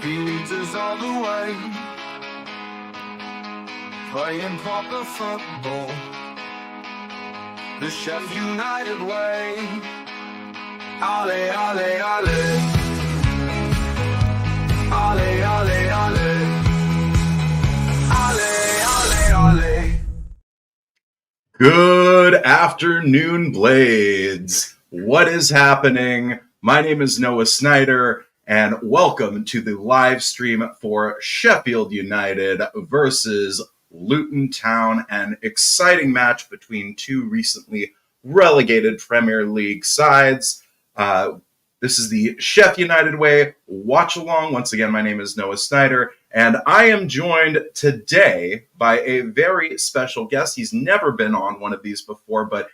Peters all the way, playing proper football, the Sheff United way. Ale, ale, ale, ale, ale, ale, ale, ale, ale. Good afternoon, Blades. What is happening? My name is Noah Snyder, and welcome to the live stream for Sheffield United versus Luton Town, an exciting match between two recently relegated Premier League sides. This is the Sheff United way, Watchalong. Once again, my name is Noah Snyder, and I am joined today by a very special guest. He's never been on one of these before, but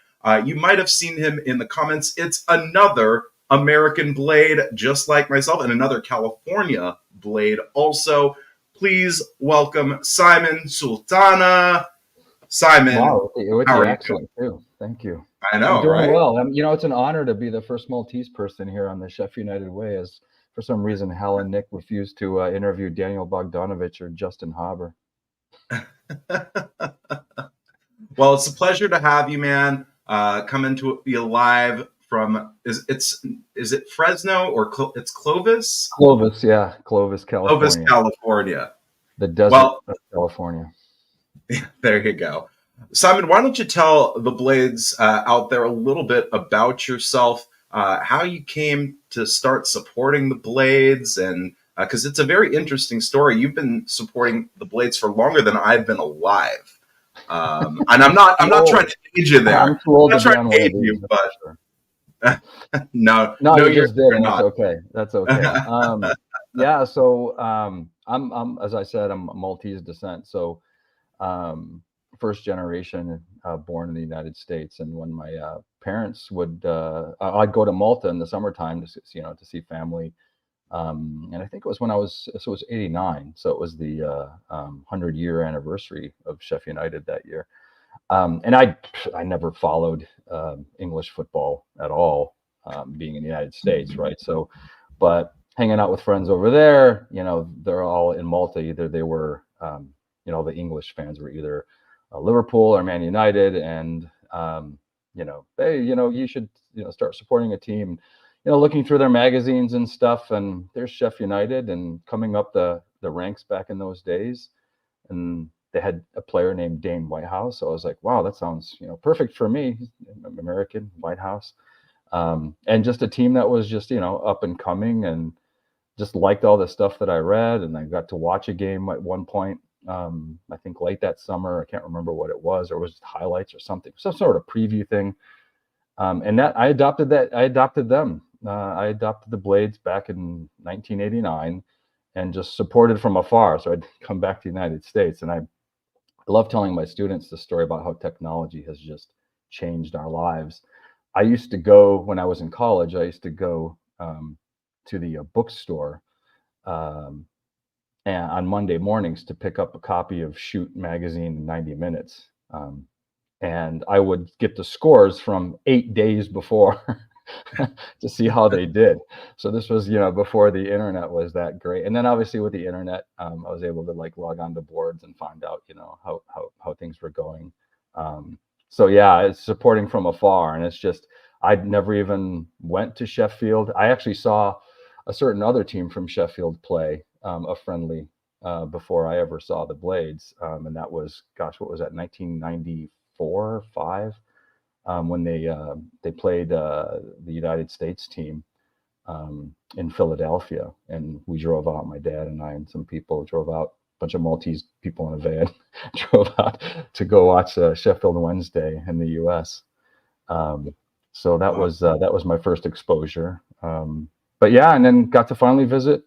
you might have seen him in the comments. It's another American Blade, just like myself, and another California Blade also. Please welcome Simon Sultana. Simon, wow, with how the are accent too. Thank you. I know, I'm doing right? well. It's an honor to be the first Maltese person here on the Sheff United way, as for some reason Hal and Nick refused to interview Daniel Bogdanovich or Justin Haber. Well, it's a pleasure to have you, man. Coming to you live from is it Fresno or it's Clovis? Clovis, yeah, Clovis, California. Clovis, California. The desert of California. There you go. Simon, why don't you tell the Blades out there a little bit about yourself, how you came to start supporting the Blades, and because it's a very interesting story. You've been supporting the Blades for longer than I've been alive, and I'm not trying to age you there. I'm too old not to be trying on to one age of these, you, but sure. no, you just did, and not. that's okay. That's okay. Yeah. So I'm as I said, I'm Maltese descent. So first generation born in the United States. And when my parents would, I'd go to Malta in the summertime to see family. And I think it was it was 89. So it was the 100-year anniversary of Sheff United that year. And I never followed English football at all, being in the United States, right? So, but hanging out with friends over there, they're all in Malta. Either they were, the English fans were either Liverpool or Man United, and hey, you should start supporting a team. Looking through their magazines and stuff, and there's Sheff United, and coming up the ranks back in those days, and they had a player named Dane Whitehouse. So I was like, wow, that sounds perfect for me. American Whitehouse, and just a team that was just up and coming, and just liked all the stuff that I read, and I got to watch a game at one point. I think late that summer, I can't remember what it was, or it was highlights or something, some sort of preview thing. And that I adopted them. I adopted the Blades back in 1989 and just supported from afar. So I'd come back to the United States, and I love telling my students the story about how technology has just changed our lives. I used to go, when I was in college, to the bookstore and on Monday mornings to pick up a copy of Shoot magazine in 90 minutes. And I would get the scores from 8 days before to see how they did. So this was, before the internet was that great. And then obviously with the internet, I was able to log on to boards and find out, how things were going. So yeah, it's supporting from afar. And it's just, I'd never even went to Sheffield. I actually saw a certain other team from Sheffield play a friendly before I ever saw the Blades. And that was, what was that, 1994 or 5, when they played the United States team in Philadelphia. And we drove out, my dad and I and some people drove out, a bunch of Maltese people in a van, drove out to go watch Sheffield Wednesday in the US. So that was my first exposure. But yeah, and then got to finally visit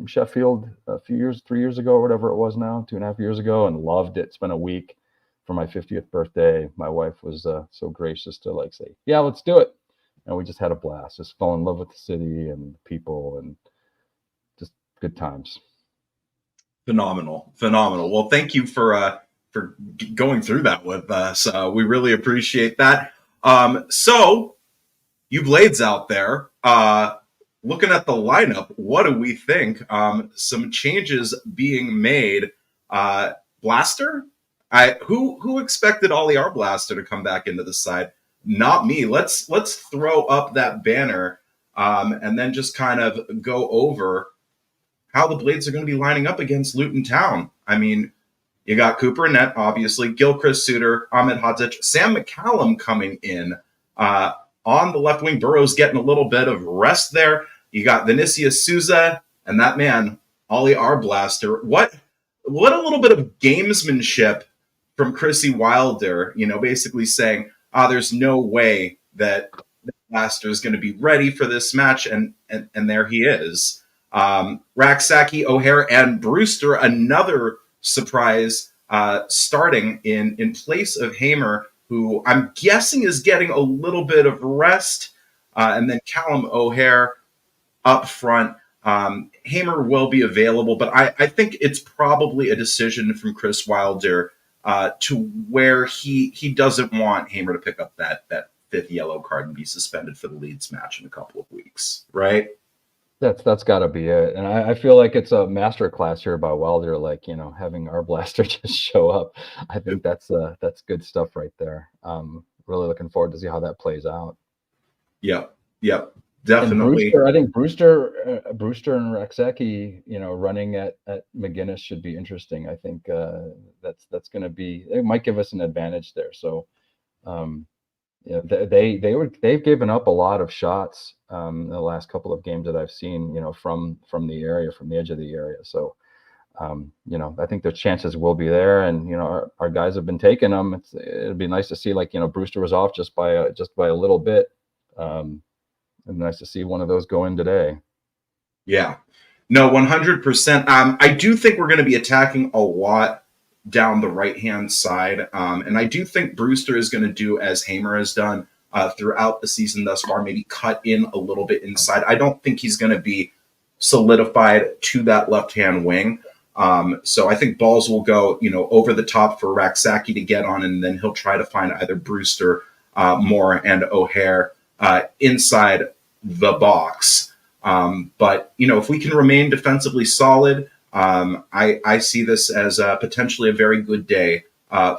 Sheffield 3 years ago, or whatever it was now, 2.5 years ago, and loved it. Spent a week for my 50th birthday. My wife was so gracious to say, yeah, let's do it. And we just had a blast, just fell in love with the city and people, and just good times. Phenomenal. Well, thank you for going through that with us. We really appreciate that. So you Blades out there, looking at the lineup, what do we think? Some changes being made. Blaster? Who expected Ollie our Blaster to come back into the side? Not me. Let's throw up that banner and then just kind of go over how the Blades are going to be lining up against Luton Town. I mean, you got Cooper and Net, obviously, Gilchrist Suter, Ahmed Hodzic, Sam McCallum coming in. On the left wing, Burrow's getting a little bit of rest there. You got Vinicius Souza and that man, Ollie Arblaster. What a little bit of gamesmanship from Chrissy Wilder, basically saying, there's no way that Blaster is going to be ready for this match, and there he is. Raksaki, O'Hare, and Brewster, another surprise, starting in place of Hamer, who I'm guessing is getting a little bit of rest, and then Callum O'Hare up front. Hamer will be available, but I think it's probably a decision from Chris Wilder to where he doesn't want Hamer to pick up that fifth yellow card and be suspended for the Leeds match in a couple of weeks, right? That's got to be it. And I feel like it's a master class here by Wilder, like, having our Blaster just show up. I think that's good stuff right there. Really looking forward to see how that plays out. Yep, definitely. Brewster, I think Brewster and Raksaki, running at McGuinness should be interesting. I think that's going to be, it might give us an advantage there. So, they've given up a lot of shots in the last couple of games that I've seen, from the area, from the edge of the area. So, I think their chances will be there, and our guys have been taking them. It'd be nice to see, like, Brewster was off just by a little bit. It'd be nice to see one of those go in today. Yeah, no, 100%. I do think we're going to be attacking a lot down the right-hand side. And I do think Brewster is going to do as Hamer has done throughout the season thus far, maybe cut in a little bit inside. I don't think he's going to be solidified to that left-hand wing. So I think balls will go, over the top for Raksaki to get on, and then he'll try to find either Brewster, Moore, and O'Hare inside the box. But, if we can remain defensively solid, I see this as potentially a very good day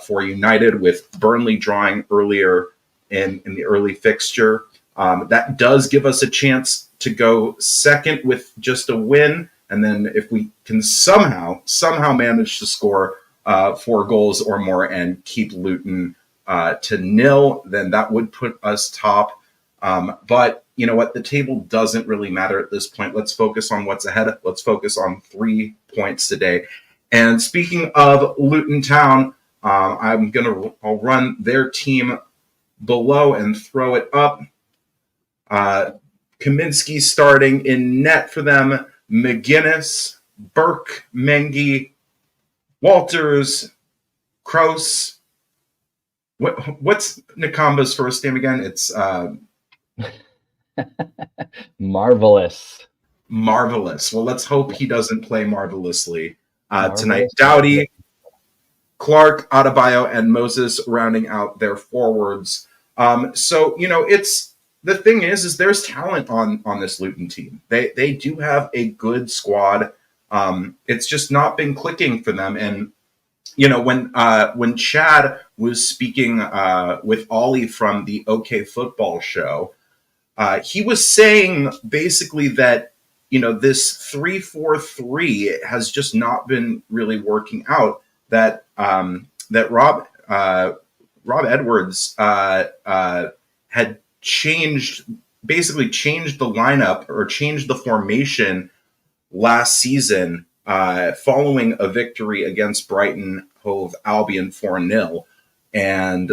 for United, with Burnley drawing earlier in the early fixture. That does give us a chance to go second with just a win. And then if we can somehow manage to score 4 goals or more and keep Luton to 0, then that would put us top. But you know what? The table doesn't really matter at this point. Let's focus on what's ahead. Let's focus on 3 points today. And speaking of Luton Town, I'll run their team below and throw it up. Kaminsky starting in net for them. McGuinness, Burke, Mengi, Walters, Kraus. What's Nakamba's first name again? It's Marvelous. Well, let's hope he doesn't play marvelously tonight. Doughty, Clark, Adebayo, and Moses rounding out their forwards. So, it's the thing is there's talent on this Luton team. They do have a good squad. It's just not been clicking for them. And when Chad was speaking with Ollie from the OK Football show, he was saying basically that this 3-4-3 has just not been really working out. That Rob Edwards had changed the lineup or changed the formation last season following a victory against Brighton Hove Albion 4-0. And,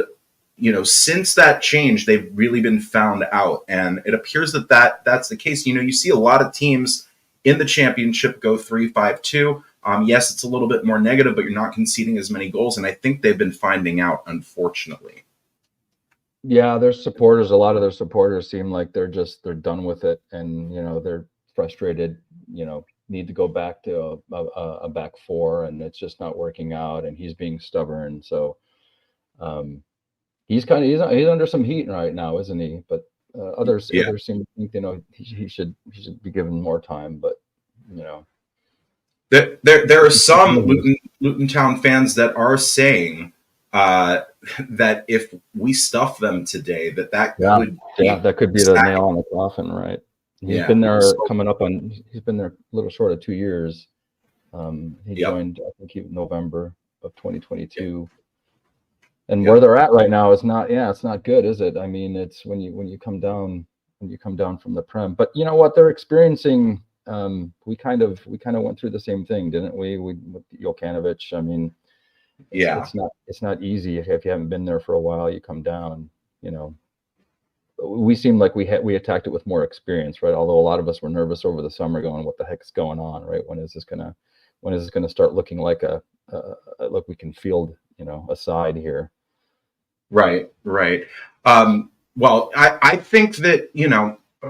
since that change, they've really been found out. And it appears that's the case. You see a lot of teams in the championship go 3-5-2. Yes, it's a little bit more negative, but you're not conceding as many goals. And I think they've been finding out, unfortunately. Yeah, a lot of their supporters seem like they're done with it. And, they're frustrated, need to go back to a back 4, and it's just not working out, and he's being stubborn. So he's under some heat right now, isn't he? But Others Yeah. seem to think he should be given more time, but There are some Luton Town fans that are saying that if we stuff them today, that yeah, could that could be the nail on the coffin, right? He's been there he's been there a little short of 2 years. He joined, I think, November of 2022. And where they're at right now is it's not good, is it? I mean, it's when you come down from the Prem. But you know what they're experiencing? We kind of went through the same thing, didn't we? With Jokanovic. I mean, it's not easy if you haven't been there for a while. You come down, We seemed like we attacked it with more experience, right? Although a lot of us were nervous over the summer, going, "What the heck's going on?" Right? When is this gonna start looking like like we can field, a side here? Right. Well, I think that,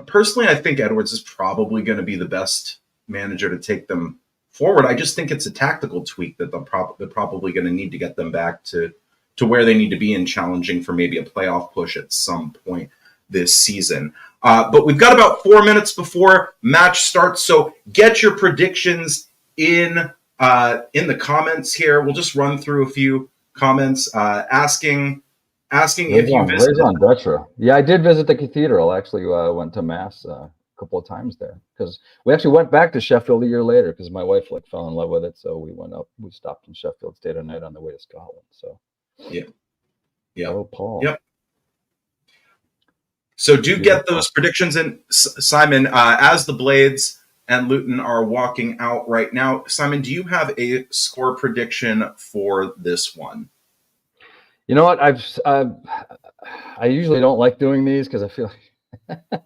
personally, I think Edwards is probably going to be the best manager to take them forward. I just think it's a tactical tweak that they're probably going to need to get them back to where they need to be and challenging for maybe a playoff push at some point this season. But we've got about 4 minutes before match starts, so get your predictions in the comments here. We'll just run through a few comments asking if you visited. Yeah, I did visit the cathedral. Actually, went to mass a couple of times there because we actually went back to Sheffield a year later because my wife fell in love with it. So we went up. We stopped in Sheffield, stayed a night on the way to Scotland. So yeah. Oh, Paul. Yep. So do get those predictions in, Simon. As the Blades and Luton are walking out right now, Simon, do you have a score prediction for this one? You know what? I usually don't like doing these because I feel like I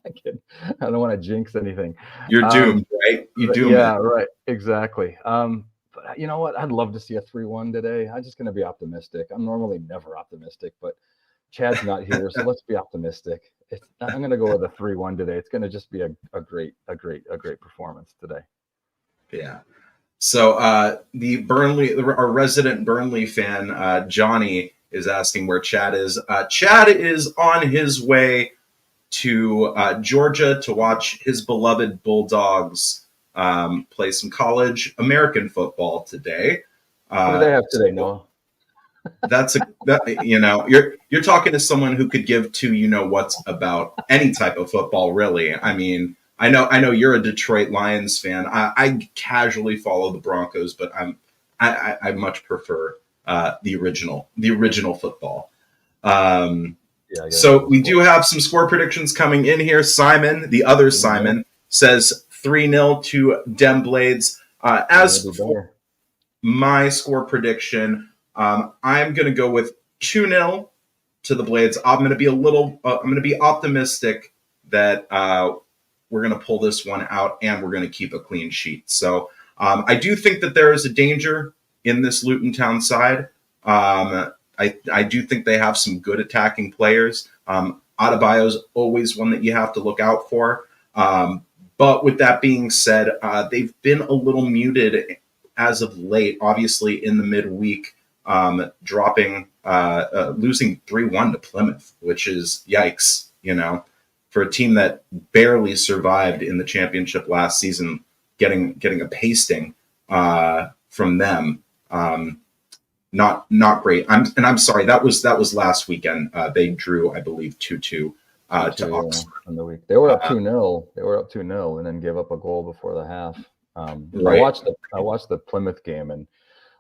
don't want to jinx anything. You're doomed, right? You doomed. Yeah, right. Exactly. But you know what? I'd love to see a 3-1 today. I'm just going to be optimistic. I'm normally never optimistic, but Chad's not here, so let's be optimistic. I'm going to go with a 3-1 today. It's going to just be a great performance today. Yeah. So our resident Burnley fan, Johnny, is asking where Chad is. Chad is on his way to Georgia to watch his beloved Bulldogs play some college American football today. What do they have today, Noah? You're talking to someone who could give two what's about any type of football, really. I mean, I know you're a Detroit Lions fan. I casually follow the Broncos, but I much prefer the original football. So we do have some score predictions coming in here. Simon, the other Simon, says 3-0 to Dem Blades. As for my score prediction, I'm going to go with 2-0 to the Blades. I'm going to be optimistic that we're going to pull this one out and we're going to keep a clean sheet. So I do think that there is a danger in this Luton Town side. I do think they have some good attacking players. Adebayo's always one that you have to look out for. But with that being said, they've been a little muted as of late, obviously in the midweek, losing 3-1 to Plymouth, which is yikes, for a team that barely survived in the championship last season, getting a pasting from them. Not great. I'm sorry. That was last weekend. They drew, I believe, 2-2 to Oxford. In the week. They were up 2-0. They were up 2-0 and then gave up a goal before the half. Right. I watched the Plymouth game, and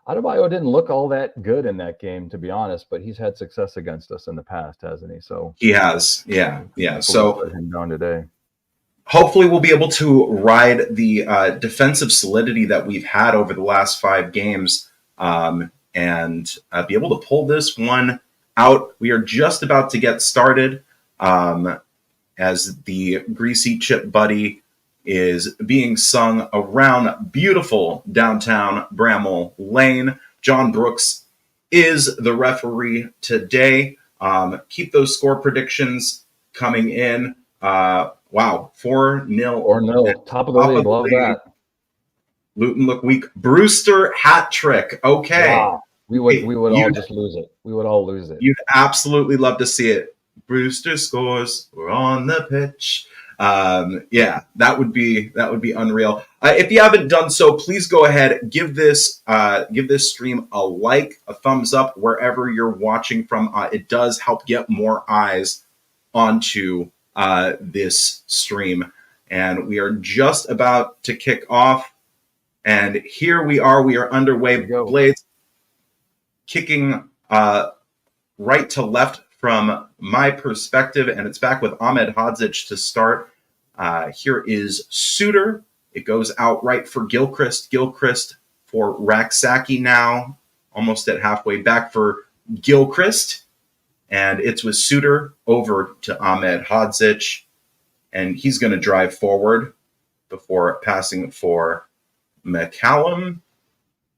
Adebayo didn't look all that good in that game, to be honest. But he's had success against us in the past, hasn't he? So he has. Yeah. So let him down today. Hopefully, we'll be able to ride the defensive solidity that we've had over the last 5 games. And be able to pull this one out. We are just about to get started as the Greasy Chip Buddy is being sung around beautiful downtown Bramall Lane. John Brooks is the referee today. Keep those score predictions coming in. Wow, 4-0. 4-0. Top of the league. Love that. Luton look weak. Brewster hat trick. Okay. Wow. We would all just lose it. We would all lose it. You'd absolutely love to see it. Brewster scores. We're on the pitch. Yeah, that would be unreal. If you haven't done so, please go ahead, give this stream a like, a thumbs up wherever you're watching from. It does help get more eyes onto this stream. And we are just about to kick off. And here we are. We are underway. Blades kicking right to left from my perspective, and it's back with Ahmed Hodzic to start. Here is Suter. It goes out right for Gilchrist. Gilchrist for Raksaki now, almost at halfway back for Gilchrist. And it's with Suter over to Ahmed Hodzic. And he's going to drive forward before passing for McCallum.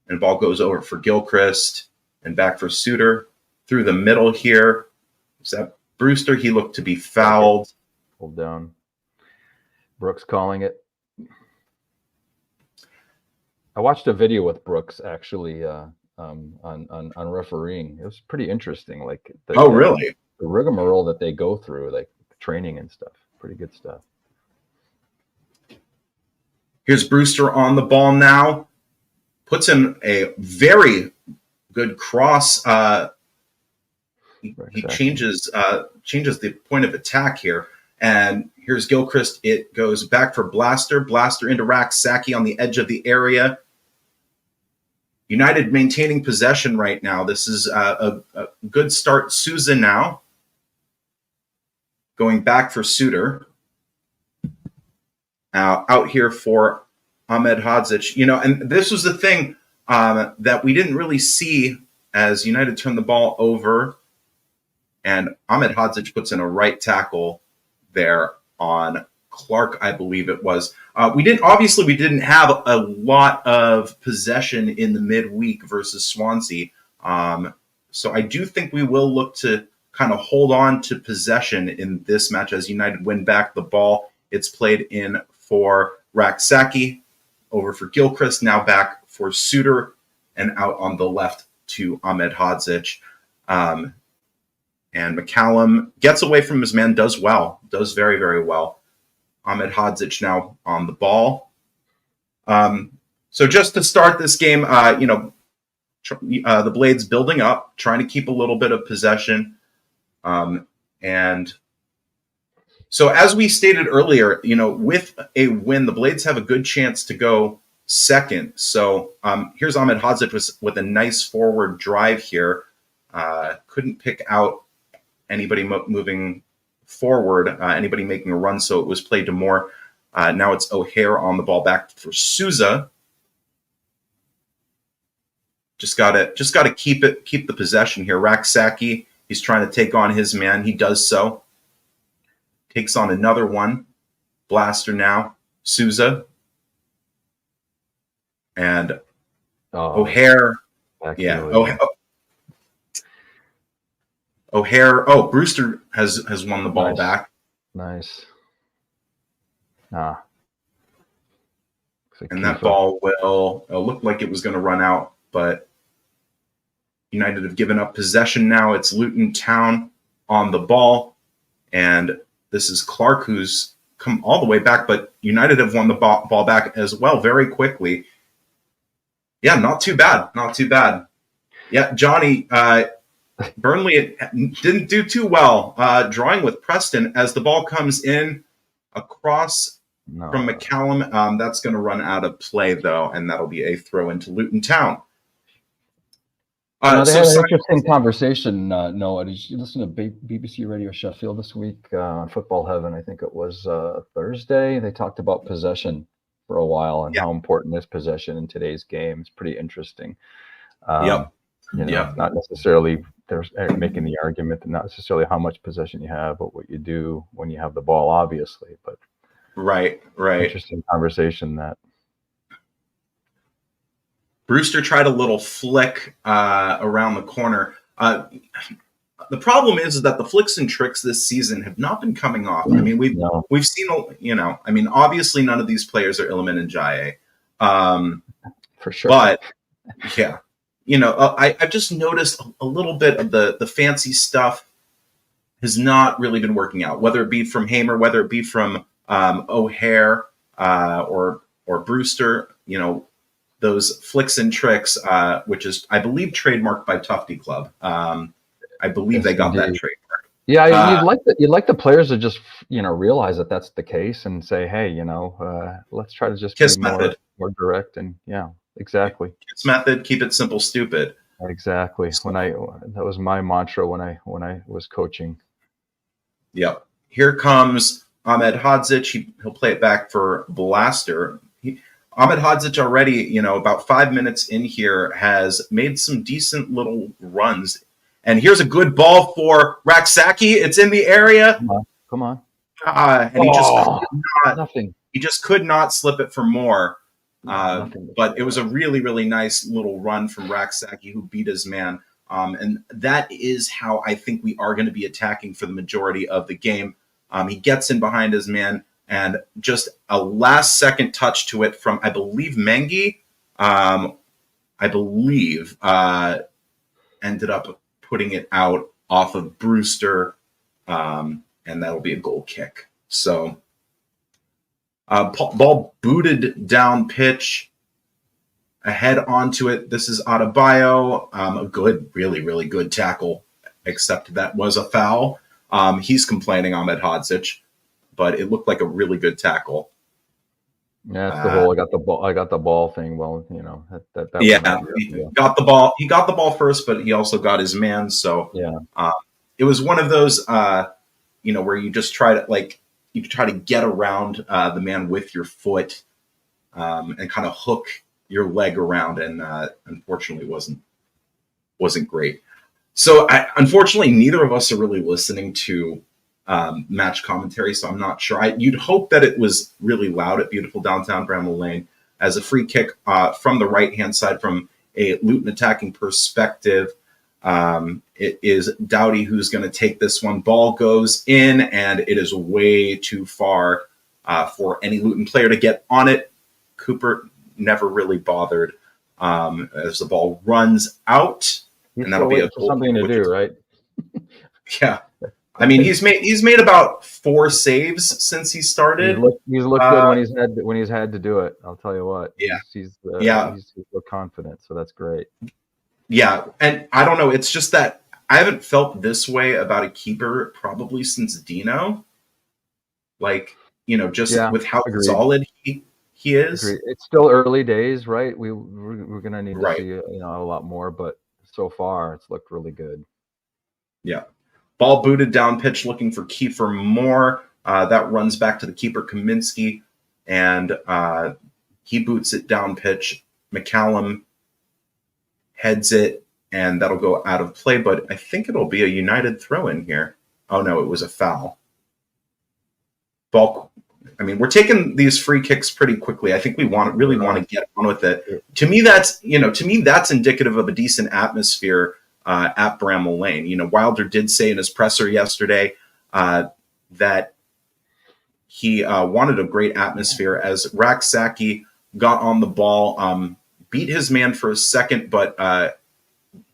And the ball goes over for Gilchrist and back for Suter. Through the middle here. Is that Brewster? He looked to be fouled. Pulled down. Brooks calling it. I watched a video with Brooks actually on refereeing. It was pretty interesting. Like really? The rigmarole that they go through, like training and stuff. Pretty good stuff. Here's Brewster on the ball now. Puts in a very good cross. He changes the point of attack here. And here's Gilchrist. It goes back for Blaster. Blaster into Raksaki on the edge of the area. United maintaining possession right now. This is a good start. Souza now. Going back for Suter. Out here for Ahmed Hodzic. And this was the thing that we didn't really see as United turned the ball over. And Ahmed Hodzic puts in a right tackle there on Clark, I believe it was. We didn't have a lot of possession in the midweek versus Swansea. So I do think we will look to kind of hold on to possession in this match as United win back the ball. It's played in for Raksaki, over for Gilchrist, now back for Suter, and out on the left to Ahmed Hodzic. And McCallum gets away from his man, does very, very well. Ahmed Hodzic now on the ball. So just to start this game, the Blades building up, trying to keep a little bit of possession. And so as we stated earlier, with a win, the Blades have a good chance to go second. So here's Ahmed Hodzic with a nice forward drive here. Couldn't pick out anybody moving forward, anybody making a run, so it was played to Moore. Now it's O'Hare on the ball back for Souza. Just gotta keep the possession here. Raksaki, he's trying to take on his man. He does so. Takes on another one. Blaster now. Souza. And O'Hare. Yeah. O'Hare. Oh, Brewster has won the ball back. Nice. And that ball will look like it was going to run out, but United have given up possession now. It's Luton Town on the ball, and this is Clark who's come all the way back, but United have won the ball back as well very quickly. Yeah, not too bad. Yeah, Johnny, Burnley didn't do too well drawing with Preston as the ball comes in across from McCallum. That's going to run out of play, though, and that'll be a throw into Luton Town. They had an interesting conversation, Noah. Did you listen to BBC Radio Sheffield this week on Football Heaven? I think it was Thursday. They talked about possession for a while and how important is possession in today's game. It's pretty interesting. Not necessarily they're making the argument that not necessarily how much possession you have, but what you do when you have the ball, obviously. But right. Interesting conversation that. Brewster tried a little flick around the corner. The problem is that the flicks and tricks this season have not been coming off. I mean, we've seen, obviously none of these players are Iliman and Jaye. For sure. But, yeah. I've just noticed a little bit of the fancy stuff has not really been working out, whether it be from Hamer, whether it be from O'Hare or Brewster. Those flicks and tricks, which is, I believe, trademarked by Tufty Club. I believe they got that trademark. Yeah, you'd like the players to just realize that that's the case and say, hey, let's try to just Kiss be method. more direct, and yeah, exactly. Kiss method. Keep it simple, stupid. Exactly. That was my mantra when I was coaching. Yep. Here comes Ahmed Hodzic. He'll play it back for Blaster. Ahmed Hodzic already, about 5 minutes in here, has made some decent little runs. And here's a good ball for Raksaki. It's in the area. Come on. And he just could not slip it for more. But it was a really, really nice little run from Raksaki, who beat his man. And that is how I think we are going to be attacking for the majority of the game. He gets in behind his man, and just a last-second touch to it from, I believe, Mengi, ended up putting it out off of Brewster, and that'll be a goal kick. So, ball booted down pitch, ahead onto it. This is Adebayo. A good, really, really good tackle, except that was a foul. He's complaining, Ahmed Hodzic, but it looked like a really good tackle. Yeah, it's the whole I got the ball thing. Well, that he got the ball. He got the ball first, but he also got his man. So yeah, it was one of those, where you just try to get around the man with your foot, and kind of hook your leg around, and unfortunately wasn't great. So unfortunately, neither of us are really listening to match commentary, so I'm not sure. You'd hope that it was really loud at beautiful downtown Bramall Lane. As a free kick from the right-hand side from a Luton attacking perspective, it is Doughty who's going to take this one. Ball goes in, and it is way too far for any Luton player to get on it. Cooper never really bothered as the ball runs out, and that'll be something to do, right? Yeah. I mean, he's made about 4 saves since he started. He's looked good when he's had to do it. I'll tell you what. Yeah, he's looked confident, so that's great. Yeah, and I don't know. It's just that I haven't felt this way about a keeper probably since Dino. With how solid he is. Agreed. It's still early days, right? We're gonna need to see a lot more, but so far it's looked really good. Yeah. Ball booted down pitch, looking for Kiefer Moore. That runs back to the keeper, Kaminsky, and he boots it down pitch. McCallum heads it, and that'll go out of play, but I think it'll be a United throw-in here. Oh, no, it was a foul. We're taking these free kicks pretty quickly. I think we really want to get on with it. To me, that's indicative of a decent atmosphere at Bramall Lane. Wilder did say in his presser yesterday that he wanted a great atmosphere as Raksaki got on the ball, beat his man for a second, but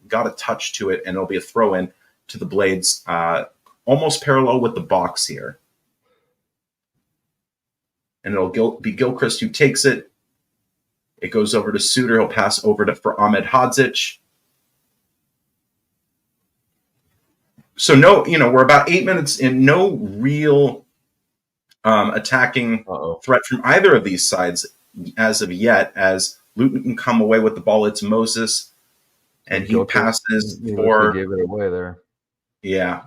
got a touch to it, and it'll be a throw-in to the Blades, almost parallel with the box here. And it'll be Gilchrist who takes it. It goes over to Suter. He'll pass over for Ahmed Hodzic. So we're about 8 minutes in. No real attacking threat from either of these sides as of yet. As Luton can come away with the ball, it's Moses, and he passes for. He gave it away there. Yeah,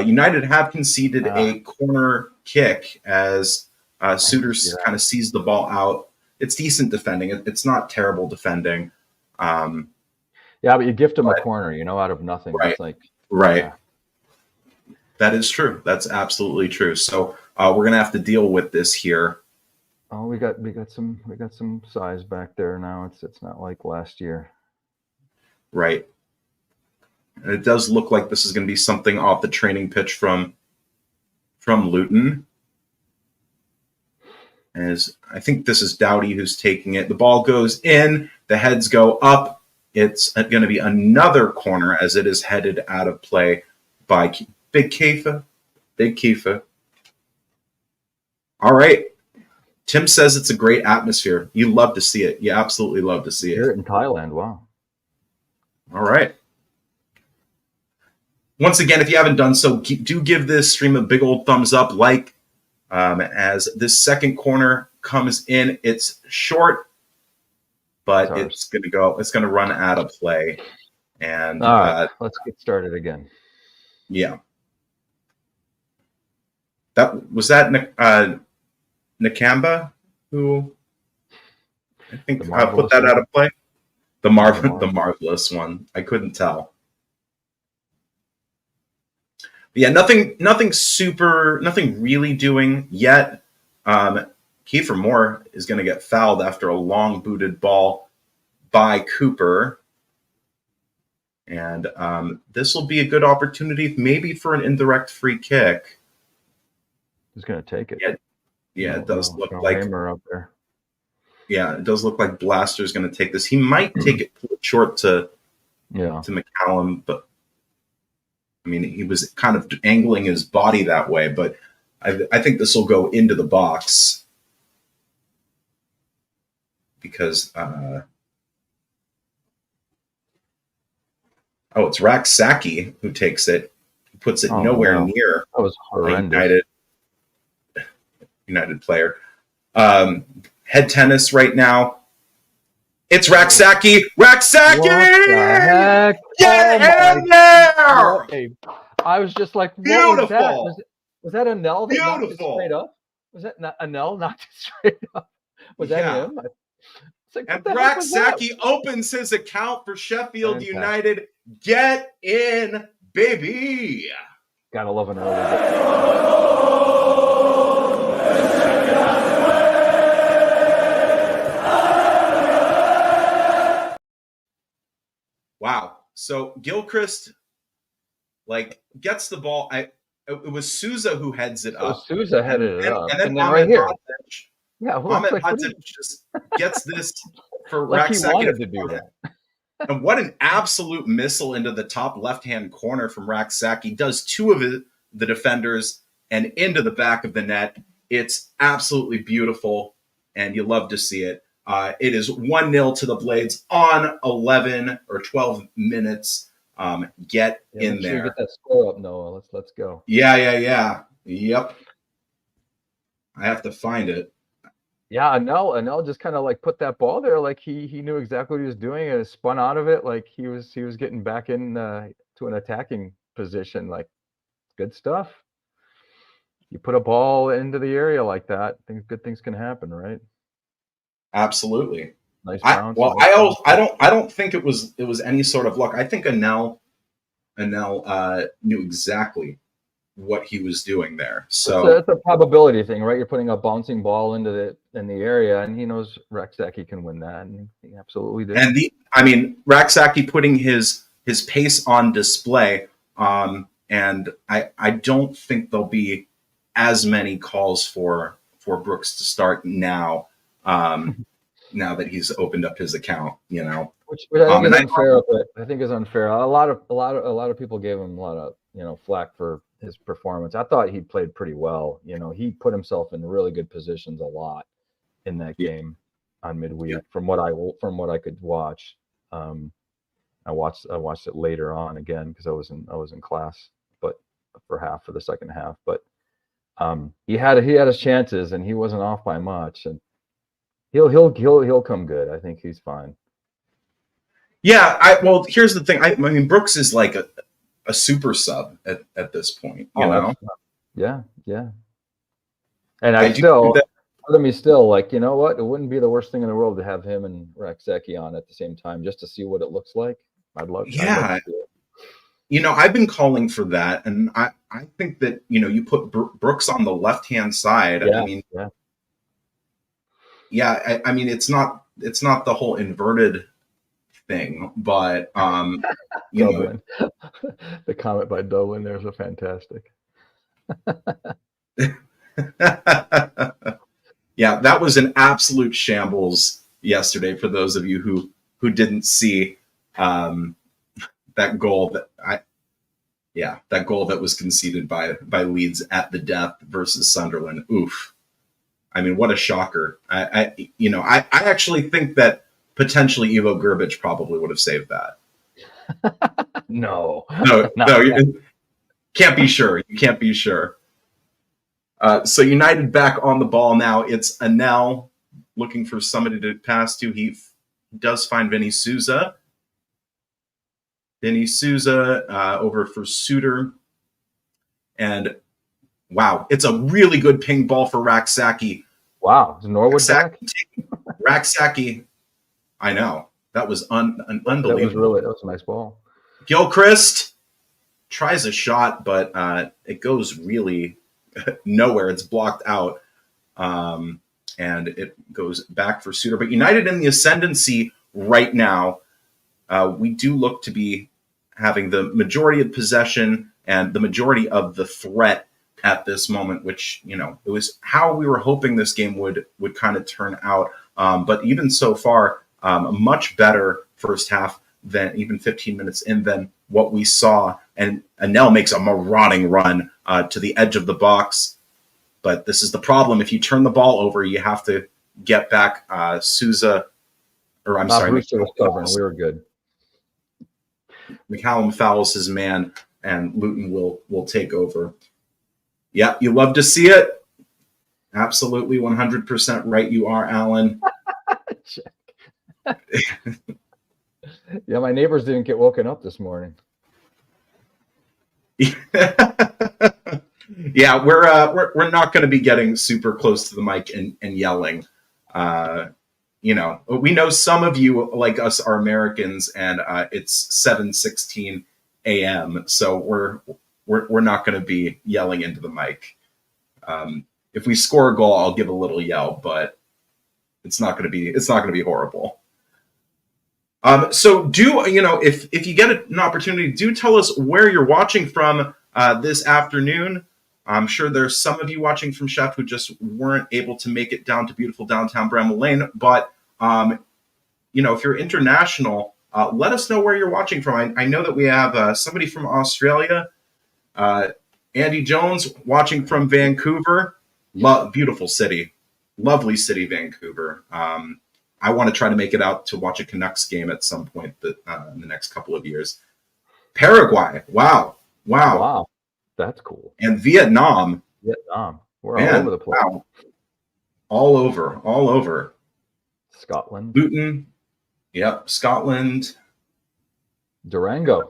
United have conceded a corner kick as Suter kind of sees the ball out. It's decent defending. It's not terrible defending. Yeah, but you gift him a corner, out of nothing. Right. It's like. Right. Yeah. That is true. That's absolutely true. So we're going to have to deal with this here. Oh, we got some size back there now. It's not like last year. Right. And it does look like this is going to be something off the training pitch from Luton. As I think this is Doughty who's taking it. The ball goes in. The heads go up. It's going to be another corner as it is headed out of play by Big Kiefer. Big Kiefer. All right. Tim says it's a great atmosphere. You love to see it. You absolutely love to see Here it. in Thailand, wow. All right. Once again, if you haven't done so, do give this stream a big old thumbs up, as this second corner comes in. It's short, but it's going to run out of play. And all right, let's get started again. Yeah. Was that Nakamba who I think put that out of play? The marvelous one. I couldn't tell. Yeah, nothing really doing yet. Kiefer Moore is going to get fouled after a long booted ball by Cooper. And this will be a good opportunity maybe for an indirect free kick. Who's going to take it? Yeah, it does look like Hammer up there. Yeah, it does look like Blaster's going to take this. He might take it short to McCallum, but I mean, he was kind of angling his body that way, but I think this will go into the box because it's Raksaki who takes it. He puts it nowhere near. That was horrendous. United player. Head tennis right now. It's Raksaki. Raksaki! What the heck? Get in there! I was just like, what beautiful. Was that? Was that a Nell that knocked it straight up? Was that a Nell knocked it straight up? Was that him? Like, and Raksaki opens his account for Sheffield United. Get in, baby. Gotta love an early. Wow. So Gilchrist gets the ball. It was Souza who heads it up. Souza headed it up. And then right here. Ahmed Hudson just gets this for Raksaki. He wanted to do that. And what an absolute missile into the top left-hand corner from Raksaki. Does two of the defenders and into the back of the net. It's absolutely beautiful, and you love to see it. It is 1-0 to the Blades on 11 or 12 minutes. Get in there. Get that score up, Noah. Let's go. Yeah. Yep. I have to find it. Yeah, Anel just kind of put that ball there, he knew exactly what he was doing and spun out of it, he was getting back in to an attacking position. Good stuff. You put a ball into the area like that, good things can happen, right? Absolutely. Nice bounce. I don't think it was any sort of luck. I think Anel knew exactly what he was doing there. So it's a probability thing, right? You're putting a bouncing ball in the area, and he knows Raksaki can win that, and he absolutely did. And Raksaki putting his pace on display. And I don't think there'll be as many calls for Brooks to start now. Now that he's opened up his account, which I think is unfair. I think is unfair. A lot of people gave him a lot of flack for his performance. I thought he played pretty well. He put himself in really good positions a lot in that game on midweek. From what I could watch, I watched it later on again because I was in class, but for the second half. But he had his chances and he wasn't off by much, and he'll come good. I think he's fine. Yeah, well, here's the thing. I mean, Brooks is like a super sub at this point, you know? Yeah. And part of me still you know what? It wouldn't be the worst thing in the world to have him and Raksaki on at the same time just to see what it looks like. I'd love to see it. I've been calling for that, and I think that, you put Brooks on the left-hand side. I mean, it's not the whole inverted thing, but the comment by Dublin there's a fantastic. Yeah, that was an absolute shambles yesterday for those of you who didn't see that goal. That Yeah, that goal that was conceded by Leeds at the death versus Sunderland. Oof. I mean, what a shocker. I actually think that potentially Ivo Grbic probably would have saved that. No, No, not no, yet. you can't be sure. You can't be sure. So United back on the ball now. It's Anel looking for somebody to pass to. He does find Vinny Souza. Vinny Souza over for Suter. And wow, it's a really good ping ball for Raksaki. Wow, is Norwood back? Raksaki, I know. That was unbelievable. That was a nice ball. Gilchrist tries a shot, but it goes really nowhere. It's blocked out. And it goes back for Suter. But United in the ascendancy right now, we do look to be having the majority of possession and the majority of the threat at this moment, which, it was how we were hoping this game would kind of turn out. But even so far, a much better first half than even 15 minutes in than what we saw. And Anel makes a marauding run to the edge of the box. But this is the problem. If you turn the ball over, you have to get back Souza, or I'm sorry, Brewster was covering. We were good. McCallum fouls his man, and Luton will take over. Yeah, you love to see it. Absolutely, 100% right you are, Alan. Yeah, my neighbors didn't get woken up this morning. Yeah, we're not going to be getting super close to the mic and yelling. We know some of you, like us, are Americans, and it's 7:16 a.m. So we're not going to be yelling into the mic. If we score a goal, I'll give a little yell, but it's not going to be horrible. So if you get an opportunity, do tell us where you're watching from this afternoon. I'm sure there's some of you watching from Sheff who just weren't able to make it down to beautiful downtown Bramall Lane. But, if you're international, let us know where you're watching from. I know that we have somebody from Australia, Andy Jones, watching from Vancouver. Beautiful city. Lovely city, Vancouver. I want to try to make it out to watch a Canucks game at some point in the next couple of years. Paraguay. Wow. That's cool. And Vietnam. We're all over the place. Wow. All over. Scotland. Luton. Yep. Scotland. Durango.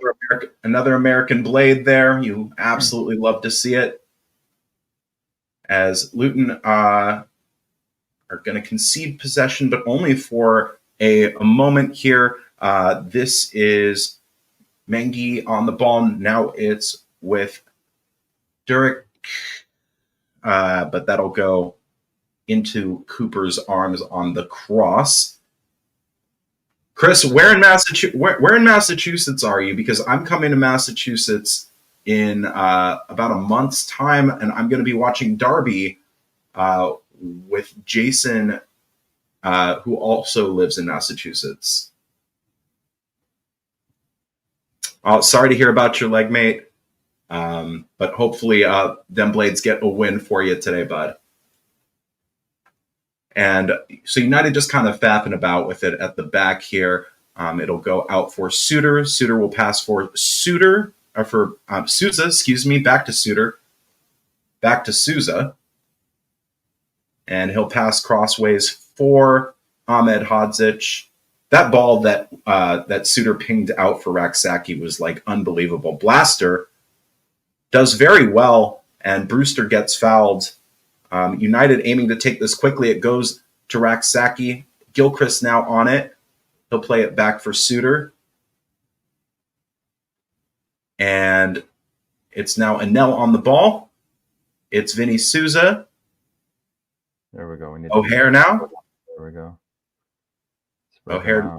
Another American blade there. You absolutely love to see it. As Luton are going to concede possession, but only for a moment here. This is Mengi on the ball. Now it's with Durek, but that'll go into Cooper's arms on the cross. Chris, where in Massachusetts are you? Because I'm coming to Massachusetts in about a month's time, and I'm going to be watching Derby with Jason, who also lives in Massachusetts. Sorry to hear about your leg, mate. But hopefully them Blades get a win for you today, bud. And so United just kind of fapping about with it at the back here. It'll go out for Suter. Suter will pass for Souza, back to Suter. Back to Souza. And he'll pass crossways for Ahmed Hodzic. That ball that Suter pinged out for Raksaki was like unbelievable. Blaster does very well, and Brewster gets fouled. United aiming to take this quickly. It goes to Raksaki. Gilchrist now on it. He'll play it back for Suter. And it's now Anel on the ball. It's Vinny Souza. There we go. O'Hare now. There we go. O'Hare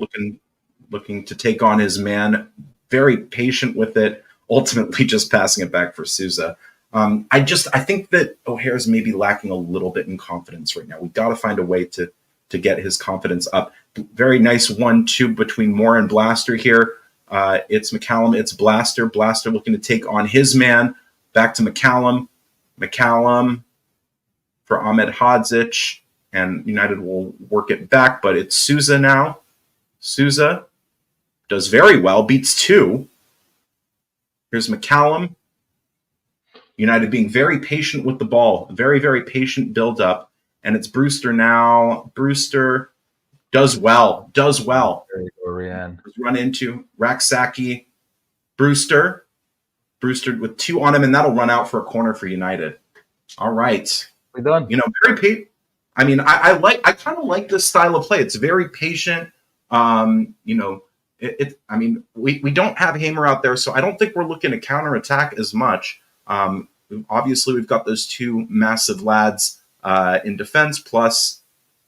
looking to take on his man. Very patient with it. Ultimately just passing it back for Souza. I think that O'Hare's maybe lacking a little bit in confidence right now. We got to find a way to get his confidence up. Very nice 1-2 between Moore and Blaster here. It's McCallum. It's Blaster. Blaster looking to take on his man. Back to McCallum. McCallum for Ahmed Hodzic. And United will work it back, but it's Souza now. Souza does very well, beats 2. Here's McCallum. United being very patient with the ball. Very, very patient build-up. And it's Brewster now. Brewster does well. Does well. There you go, Rian. Run into Raksaki. Brewster. Brewster with 2 on him, and that'll run out for a corner for United. All right. We're done. Very patient. I mean, I kind of like this style of play. It's very patient. I mean, we don't have Hamer out there, so I don't think we're looking to counterattack as much. Obviously, we've got those 2 massive lads in defense, plus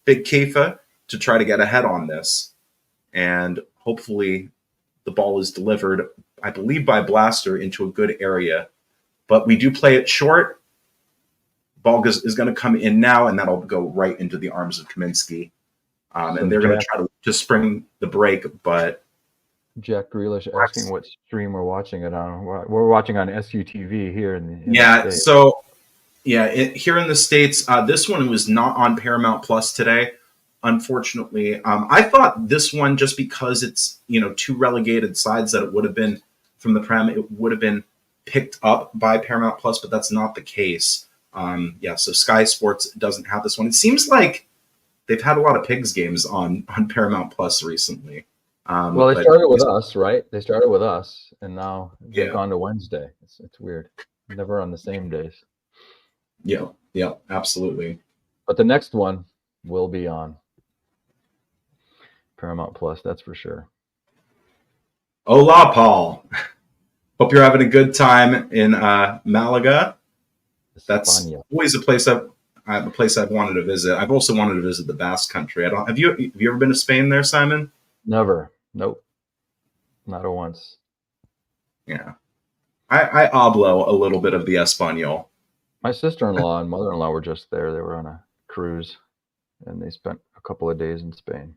Big Kefa to try to get ahead on this. And hopefully the ball is delivered, I believe, by Blaster into a good area. But we do play it short. Ball is going to come in now, and that'll go right into the arms of Kaminsky. And they're going to try to spring the break, but... Jack Grealish asking what stream we're watching it on. We're watching on SUTV here in the States. So here in the States, this one was not on Paramount Plus today, unfortunately. I thought this one, just because it's 2 relegated sides, that it would have been from the Prem, it would have been picked up by Paramount Plus, but that's not the case. So Sky Sports doesn't have this one. It seems like they've had a lot of Pigs games on Paramount Plus recently. Well, they started with us, right? They started with us, and now they've gone to Wednesday. It's weird. Never on the same days. Yeah, absolutely. But the next one will be on Paramount Plus, that's for sure. Hola, Paul. Hope you're having a good time in Malaga. That's always a place I've wanted to visit. I've also wanted to visit the Basque Country. Have you ever been to Spain there, Simon? Never. Nope. Not a once. Yeah. I hablo a little bit of the Espanol. My sister-in-law and mother-in-law were just there. They were on a cruise, and they spent a couple of days in Spain.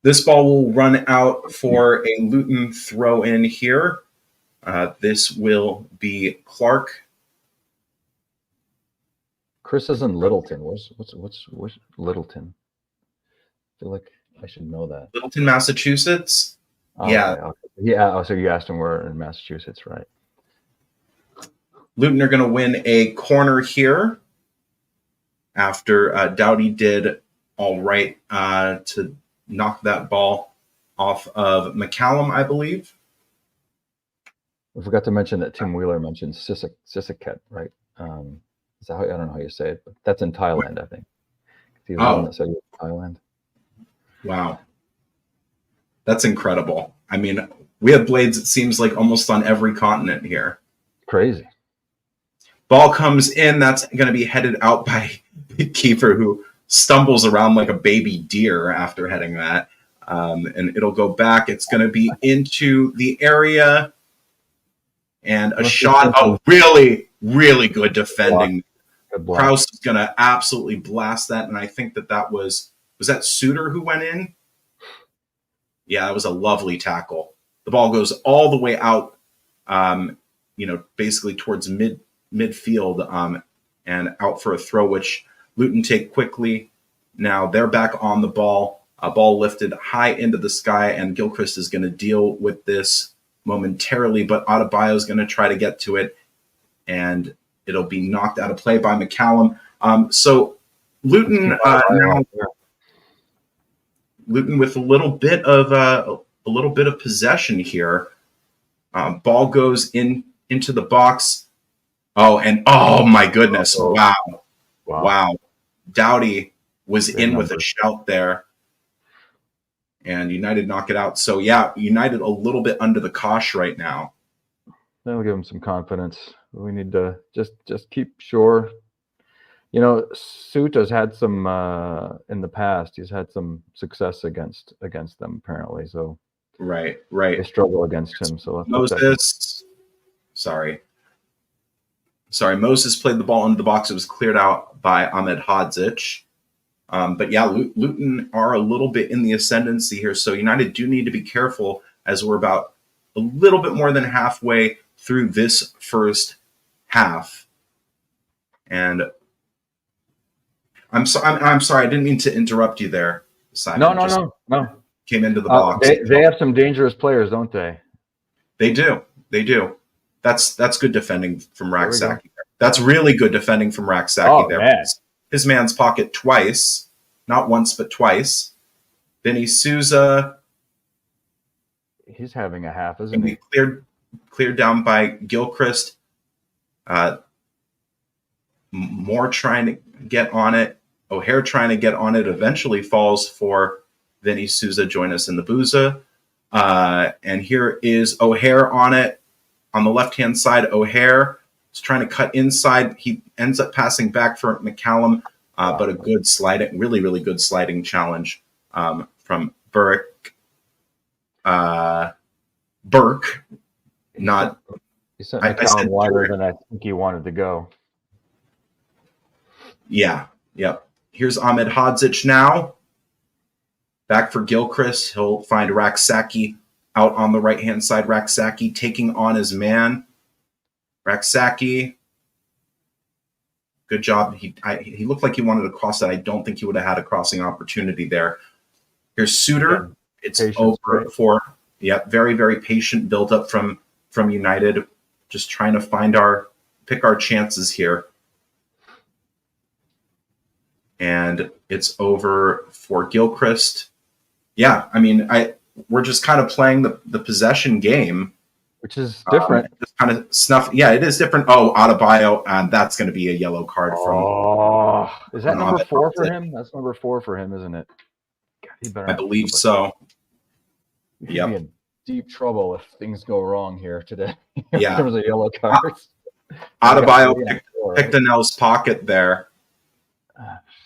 This ball will run out for a Luton throw in here. This will be Clark. Chris is in Littleton. What's Littleton? I feel like I should know that. Littleton, Massachusetts. Yeah. Okay. Yeah. Oh, so you asked him where in Massachusetts, right? Luton are going to win a corner here after Doughty did all right to knock that ball off of McCallum, I believe. I forgot to mention that Tim Wheeler mentioned Sisaket, right? Is that I don't know how you say it, but that's in Thailand, I think. He's the one that said Thailand. Wow. That's incredible. I mean, we have blades, it seems like, almost on every continent here. Crazy. Ball comes in. That's going to be headed out by Kiefer, who stumbles around like a baby deer after heading that. And it'll go back. It's going to be into the area. And a shot. Oh, really, really good defending. Kraus is going to absolutely blast that. And I think that was that Suter who went in? Yeah, that was a lovely tackle. The ball goes all the way out, basically towards midfield and out for a throw, which Luton take quickly. Now they're back on the ball. A ball lifted high into the sky, and Gilchrist is going to deal with this momentarily, but Adebayo is going to try to get to it, and it'll be knocked out of play by McCallum. So Luton now, Luton with a little bit of possession here. Ball goes into the box. Oh my goodness! Wow! Doughty was in with a shout there, and United knock it out. So yeah, United a little bit under the cosh right now. That'll give them some confidence. We need to just keep sure. Suta's had some in the past. He's had some success against them apparently. So right. They struggle against him. So Moses, Moses played the ball into the box. It was cleared out by Ahmed Hodzic. But yeah, Luton are a little bit in the ascendancy here. So United do need to be careful as we're about a little bit more than halfway through this first half. And I'm sorry, I didn't mean to interrupt you there, Simon. No. Came into the box. They have some dangerous players, don't they? They do. That's good defending from Raksaki. That's really good defending from Raksaki there. Man. His man's pocket twice, not once but twice. Vinny Souza. He's having a half, isn't he? Cleared down by Gilchrist. Moore trying to get on it. O'Hare trying to get on it. Eventually falls for Vinny Souza. Join us in the Booza. And here is O'Hare on it. On the left-hand side, O'Hare is trying to cut inside. He ends up passing back for McCallum, but a good sliding, really, really good sliding challenge from Burke. Not. He sent McCallum wider than I think he wanted to go. Yeah. Yep. Here's Ahmed Hodzic now. Back for Gilchrist. He'll find Raksaki out on the right-hand side. Raksaki taking on his man. Raksaki. Good job. He looked like he wanted to cross that. I don't think he would have had a crossing opportunity there. Here's Suter. It's over for, very, very patient build up from United. Just trying to pick our chances here. And it's over for Gilchrist. Yeah, I mean, we're just kind of playing the possession game, which is different. Just kind of snuff. Yeah, it is different. Oh, Adebayo, and that's going to be a yellow card from. Oh, is that number 4 for him? That's number 4 for him, isn't it? God, I believe so. He could be in deep trouble if things go wrong here today. Yeah, there was a yellow card. Adebayo picked Anel's pocket there.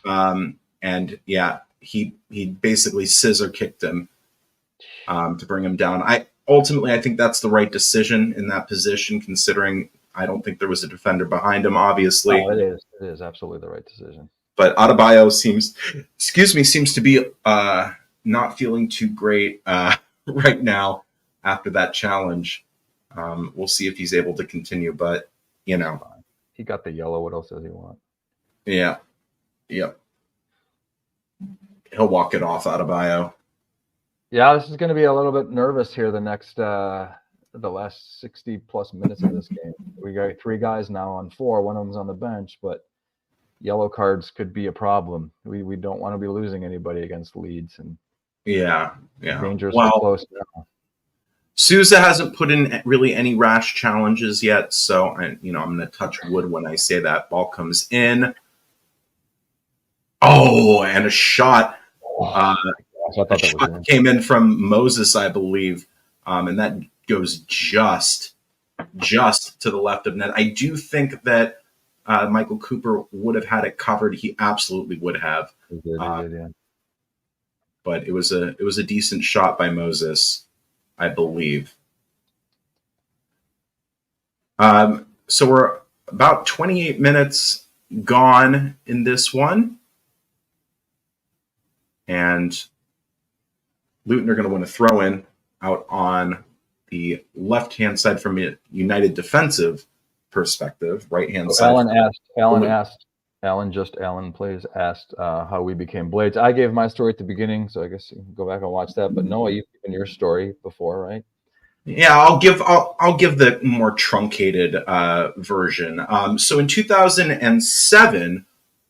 And yeah, he basically scissor kicked him to bring him down. I think that's the right decision in that position, considering I don't think there was a defender behind him, obviously. Oh, it is absolutely the right decision. But Adebayo seems to be not feeling too great right now after that challenge. We'll see if he's able to continue, but he got the yellow. What else does he want? Yeah. Yep. He'll walk it off, Adebayo. Yeah, this is going to be a little bit nervous here the last 60 plus minutes of this game. We got 3 guys now on 4. One of them's on the bench, but yellow cards could be a problem. We don't want to be losing anybody against Leeds, and dangerous close now. Souza hasn't put in really any rash challenges yet, so I'm going to touch wood when I say that. Ball comes in. Oh, and a shot. I thought that shot came in from Moses, I believe, and that goes just to the left of net. I do think that Michael Cooper would have had it covered. He absolutely would have. He did, yeah. But it was a decent shot by Moses, I believe. So we're about 28 minutes gone in this one. And Luton are going to want to throw in out on the left-hand side from a United defensive perspective, right-hand side. Alan plays asked how we became Blades. I gave my story at the beginning, so I guess you can go back and watch that. But Noah, you've given your story before, right? Yeah, I'll give the more truncated version. So in 2007,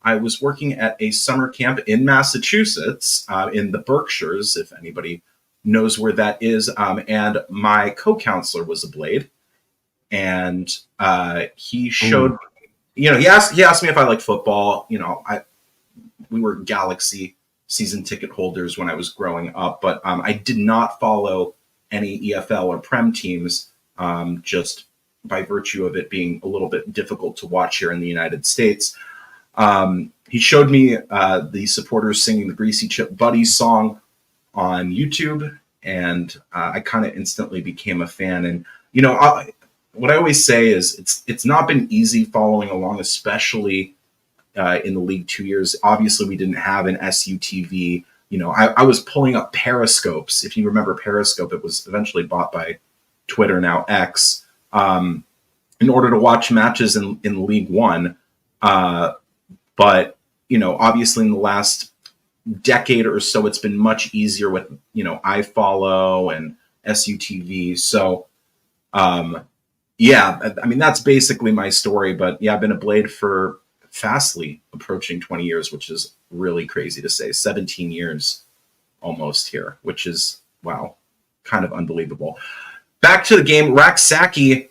I was working at a summer camp in Massachusetts, in the Berkshires, if anybody knows where that is. And my co-counselor was a Blade, and he showed, he asked me if I liked football. We were Galaxy season ticket holders when I was growing up, but I did not follow any EFL or Prem teams, just by virtue of it being a little bit difficult to watch here in the United States. He showed me the supporters singing the Greasy Chip Buddies song on YouTube, and I kind of instantly became a fan. And what I always say is it's not been easy following along, especially in the league 2 years. Obviously, we didn't have an SUTV I was pulling up Periscopes. If you remember Periscope, it was eventually bought by Twitter, now X, in order to watch matches in League One. But, obviously in the last decade or so, it's been much easier with, iFollow and SUTV. So, that's basically my story. But yeah, I've been a Blade for fastly approaching 20 years, which is really crazy to say. 17 years almost here, which is, wow, kind of unbelievable. Back to the game. Raksaki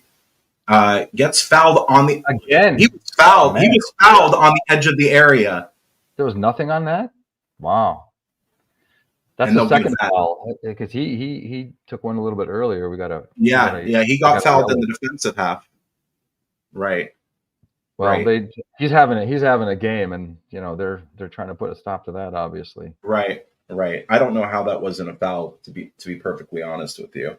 gets fouled on the again. He was fouled. He was fouled on the edge of the area. There was nothing on that. Wow, that's the second foul because he took one a little bit earlier. He got fouled in the defensive half. Right. Well, right. He's having a game, and they're trying to put a stop to that, obviously. Right. I don't know how that wasn't a foul, to be perfectly honest with you.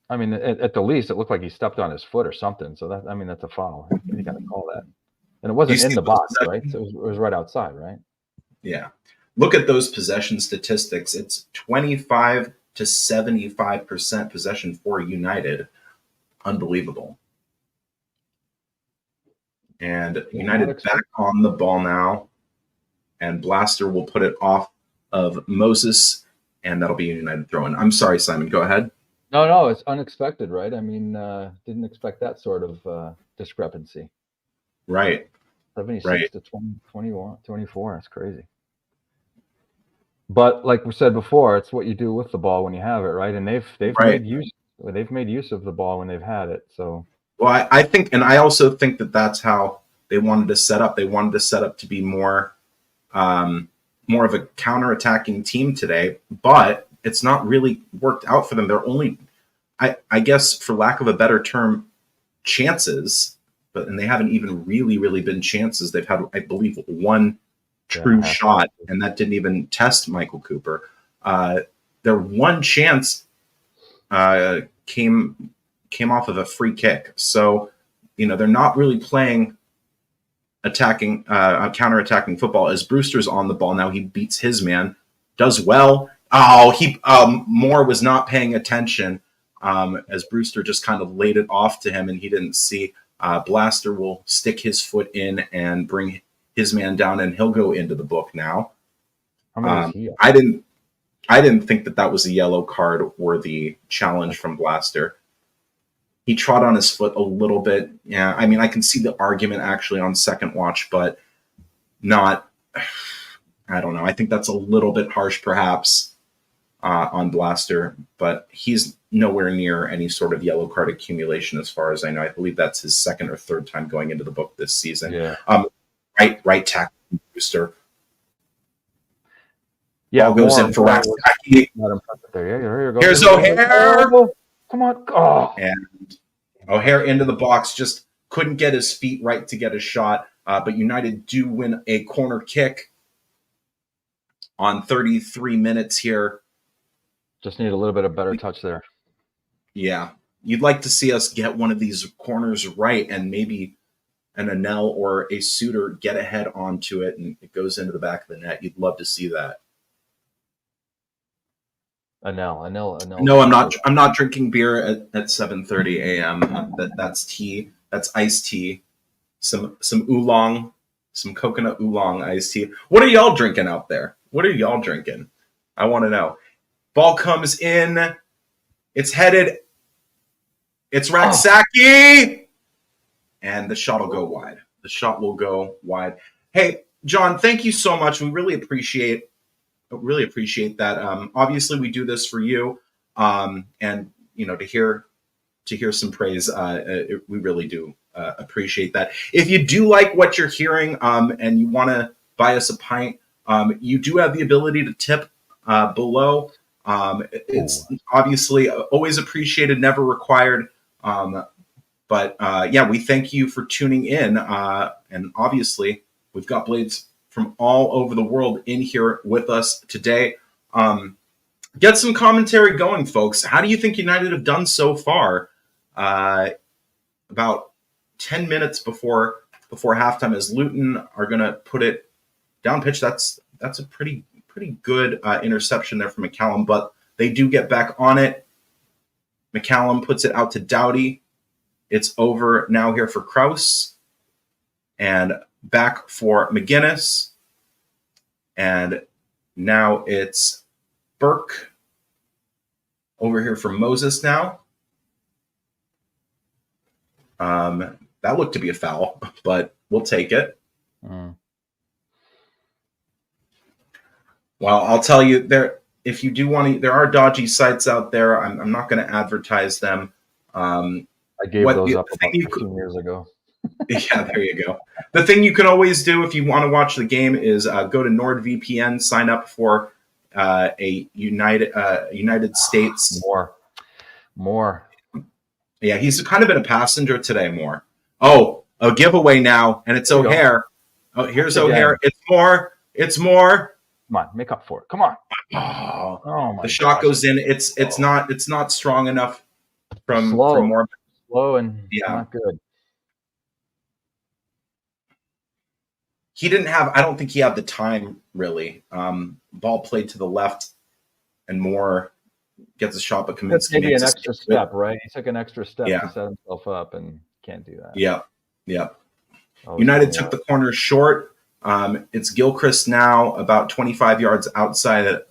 I mean, at the least, it looked like he stepped on his foot or something. So that's a foul. You got to call that. And it wasn't in the box, right? So it was right outside, right? Yeah. Look at those possession statistics. It's 25 to 75% possession for United. Unbelievable. And United back on the ball now. And Blaster will put it off of Moses, and that'll be a United throw-in. I'm sorry, Simon. Go ahead. No, it's unexpected, right? I mean, didn't expect that sort of discrepancy. Right. 76 to 21, 24. That's crazy. But like we said before, it's what you do with the ball when you have it, right? And they've made use of the ball when they've had it. So, well, I think, and I also think that that's how they wanted to set up. They wanted to set up to be more of a counter-attacking team today, but it's not really worked out for them. They're only, I guess, for lack of a better term, chances, and they haven't even really been chances. They've had, I believe, one true shot, and that didn't even test Michael Cooper. Their one chance came off of a free kick. So, they're not really playing counter-attacking football. As Brewster's on the ball now, he beats his man, does well. Moore was not paying attention as Brewster just kind of laid it off to him, and he didn't see. Blaster will stick his foot in and bring his man down, and he'll go into the book now. I didn't think that was a yellow card worthy challenge from Blaster. He trod on his foot a little bit. Yeah, I mean, I can see the argument actually on second watch, but not. I don't know. I think that's a little bit harsh, perhaps, on Blaster, but he's nowhere near any sort of yellow card accumulation, as far as I know. I believe that's his second or third time going into the book this season. Yeah. Right tackle Brewster. Yeah, ball goes in for Raksaki. Here's O'Hare. Come on. Oh. And O'Hare into the box, just couldn't get his feet right to get a shot. But United do win a corner kick on 33 minutes here. Just need a little bit of better touch there. Yeah. You'd like to see us get one of these corners right, and maybe an Anel or a Suitor get ahead onto it and it goes into the back of the net. You'd love to see that. Anel. No, I'm not drinking beer at 7:30 a.m. That's tea. That's iced tea. Some oolong, some coconut oolong iced tea. What are y'all drinking out there? What are y'all drinking? I want to know. Ball comes in. It's headed. It's Raksaki. And the shot will go wide. The shot will go wide. Hey, John, thank you so much. We really appreciate that. Obviously, we do this for you, and to hear some praise, we really do appreciate that. If you do like what you're hearing, and you want to buy us a pint, you do have the ability to tip below. It's obviously always appreciated, never required. But we thank you for tuning in. And obviously, we've got Blades from all over the world in here with us today. Get some commentary going, folks. How do you think United have done so far? About 10 minutes before halftime, as Luton are going to put it down pitch. That's a pretty pretty good interception there from McCallum, but they do get back on it. McCallum puts it out to Doughty. It's over now here for Kraus. And back for McGinnis. And now it's Burke over here for Moses now. That looked to be a foul, but we'll take it. Well, I'll tell you, if you do want to, there are dodgy sites out there. I'm not going to advertise them. I gave those up about 15 years ago. Yeah, there you go. The thing you can always do if you want to watch the game is go to NordVPN, sign up for a United States. More. Yeah, he's kind of been a passenger today, more. Oh, a giveaway now, and it's O'Hare. Oh, here's O'Hare. It's more. Come on, make up for it. Come on. Oh my! The shot goes in. It's not strong enough from more. Slow and not good. He didn't have. I don't think he had the time really. Ball played to the left, and Moore gets a shot, but Kaminsky maybe an extra step, right? He took an extra step to set himself up, and can't do that. Yeah. United took the corner short. It's Gilchrist now, about 25 yards outside.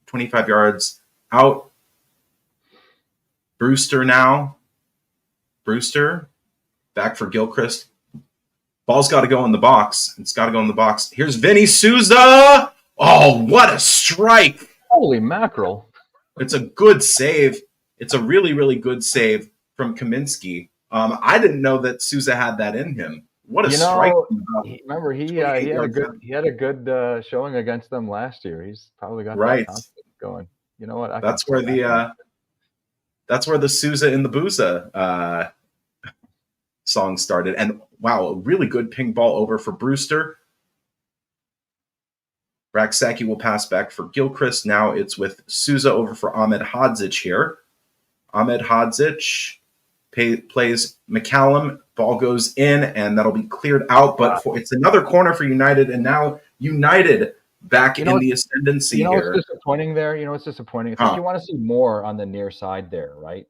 25 yards out. Brewster now. Brewster back for Gilchrist. Ball's got to go in the box. It's got to go in the box. Here's Vinny Souza. Oh, what a strike. Holy mackerel. It's a good save. It's a really, really good save from Kaminsky. I didn't know that Souza had that in him. What a strike. Remember, he had a good showing against them last year. He's probably got that confidence going. You know what? That's where the Souza in the Booza song started. And wow, a really good ping ball over for Brewster. Raksaki will pass back for Gilchrist. Now it's with Souza over for Ahmed Hadzic here. Ahmed Hadzic plays McCallum. Ball goes in, and that'll be cleared out. But it's another corner for United, and now United back in the ascendancy here. What's disappointing there? It's disappointing. I think you want to see more on the near side there, right?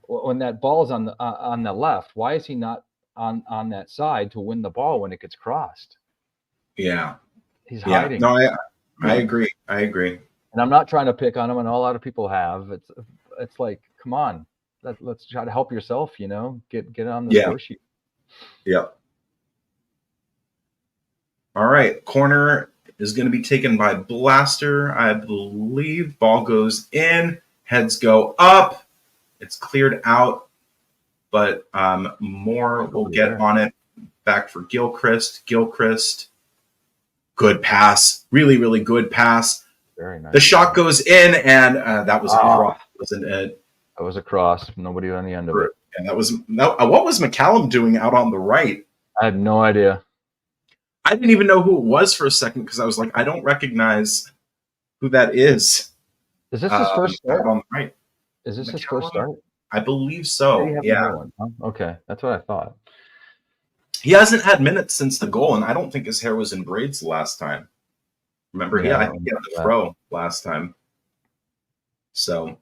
When that ball's on the left, why is he not on that side to win the ball when it gets crossed? Yeah. He's hiding. No, I agree. And I'm not trying to pick on him, and a lot of people have. It's like, come on, let's try to help yourself. Get on the score sheet. Yeah. All right, corner is going to be taken by Blaster, I believe. Ball goes in, heads go up. It's cleared out, but Moore will get on it. Back for Gilchrist. Good pass. Really, really good pass. Very nice. The shot goes in, and that was a cross, wasn't it? That was a cross. Nobody on the end of it. And what was McCallum doing out on the right? I had no idea. I didn't even know who it was for a second because I was like, I don't recognize who that is. Is this his first start? On the right. Is this his first start? I believe so. Yeah. Okay, that's what I thought. He hasn't had minutes since the goal, and I don't think his hair was in braids the last time. Remember, I think he had the throw last time. So,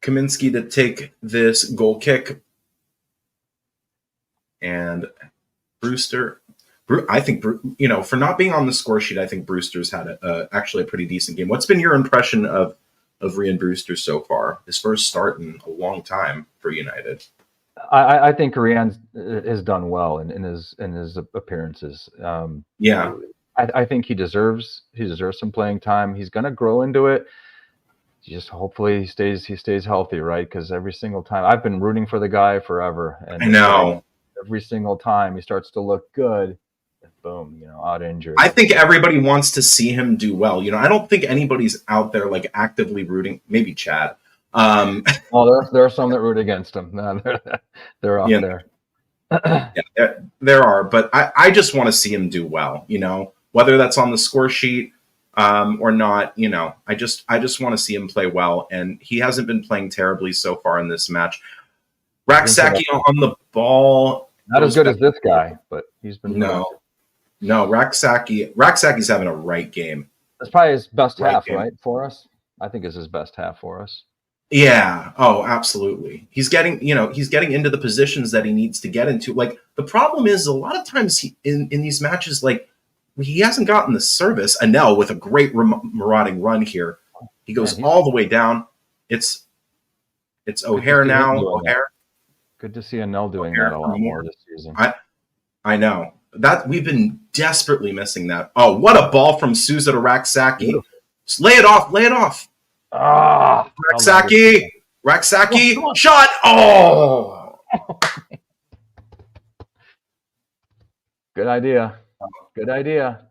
Kaminsky to take this goal kick. And Brewster, I think, for not being on the score sheet, I think Brewster's had actually a pretty decent game. What's been your impression of Rian Brewster so far? His first start in a long time for United. I think Rian has done well in his appearances. I think he deserves some playing time. He's going to grow into it. Just hopefully he stays healthy, right? Because every single time I've been rooting for the guy forever, and I know every single time he starts to look good, boom, out injured. I think everybody wants to see him do well. I don't think anybody's out there like actively rooting. Maybe Chad. Well, there are some that root against him. No, they're out there. Yeah, there are, but I just want to see him do well. Whether that's on the score sheet or not. I just want to see him play well, and he hasn't been playing terribly so far in this match. Raksaki on the ball, not as good as this guy, but he's been no. Raksaki's having a right game. That's probably his best right half, game. right, for us. I think it's his best half for us. Yeah. Oh, absolutely. He's getting, he's getting into the positions that he needs to get into. Like the problem is a lot of times in these matches, like he hasn't gotten the service. Anel with a great marauding run here. He goes Man, all the way down. It's O'Hare now. O'Hare. Good to see Anel doing that a lot more this season. I know that we've been desperately missing that. Oh, what a ball from Souza to Raksaki. Just lay it off. Lay it off. Ah, Raksaki, shot. Oh, good idea. Good idea.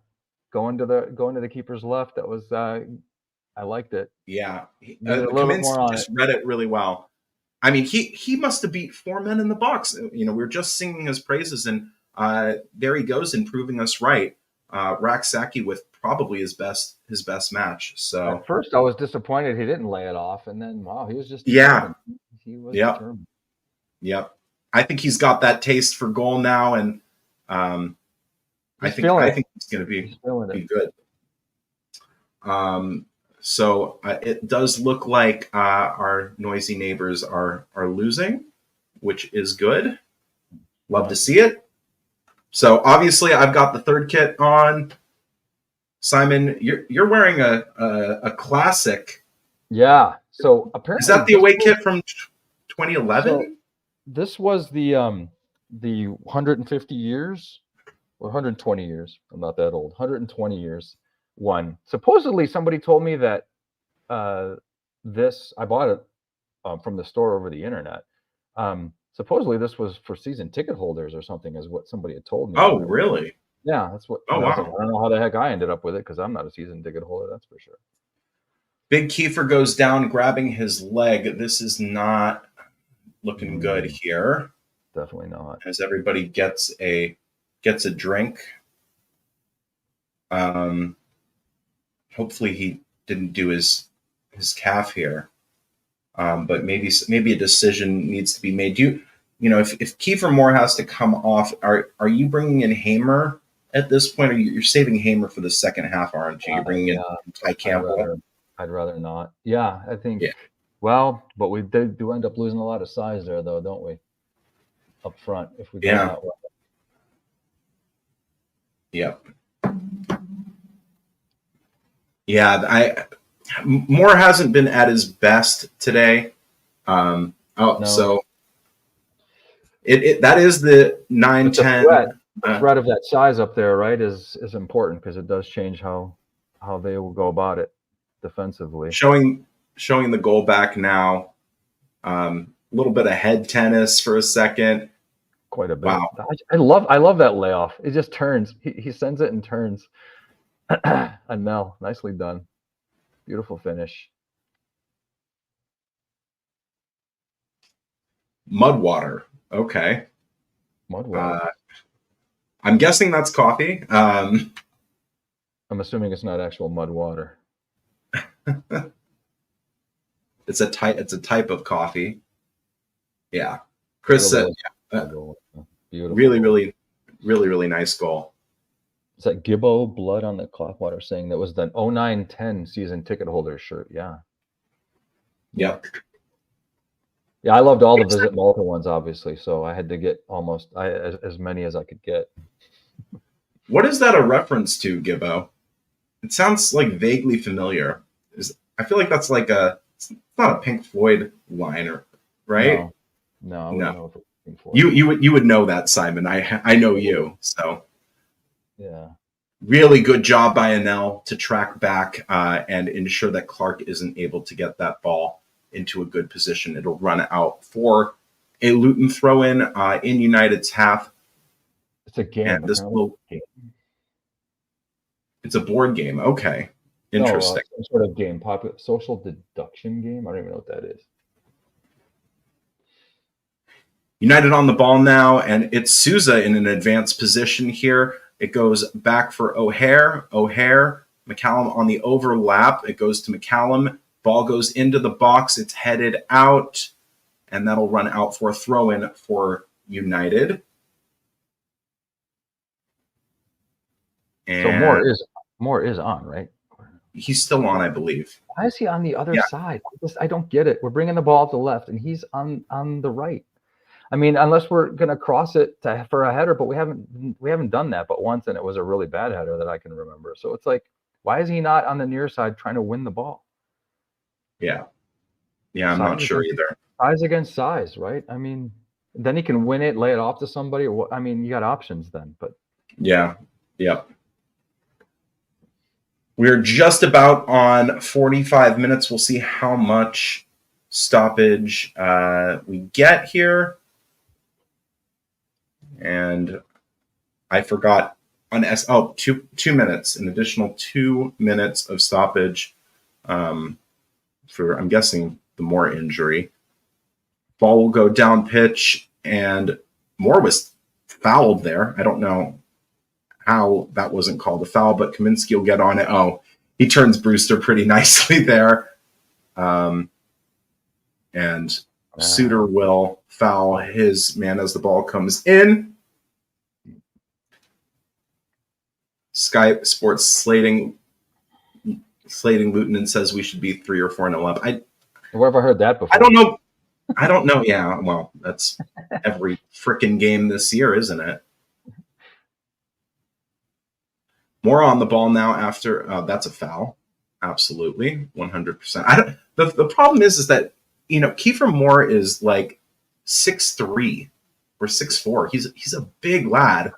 Going to the keeper's left. That was I liked it. Yeah, Kaminsky just read it really well. I mean, he must have beat 4 men in the box. We were just singing his praises, and there he goes in proving us right. Raksaki with probably his best match. So at first I was disappointed he didn't lay it off, and then wow, he was just determined. He was determined. Yep. I think he's got that taste for goal now, and I think he's going to be good. So it does look like our noisy neighbors are losing, which is good. Love to see it. So obviously I've got the third kit on. Simon, you're wearing a classic. Yeah. So apparently, is that the away kit from 2011? So this was the 150 years or 120 years. I'm not that old. 120 years one. Supposedly somebody told me that this I bought it from the store over the internet. Supposedly this was for season ticket holders or something, is what somebody had told me. Oh, really? Yeah, that's what. Oh, wow. I don't know how the heck I ended up with it because I'm not a season ticket holder. That's for sure. Big Kiefer goes down, grabbing his leg. This is not looking good here. Definitely not. As everybody gets a drink. Hopefully he didn't do his calf here. But maybe a decision needs to be made. If Kiefer Moore has to come off, are you bringing in Hamer at this point? Or you're saving Hamer for the second half, aren't you? You're bringing in Ty Campbell. I'd rather not. Yeah, I think. Yeah. Well, but we do end up losing a lot of size there, though, don't we? Up front, if we go that way. Yep. Yeah, Moore hasn't been at his best today. No. So that is the 9-10. The threat of that size up there, right, is important because it does change how they will go about it defensively. Showing the goal back now. A little bit of head tennis for a second. Quite a bit. Wow. I love that layoff. It just turns. He sends it and turns. And Mel, nicely done. Beautiful finish. Mudwater. Okay. Mudwater. I'm guessing that's coffee. I'm assuming it's not actual mud water. It's a type of coffee. Yeah. Chris said beautiful. Really, really, really, really nice goal. Is that Gibbo Blood on the Clockwater saying that was the 09-10 season ticket holder shirt? Yeah. Yep. Yeah, I loved all the Visit Malta ones, obviously, so I had to get as many as I could get. What is that a reference to, Gibbo? It sounds like vaguely familiar. I feel like that's like it's not a Pink Floyd liner, right? No. No. You would know that, Simon. I know you, so. Yeah. Really good job by Anel to track back and ensure that Clark isn't able to get that ball into a good position. It'll run out for a Luton throw-in in United's half. It's a game. And it's a board game. Okay. Interesting. Some sort of game. Social deduction game? I don't even know what that is. United on the ball now, and it's Souza in an advanced position here. It goes back for O'Hare. McCallum on the overlap. It goes to McCallum. Ball goes into the box. It's headed out, and that'll run out for a throw-in for United. And so Moore is on, right? He's still on, I believe. Why is he on the other Yeah. side? I don't get it. We're bringing the ball to the left, and he's on the right. I mean, unless we're going to cross it for a header, but we haven't done that but once, and it was a really bad header that I can remember. So it's like, why is he not on the near side trying to win the ball? Yeah. Yeah, I'm not sure either. Size against size, right? I mean, then he can win it, lay it off to somebody. Or I mean, you got options then, but yeah, yep. We're just about on 45 minutes. We'll see how much stoppage we get here. And I forgot on 2 minutes, an additional 2 minutes of stoppage for, I'm guessing, the Moore injury. Ball will go down pitch, and Moore was fouled there. I don't know how that wasn't called a foul, but Kaminsky will get on it. Oh, he turns Brewster pretty nicely there. And Suter will foul his man as the ball comes in. Sky Sports slating Luton and says we should be 3 or 4-0 up. where have I heard that before? I don't know. Yeah, well, that's every freaking game this year, isn't it? More on the ball now after that's a foul. Absolutely, 100%. The problem is that Kiefer Moore is like 6'3" or 6'4". He's a big lad,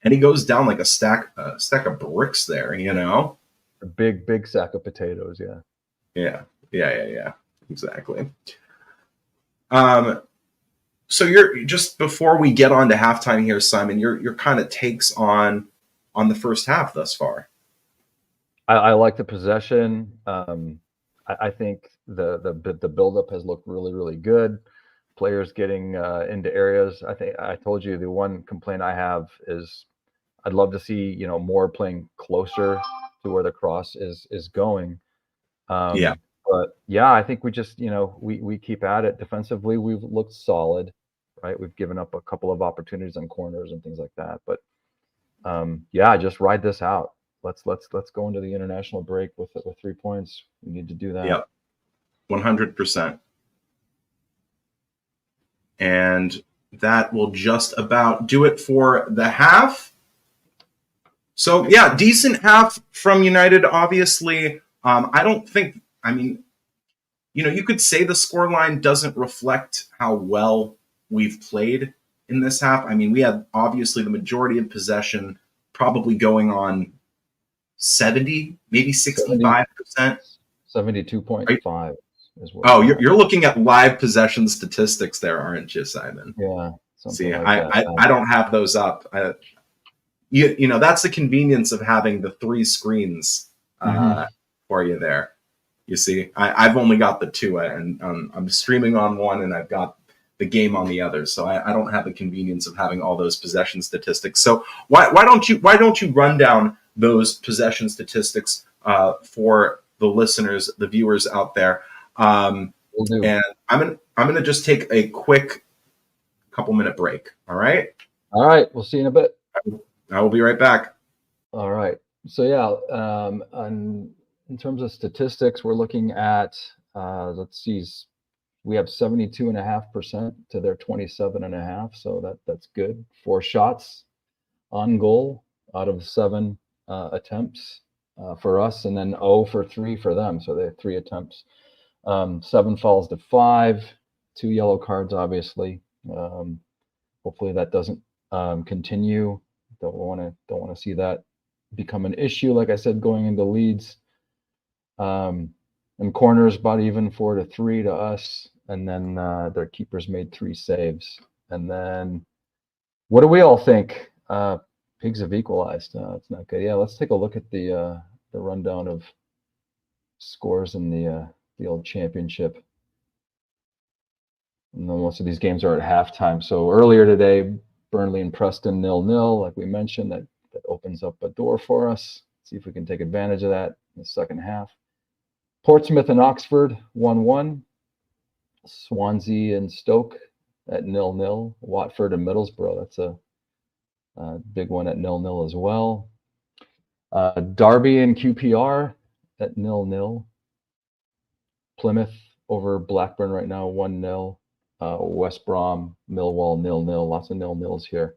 and he goes down like a stack of bricks there. A big sack of potatoes. Yeah. Yeah. Exactly. So you're just before we get on to halftime here, Simon. Your kind of takes on the first half thus far. I like the possession. I think the buildup has looked really, really good. Players getting into areas. I think I told you the one complaint I have is I'd love to see more playing closer to where the cross is going. But yeah, I think we just we keep at it defensively. We've looked solid, right? We've given up a couple of opportunities on corners and things like that, but yeah, just ride this out. Let's go into the international break with 3 points. We need to do that. Yep, 100%. And that will just about do it for the half. So yeah, decent half from United. Obviously, I don't think. I mean, you could say the scoreline doesn't reflect how well we've played in this half. I mean, we had obviously the majority of possession, probably going on 70, maybe 65%. 72.5 is what. Oh, you're looking at live possession statistics there, aren't you, Simon? Yeah. See, I don't have those up. That's the convenience of having the 3 screens for you there. You see, I've only got the 2, and I'm streaming on one, and I've got the game on the other. So I don't have the convenience of having all those possession statistics. So why don't you run down those possession statistics for the listeners, the viewers out there? We'll do. And I'm gonna just take a quick couple-minute break. All right. All right. We'll see you in a bit. I will be right back. All right. So yeah, in terms of statistics, we're looking at let's see, we have 72.5% to their 27.5%, so that's good. 4 shots on goal out of 7 attempts for us, and then 0 for 3 for them. So they have 3 attempts. 7 fouls to 5, 2 yellow cards, obviously. Hopefully that doesn't continue. Don't want to see that become an issue. Like I said, going into leads. And corners about even 4-3 to us, and then their keepers made 3 saves. And then, what do we all think? Pigs have equalized. It's not good. Yeah, let's take a look at the rundown of scores in the old championship. And then most of these games are at halftime. So earlier today, Burnley and Preston 0-0, like we mentioned, that opens up a door for us. See if we can take advantage of that in the second half. Portsmouth and Oxford 1-1. Swansea and Stoke at 0-0. Watford and Middlesbrough, that's a big one at 0-0 as well. Derby and QPR at 0-0. Plymouth over Blackburn right now 1-0. West Brom, Millwall 0-0. Lots of 0-0s here.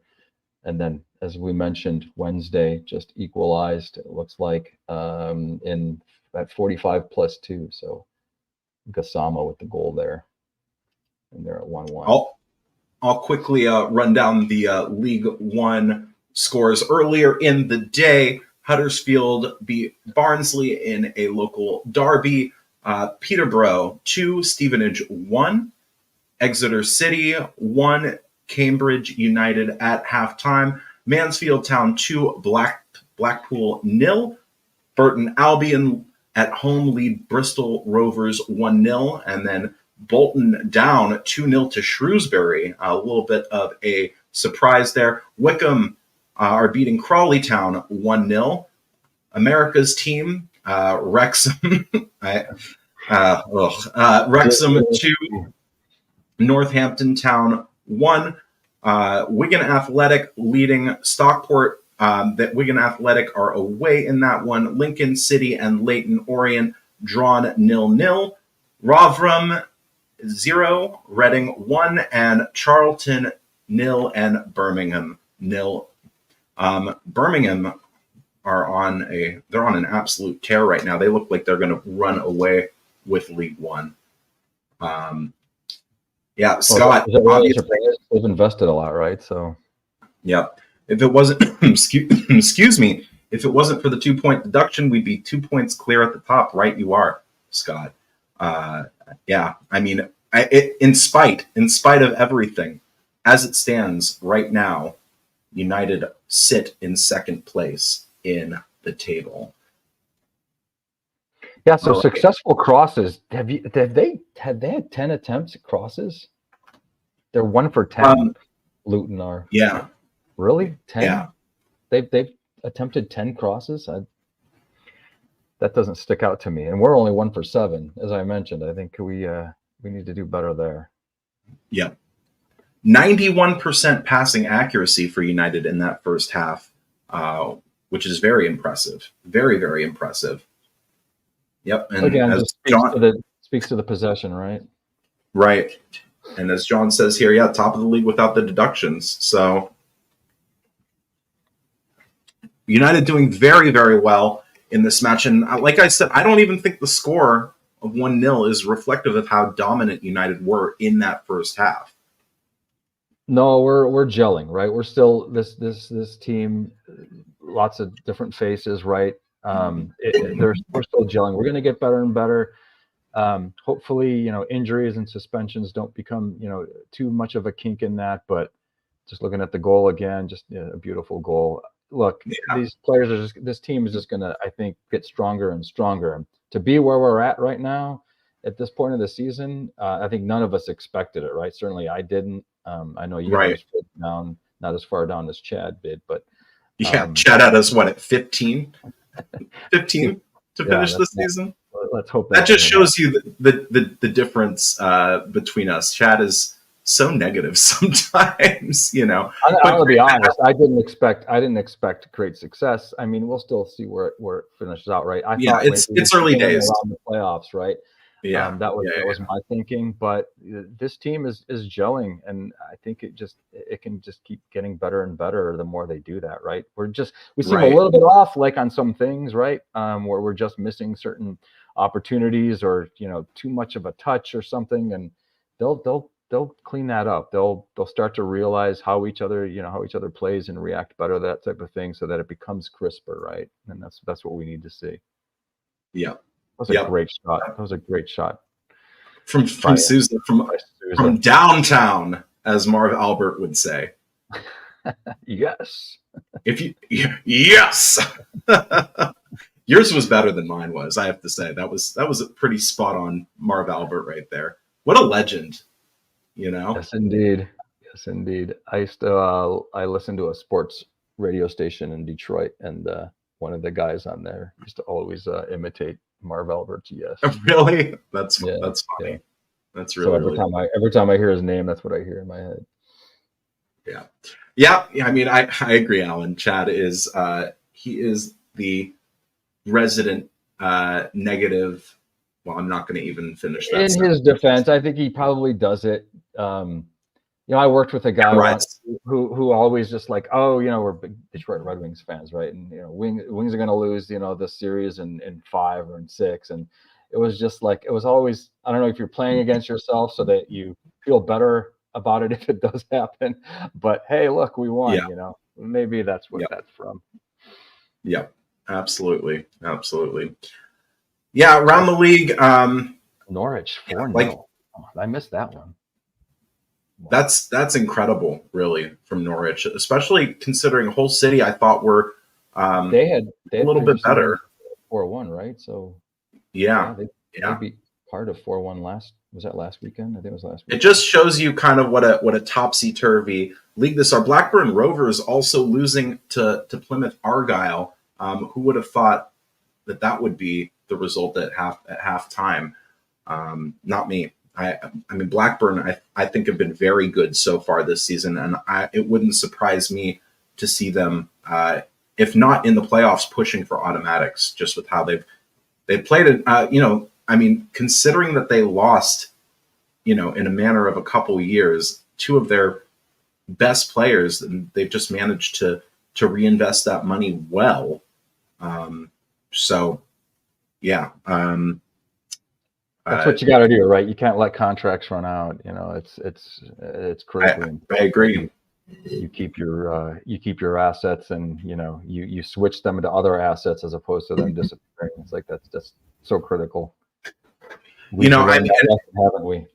And then, as we mentioned, Wednesday just equalized. It looks like in at 45+2. So Gassama with the goal there, and they're at 1-1. I'll quickly run down the League One scores. Earlier in the day, Huddersfield beat Barnsley in a local derby. Peterborough 2, Stevenage 1, Exeter City 1, Cambridge United at halftime, Mansfield Town 2, Blackpool 0, Burton Albion at home lead Bristol Rovers 1-0, and then Bolton down 2-0 to Shrewsbury. A little bit of a surprise there. Wickham are beating Crawley Town 1-0. America's team, Wrexham, Wrexham 2, Northampton Town 1. Wigan Athletic leading Stockport. That Wigan Athletic are away in that one. Lincoln City and Leyton Orient drawn 0-0. Rotherham 0, Reading 1, and Charlton 0 and Birmingham 0. Birmingham are on an absolute tear right now. They look like they're going to run away with League One. Yeah, Scott. They've invested a lot, right? So, yeah. If it wasn't, excuse me, if it wasn't for the 2-point deduction, we'd be 2 points clear at the top. Right, you are, Scott. Yeah, I mean, in spite of everything, as it stands right now, United sit in second place in the table. Yeah, so successful crosses. Have they had 10 attempts at crosses? They're 1 for 10. Luton are. Yeah. Really? 10? Yeah. They've attempted 10 crosses. That doesn't stick out to me. And we're only 1 for 7, as I mentioned. I think we need to do better there. Yep. 91% passing accuracy for United in that first half, which is very impressive. Very, very impressive. Yep. And again, as speaks to the possession, right? Right. And as John says here, yeah, top of the league without the deductions. So United doing very, very well in this match. And like I said, I don't even think the score of 1-0 is reflective of how dominant United were in that first half. No, we're gelling, right? We're still this team, lots of different faces, right? We're still gelling. We're going to get better and better. Hopefully, injuries and suspensions don't become, too much of a kink in that. But just looking at the goal again, just a beautiful goal. Look, these players this team is just going to, I think, get stronger and stronger. And to be where we're at right now, at this point of the season, I think none of us expected it, right? Certainly I didn't. I know you guys put down, not as far down as Chad did, but Chad had us at 15 to finish the season. Let's hope that just shows you the difference between us. Chad is so negative sometimes, I'll be honest. I didn't expect great success. I mean, we'll still see where it finishes out, right? It's early days. Around the playoffs, right? Yeah, that was my thinking. But this team is gelling, and I think it can just keep getting better and better the more they do that, right? We seem a little bit off, like on some things, right? Where we're just missing certain opportunities, or too much of a touch or something, and they'll clean that up. They'll start to realize how each other plays and react better, that type of thing, so that it becomes crisper, right? And that's what we need to see. Yeah. That was a great shot. That was a great shot from Susan, from downtown, as Marv Albert would say. Yes. Yes. Yours was better than mine was, I have to say. That was a pretty spot on Marv Albert right there. What a legend, Yes, indeed. I listened to a sports radio station in Detroit, and one of the guys on there used to always imitate Marv Albert's yes. Really? That's funny. Yeah. That's really every time I hear his name, that's what I hear in my head. Yeah. I mean, I agree, Alan. Chad is he is the resident negative. Well, I'm not going to even finish that. In his defense, I think he probably does it. I worked with a guy once who always just like, oh, we're big Detroit Red Wings fans, right? And Wings are going to lose, this series in 5 or in 6, and it was just like it was always. I don't know if you're playing against yourself so that you feel better about it if it does happen. But hey, look, we won. Yeah. Maybe that's what that's from. Yeah, absolutely. Yeah, around the league, Norwich 4-0. I missed that one. Wow. That's incredible, really, from Norwich, especially considering Hull City. I thought were they had a little bit better. 4-1, right? So they beat part of 4-1 last weekend? I think it was last week. It just shows you kind of what a topsy-turvy league this are. Blackburn Rovers also losing to Plymouth Argyle. Who would have thought that would be the result at halftime? Not me. I mean, Blackburn, I think have been very good so far this season, and it wouldn't surprise me to see them, if not in the playoffs, pushing for automatics. Just with how they've played it. I mean, considering that they lost, in a manner of a couple years, 2 of their best players, and they've just managed to reinvest that money well. That's what you got to do, right? You can't let contracts run out. It's crazy. I agree. You keep your assets, and you switch them into other assets as opposed to them disappearing. It's like that's just so critical. Haven't we?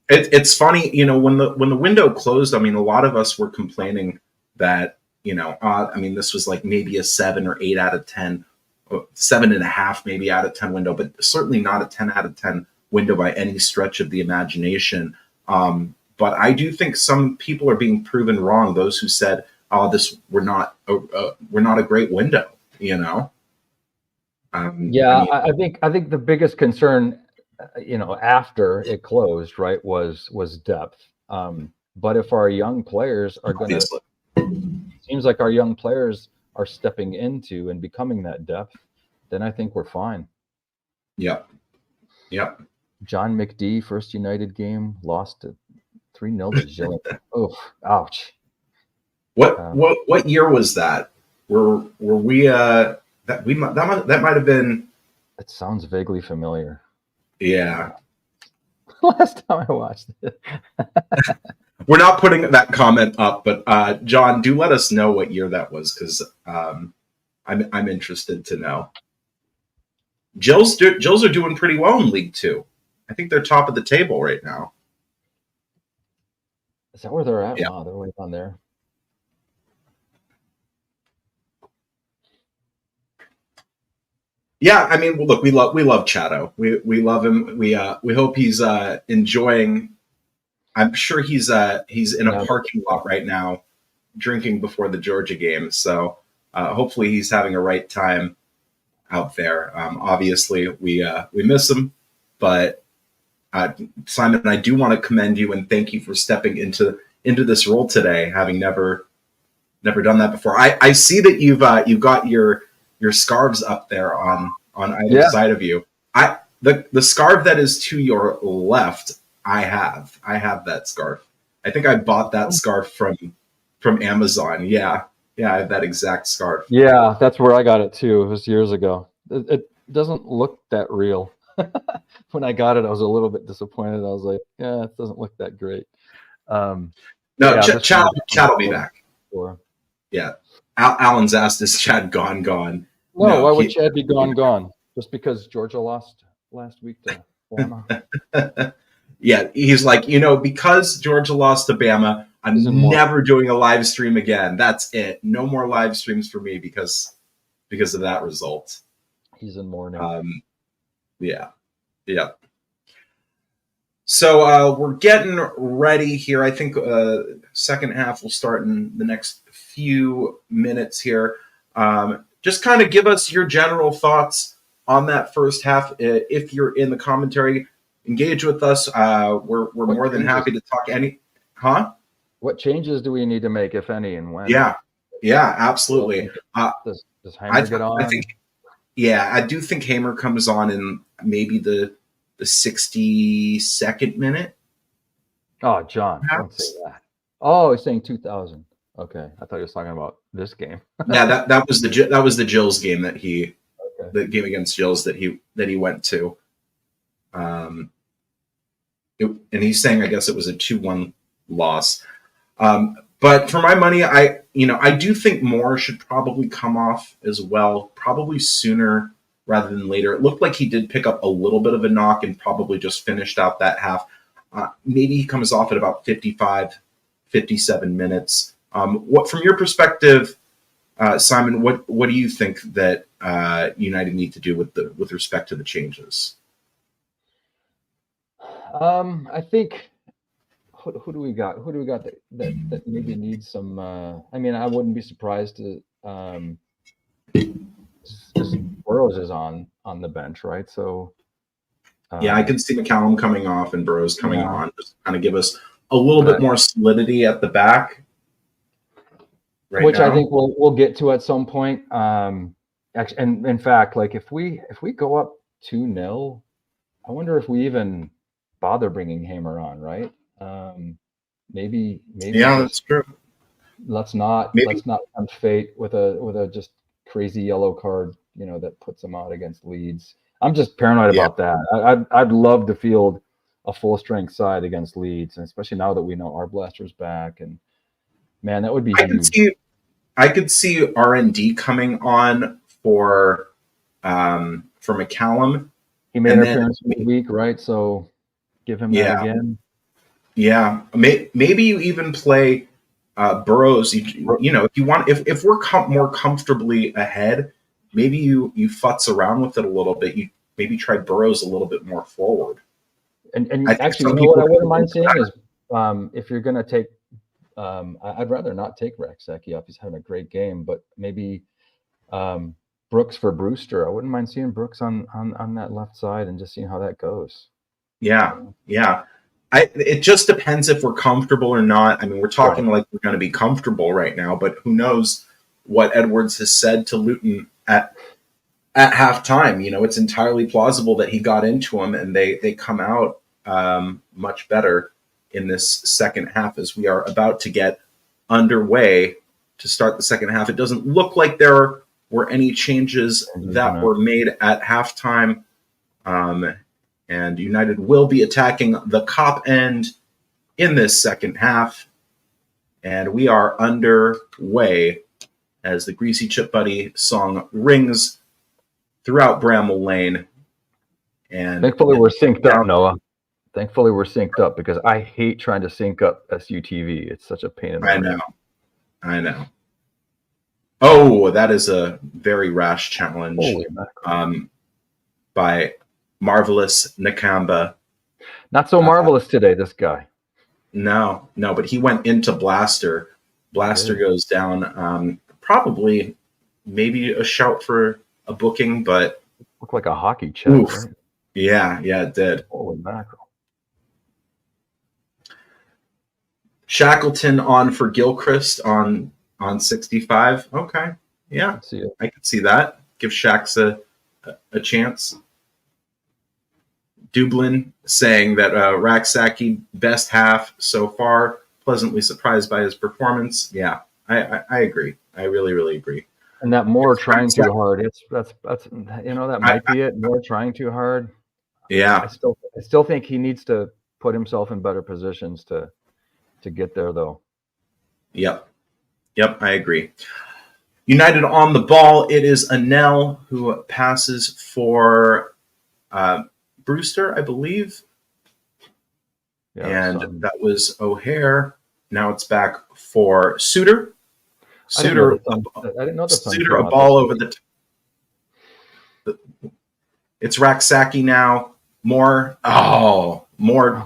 It's funny, when the window closed. I mean, a lot of us were complaining that this was like maybe a 7 or 8 out of 10. 7.5 maybe out of 10 window, but certainly not a 10 out of 10 window by any stretch of the imagination. But I do think some people are being proven wrong. Those who said, "Oh, we're not a great window," I think the biggest concern, after it closed, right, was depth. But if our young players are going to, seems like our young players are stepping into and becoming that depth, then I think we're fine. Yep. John McD, first United game, lost 3-0 to Gillingham. Oh, ouch. What year was that? Were we that might have been? It sounds vaguely familiar. Yeah. Last time I watched it. We're not putting that comment up, but John, do let us know what year that was, because I'm interested to know. Jills are doing pretty well in League 2. I think they're top of the table right now. Is that where they're at? Yeah. Wow, they're way down there. Yeah, I mean, look, we love Chato. We love him. We hope he's enjoying. I'm sure he's in a parking lot right now, drinking before the Georgia game. So hopefully he's having a right time out there. Obviously, we miss him, but Simon, I do want to commend you and thank you for stepping into this role today, having never done that before. I see that you've got your scarves up there on either side of you. The scarf that is to your left, I have that scarf. I think I bought that scarf from Amazon. Yeah, I have that exact scarf. Yeah, that's where I got it too. It was years ago. It doesn't look that real. When I got it, I was a little bit disappointed. I was like, yeah, it doesn't look that great. Chad will be back. Sure. Yeah. Alan's asked, is Chad gone? No, why would Chad be gone? Just because Georgia lost last week to Bama? Yeah, he's like, because Georgia lost to Bama, I'm never doing a live stream again. That's it. No more live streams for me because of that result. He's in mourning. Yeah. So we're getting ready here. I think second half will start in the next few minutes here. Just kind of give us your general thoughts on that first half. If you're in the commentary, engage with us. We're more than happy to talk. What changes do we need to make, if any, and when? Yeah, absolutely. Does Heimer get on? Yeah, I do think Hamer comes on in maybe the 62nd minute, Oh, John, don't say perhaps. that. Oh, he's saying 2000. Okay, I thought he was talking about this game. Yeah, that was the Gills game Okay. the game against Gills that he went to. Um, and he's saying I guess it was a 2-1 loss. But for my money, I do think Moore should probably come off as well, probably sooner rather than later. It looked like he did pick up a little bit of a knock and probably just finished out that half. Maybe he comes off at about 55, 57 minutes. What from your perspective, Simon? What do you think that United need to do with respect to the changes? I think who do we got? Who do we got that maybe needs some? I mean, I wouldn't be surprised to just Burrows is on the bench, right? So Yeah, I can see McCallum coming off and Burrows coming yeah, on, just kind of give us a little bit but more solidity at the back right which I now. think we'll get to at some point. Actually, and in fact, like if we go up 2-0, I wonder if we even bother bringing Hamer on, right? Maybe Yeah, just that's true. let's not Maybe. tempt fate with a just crazy yellow card, that puts them out against Leeds. I'm just paranoid Yeah, about that. I'd love to field a full strength side against Leeds, and especially now that we know our Blaster's back, and man, that would be I could huge. see I could see R&D coming on for McCallum, He made and an then appearance midweek, right? So give him that yeah, again. yeah. Maybe you even play Burrows. If you want, if we're more comfortably ahead, maybe you futz around with it a little bit. You maybe try Burrows a little bit more forward. I And think actually, some what people I could wouldn't do mind seeing that. is if you're going to take, I'd rather not take Raksaki off. He's having a great game, but maybe um, Brooks for Brewster. I wouldn't mind seeing Brooks on that left side and just seeing how that goes. Yeah, yeah. It just depends if we're comfortable or not. I mean, we're Right. talking like we're going to be comfortable right now, but who knows what Edwards has said to Luton at halftime. It's entirely plausible that he got into him and they come out much better in this second half as we are about to get underway to start the second half. It doesn't look like there were any changes that were made at halftime. And United will be attacking the Kop end in this second half. And we are underway as the Greasy Chip Buddy song rings throughout Bramall Lane. And Thankfully, we're synced up, Noah. Thankfully, we're synced up because I hate trying to sync up SUTV. It's such a pain in the rear. I know. Oh, that is a very rash challenge by Marvelous Nakamba. Not so marvelous today, this guy. No, but he went into Blaster. Blaster goes down. Probably maybe a shout for a booking, but looked like a hockey check. Right? Yeah, it did. Holy mackerel. Shackleton on for Gilchrist on 65. Okay. Yeah. I could see that. Give Shax a chance. Dublin saying that Raksaki best half so far, pleasantly surprised by his performance. Yeah, I agree. I really, really agree. And that Moore trying too hard. That's that might be it. Moore trying too hard. Yeah. I still think he needs to put himself in better positions to get there though. Yep, I agree. United on the ball. It is Anel who passes for Brewster, I believe. Yeah, and that was O'Hare. Now it's back for Suter. I didn't know the Suter, a ball over it's Raksaki now. Moore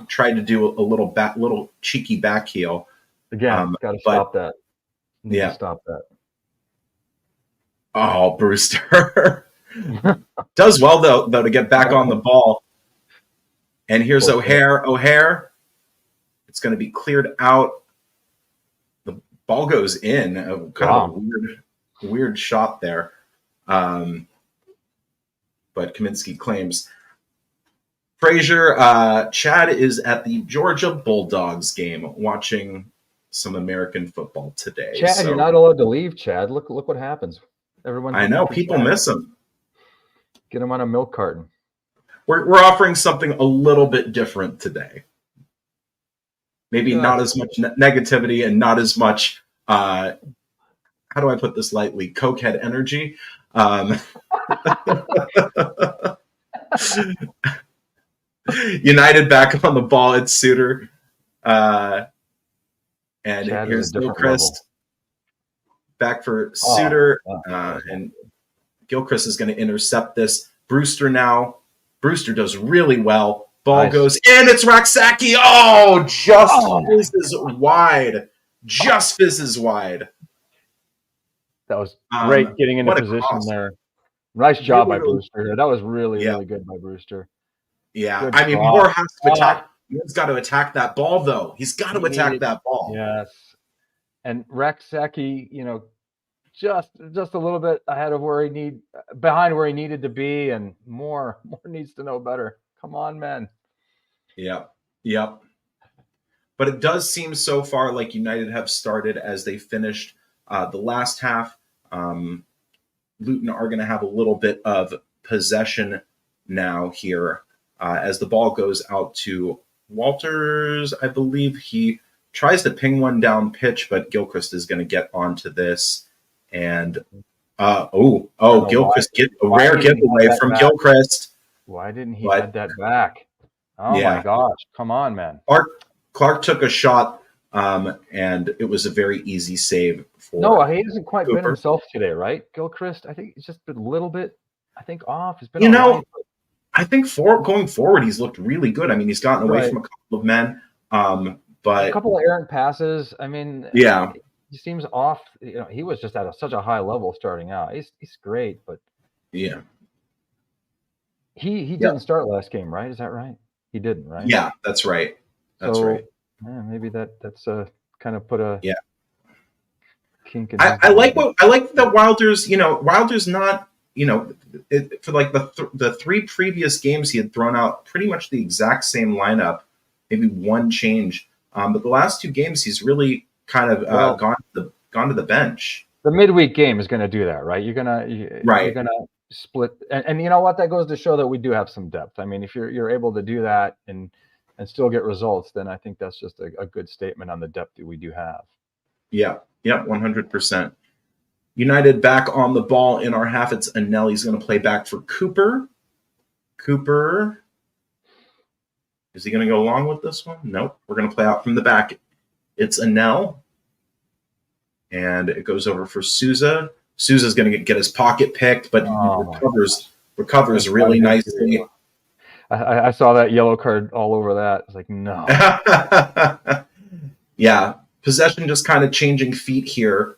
tried to do a little cheeky back heel. Again, got to stop that. Stop that. Oh, Brewster does well though to get back on the ball. And here's O'Hare. It's going to be cleared out. The ball goes in. Kind of a weird shot there. but Kaminsky claims. Frazier, Chad is at the Georgia Bulldogs game watching some American football today. Chad, so, you're not allowed to leave, Chad. Look what happens. Everyone, I know people miss him. Get him on a milk carton. We're offering something a little bit different today. Maybe not as much negativity and not as much, how do I put this lightly, cokehead energy. United back on the ball. It's Suter. And Chad here's Gilchrist back for Suter. And Gilchrist is going to intercept this. Brewster now. Brewster does really well. Ball goes in. It's Raksaki. Oh, fizzes wide. Just fizzes wide. That was great getting into position there. Nice job by Brewster. That was really good by Brewster. Yeah. Good I mean, cross. Moore has to attack. He's got to attack that ball, though. He's got to attack that ball. Yes. And Raksaki, just a little bit ahead of behind where he needed to be, and Moore needs to know better. Come on, man. Yep. But it does seem so far like United have started as they finished the last half. Luton are going to have a little bit of possession now here as the ball goes out to Walters. I believe he tries to ping one down pitch, but Gilchrist is going to get onto this. And Gilchrist get a rare giveaway from Gilchrist. Why didn't he head that back? Oh my gosh! Come on, man. Clark took a shot, and it was a very easy save. No, he hasn't quite been himself today, right? Gilchrist, I think he's just been a little bit, off. He's been, I think going forward, he's looked really good. I mean, he's gotten away from a couple of men, but a couple of errant passes. I mean, he seems off. He was just at such a high level starting out. He's great, but he didn't start last game, right? Is that right? He didn't, right? Yeah, that's right. That's right. Yeah, maybe that's kind of put a kink in. I like that Wilder's. Wilder's not. For like the three previous games, he had thrown out pretty much the exact same lineup, maybe one change. But the last two games, he's really kind of gone to the bench. The midweek game is going to do that, right? You're gonna split, and you know what? That goes to show that we do have some depth. I mean, if you're able to do that and still get results, then I think that's just a good statement on the depth that we do have. Yeah, 100%. United back on the ball in our half. It's Anel. He's going to play back for Cooper. Is he going to go along with this one? Nope. We're going to play out from the back. It's Anel. And it goes over for Souza. Souza's going to get his pocket picked, but recovers really nicely. I saw that yellow card all over that. It's like, no. Yeah. Possession just kind of changing feet here.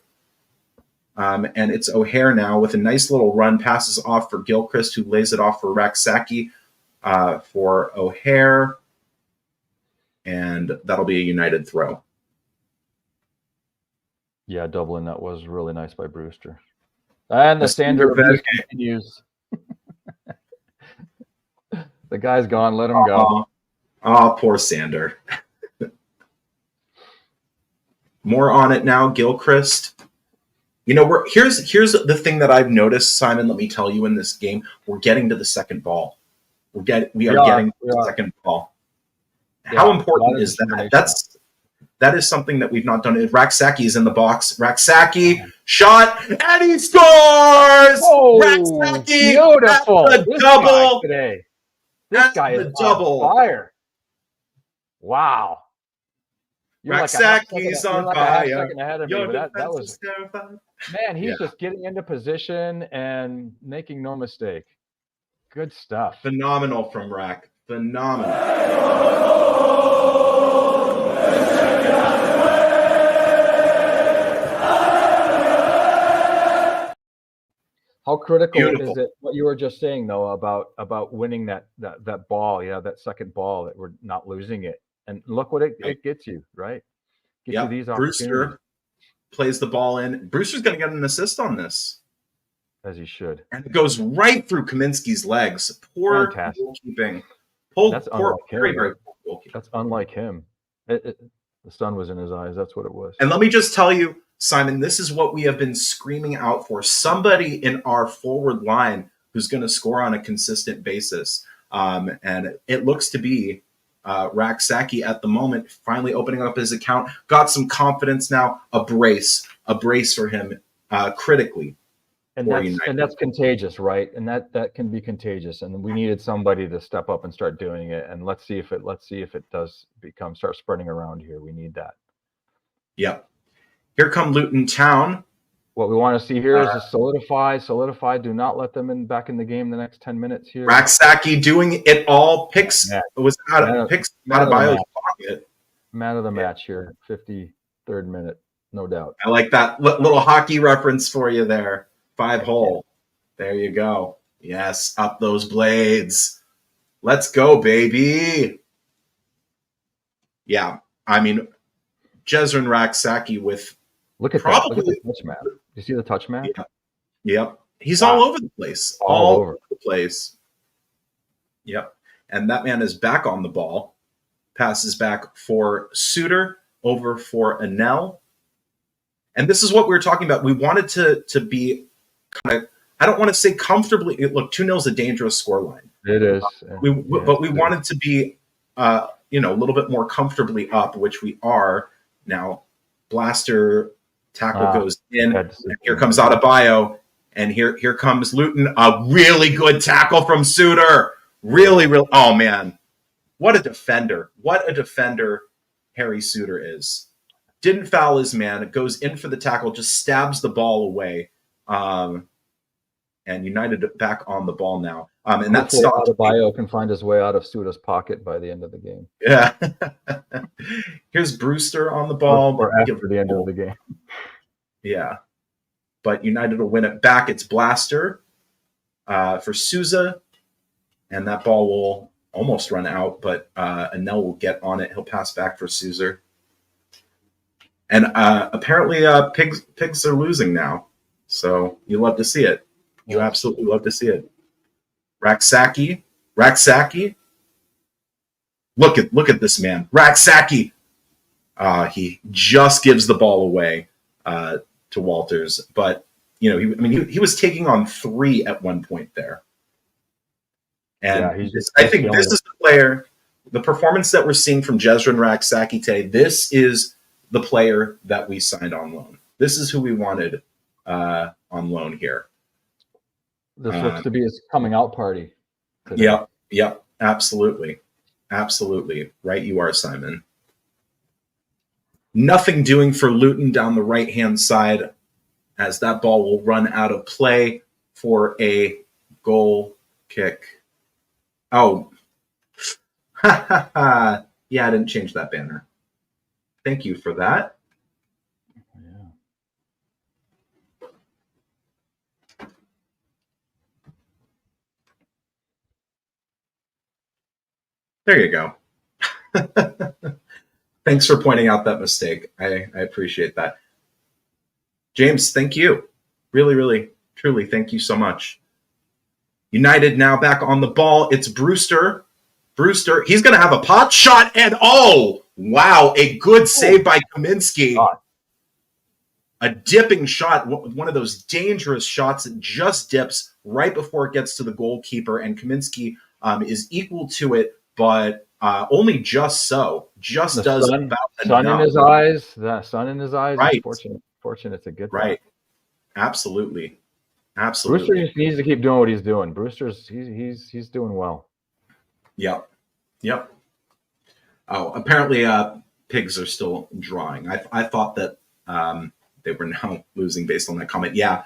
And it's O'Hare now with a nice little run, passes off for Gilchrist, who lays it off for Raksaki for O'Hare. And that'll be a United throw. Yeah, Dublin, that was really nice by Brewster. And the standard continues. The guy's gone. Let him go. Oh, poor Sander. More on it now, Gilchrist. Here's the thing that I've noticed, Simon. Let me tell you, in this game, we're getting to the second ball. We are getting to the second ball. Yeah, how important is that? That is something that we've not done. Raksaki is in the box. Raksaki shot, and he scores! Oh, Raksaki, beautiful! The double today. This guy is on fire. Wow. Raksaki's on fire. Second ahead of me, but that was terrifying. Man, he's just getting into position and making no mistake. Good stuff. Phenomenal from Rak. Phenomenal. How critical is it, what you were just saying, though, about winning that ball, that second ball, that we're not losing it. And look what it gets you, right? Gets you these opportunities. Brewster plays the ball in. Brewster's going to get an assist on this. as he should. And it goes right through Kaminsky's legs. Poor Fantastic. goalkeeping. That's Poor, unlike him. very, very poor goalkeeping. That's unlike him. The sun was in his eyes. That's what it was. And let me just tell you, Simon, this is what we have been screaming out for. Somebody in our forward line who's going to score on a consistent basis. And it looks to be Raksaki at the moment, finally opening up his account. Got some confidence now. A brace for him critically. And that's contagious, right? And that can be contagious. And we needed somebody to step up and start doing it. And let's see if it does start spreading around here. We need that. Yep. Here come Luton Town. What we want to see here is a solidify. Do not let them back in the game the next 10 minutes here. Raksaki doing it all. Picks was out of Bio's pocket. Man of the match here, 53rd minute, no doubt. I like that little hockey reference for you there. 5-hole. There you go. Yes, up those blades. Let's go, baby. Yeah, I mean, Jezrin Raksaki with look at the touch map. You see the touch map? Yeah. Yep. He's all over the place. All over the place. Yep. And that man is back on the ball. Passes back for Suter, over for Anel. And this is what we were talking about. We wanted to be kind of, I don't want to say comfortably. Look, 2-0 is a dangerous scoreline. It is. But we wanted to be, a little bit more comfortably up, which we are now. Blaster tackle goes in. And here comes Adebayo. And here comes Luton. A really good tackle from Suter. Really. Oh, man. What a defender. What a defender Harry Suter is. Didn't foul his man. It goes in for the tackle, just stabs the ball away. And United back on the ball now. And that stopped. Adebayo can find his way out of Suter's pocket by the end of the game. Yeah. Here's Brewster on the ball. Or after the end of the game. Yeah. But United will win it back. It's Blaster for Souza. And that ball will almost run out, but Anel will get on it. He'll pass back for Souza. And apparently pigs are losing now. So you love to see it. You absolutely love to see it. Raksaki. Look at this man. Raksaki. He just gives the ball away to Walters. But, he was taking on 3 at one point there. And I think this is the player, the performance that we're seeing from Jezrin Raksaki today, this is the player that we signed on loan. This is who we wanted on loan here. This looks to be his coming out party today. Yep, absolutely. Absolutely. Right you are, Simon. Nothing doing for Luton down the right-hand side as that ball will run out of play for a goal kick. Oh, yeah, I didn't change that banner. Thank you for that. Yeah. There you go. Thanks for pointing out that mistake. I appreciate that. James, thank you. Really, really, truly, thank you so much. United now back on the ball. It's Brewster. He's going to have a pot shot. And, oh, wow, a good save by Kaminsky. A dipping shot, one of those dangerous shots that just dips right before it gets to the goalkeeper. And Kaminsky is equal to it, but only just so. Just does about enough. Sun in his eyes. The sun in his eyes. Right. Fortunate to get right. That. Absolutely. Absolutely. Brewster just needs to keep doing what he's doing. Brewster's he's doing well. Yep. Oh, apparently pigs are still drawing. I thought that they were now losing based on that comment. Yeah.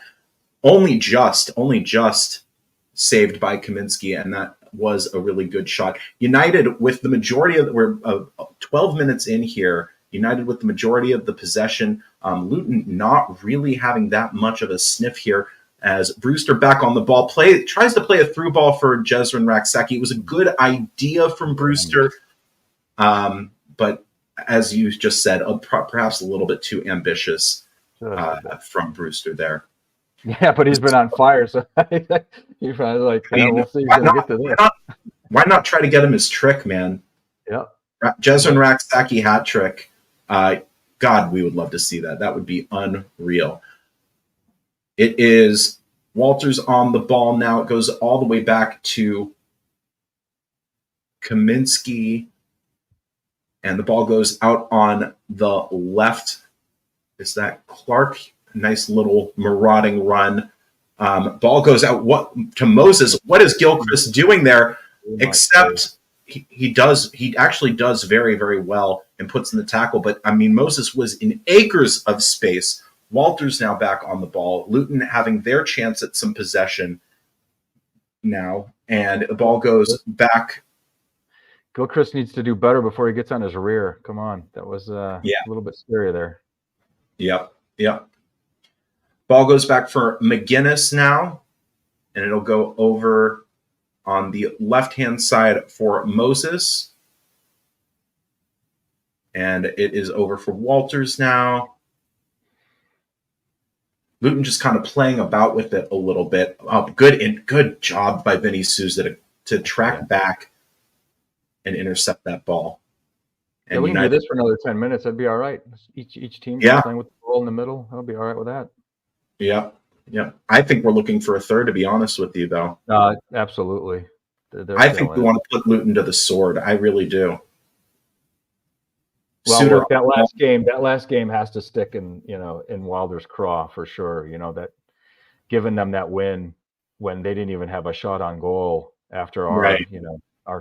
Only just saved by Kaminsky, and that was a really good shot. United with the majority of we're 12 minutes in here. United with the majority of the possession. Luton not really having that much of a sniff here. As Brewster back on the ball, tries to play a through ball for Jezrin Raksaki. It was a good idea from Brewster, but as you just said, perhaps a little bit too ambitious from Brewster there. Yeah, but he's been on fire, so he's probably like, I yeah, mean, we'll see. He's gonna get to this. why not try to get him his trick, man? Yeah. Jezrin Raksaki hat trick. God, we would love to see that. That would be unreal. It is Walters on the ball now. It goes all the way back to Kaminsky, and the ball goes out on the left. Is that Clark? Nice little marauding run. Ball goes out to Moses. What is Gilchrist doing there? Except he actually does very, very well and puts in the tackle. But I mean, Moses was in acres of space. Walters now back on the ball. Luton having their chance at some possession now, and the ball goes back. Gilchrist needs to do better before he gets on his rear. Come on, that was a little bit scary there. Yep. Ball goes back for McGinnis now, and it'll go over on the left-hand side for Moses. And it is over for Walters now. Luton just kind of playing about with it a little bit. Good job by Vinny Souza to track back and intercept that ball. And we can do this for another 10 minutes. That'd be all right. Each team playing with the ball in the middle. I'll be all right with that. Yeah. I think we're looking for a third, to be honest with you, though. Absolutely. I think we want to put Luton to the sword. I really do. Well, look, that last game has to stick in Wilder's craw for sure. that giving them that win when they didn't even have a shot on goal after our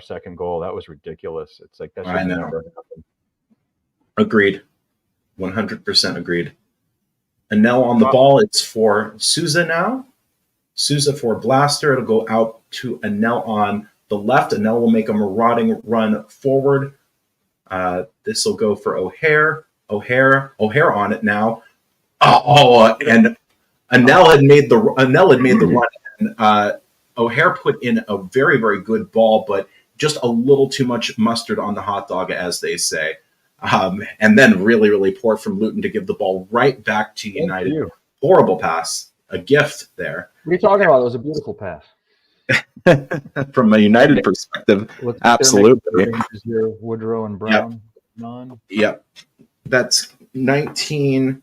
second goal, that was ridiculous. It's like that should never happen. Agreed. 100% agreed. Anel on the ball. It's for Souza now. Souza for Blaster. It'll go out to Anel on the left. Anel will make a marauding run forward. This will go for O'Hare. O'Hare on it now. And Anel had made the run. And, O'Hare put in a very, very good ball, but just a little too much mustard on the hot dog, as they say. And then really, really poor from Luton to give the ball right back to United. Horrible pass. A gift there. What are you talking about? It was a beautiful pass. From a United perspective, absolutely. Woodrow and Brown. Yep. That's 19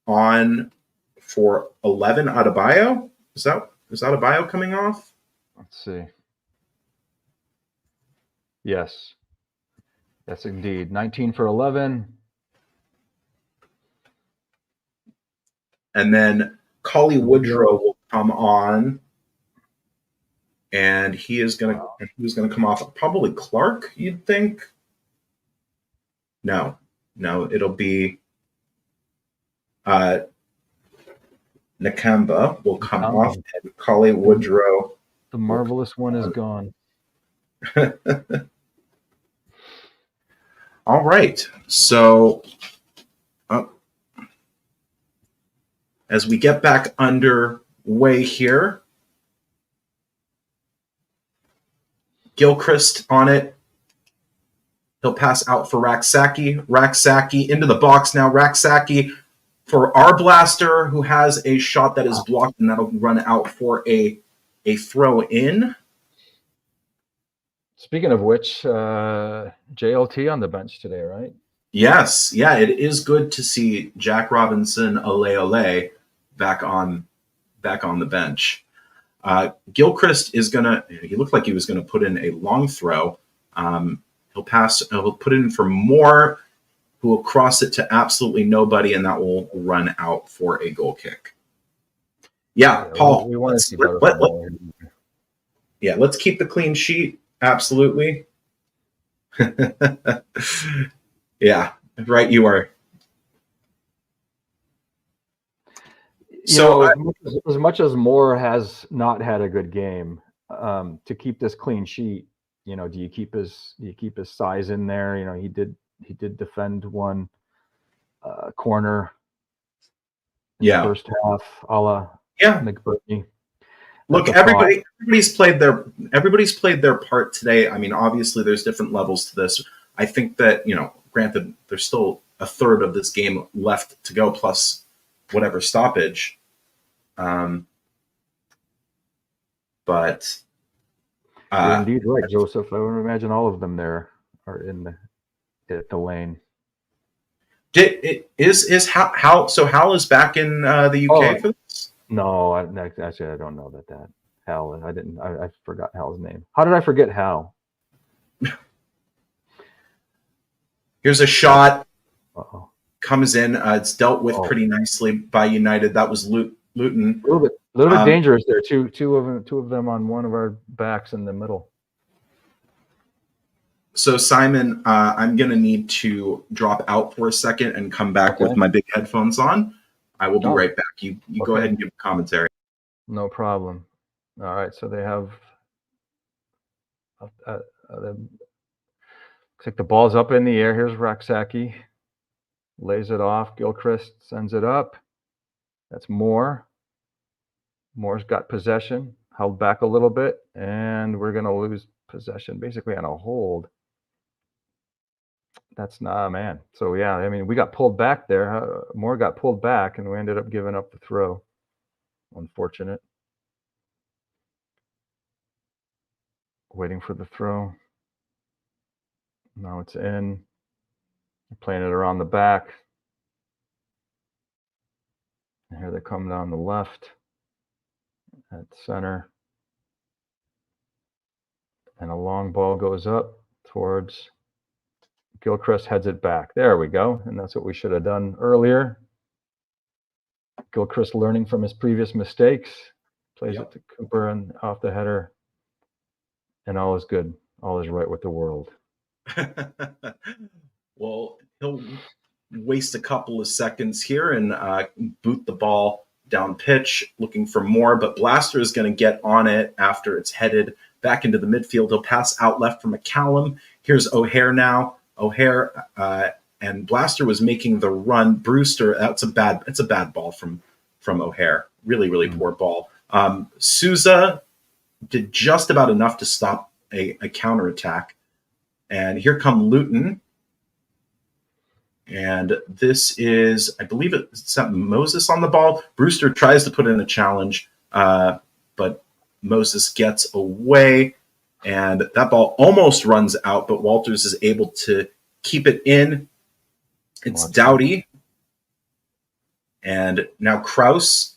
on for 11 Adebayo. Is Adebayo coming off? Let's see. Yes, indeed. 19 for 11. And then Collie Woodrow will come on. And who's going to come off? Probably Clark, you'd think. No, it'll be Nakamba will come off, and Collie Woodrow. The marvelous one is gone. All right. So as we get back underway here, Gilchrist on it. He'll pass out for Raksaki. Raksaki into the box now. Raksaki for our Blaster, who has a shot that is blocked, and that'll run out for a throw in. Speaking of which, JLT on the bench today, right? Yes. Yeah, it is good to see Jack Robinson, ole, back on the bench. Gilchrist he looked like he was gonna put in a long throw. He'll put it in for Moore, who will cross it to absolutely nobody, and that will run out for a goal kick. Yeah, Paul. We want to see better. Let's keep the clean sheet. Absolutely. Yeah, right. You are. As much as Moore has not had a good game, to keep this clean sheet, do you keep his size in there? He did defend one corner in the first half, a la McBurney. Look, everybody's played their part today. I mean, obviously there's different levels to this. I think that, granted, there's still a third of this game left to go, plus whatever stoppage. But You're indeed right, Joseph. I would imagine all of them there are in the lane. is Hal is back in the UK for this? No, actually I don't know that Hal. I forgot Hal's name. How did I forget Hal? Here's a shot. Uh-oh. Comes in. It's dealt with pretty nicely by United. That was Luton. A little bit dangerous there. Two of them on one of our backs in the middle. So Simon, I'm gonna need to drop out for a second and come back with my big headphones on. I will be right back. You go ahead and give a commentary. No problem. All right. So they have. Looks like the ball's up in the air. Here's Raksaki. Lays it off. Gilchrist sends it up. That's Moore. Moore's got possession. Held back a little bit. And we're going to lose possession basically on a hold. That's not, man. So, yeah, I mean, we got pulled back there. Moore got pulled back, and we ended up giving up the throw. Unfortunate. Waiting for the throw. Now it's in. Playing it around the back. And here they come down the left at center. And a long ball goes up towards Gilchrist, heads it back. There we go. And that's what we should have done earlier. Gilchrist learning from his previous mistakes. Plays it to Cooper and off the header. And all is good. All is right with the world. Well, he'll waste a couple of seconds here and boot the ball down pitch, looking for more. But Blaster is going to get on it after it's headed back into the midfield. He'll pass out left for McCallum. Here's O'Hare now. O'Hare and Blaster was making the run. Brewster, it's a bad ball from O'Hare. Really, really poor ball. Souza did just about enough to stop a counterattack. And here come Luton. And this is, I believe it's Moses on the ball. Brewster tries to put in a challenge, but Moses gets away. And that ball almost runs out, but Walters is able to keep it in. It's Doughty. And now Kraus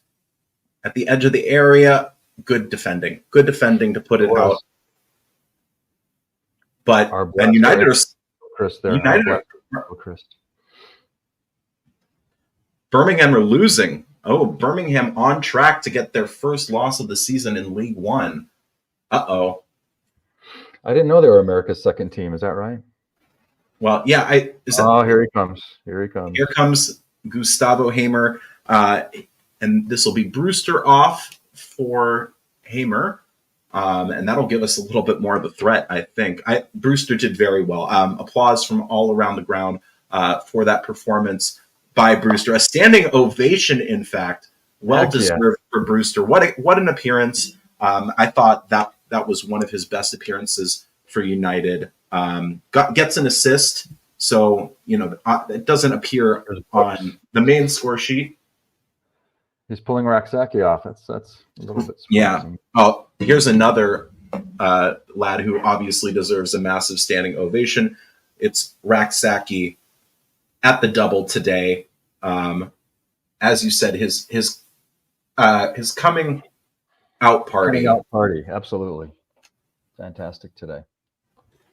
at the edge of the area. Good defending. Good defending to put it out. But and United are Chris there. Chris. Birmingham are losing. Oh, Birmingham on track to get their first loss of the season in League One. Uh-oh. I didn't know they were America's second team. Is that right? Well, yeah. Here he comes. Here he comes. Here comes Gustavo Hamer. And this will be Brewster off for Hamer. And that'll give us a little bit more of a threat, I think. Brewster did very well. Applause from all around the ground for that performance by Brewster. A standing ovation, in fact. Well-deserved for Brewster. What an appearance. I thought that was one of his best appearances for United. Gets an assist, so it doesn't appear on the main score sheet. He's pulling Raksaki off. That's a little bit surprising. Yeah. Oh, here's another lad who obviously deserves a massive standing ovation. It's Raksaki at the double today. As you said, his coming out party. Coming out party, absolutely. Fantastic today.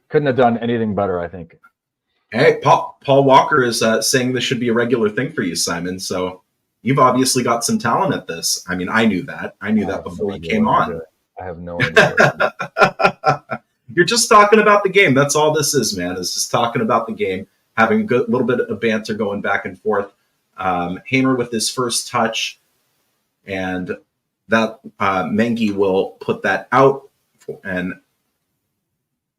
Couldn't have done anything better, I think. Hey, Paul Walker is saying this should be a regular thing for you, Simon. So you've obviously got some talent at this. I mean, I knew that. I knew that before you came on. I have no idea. You're just talking about the game. That's all this is, man. It's just talking about the game, having a good little bit of banter going back and forth. Hamer with his first touch, and that Mengi will put that out. And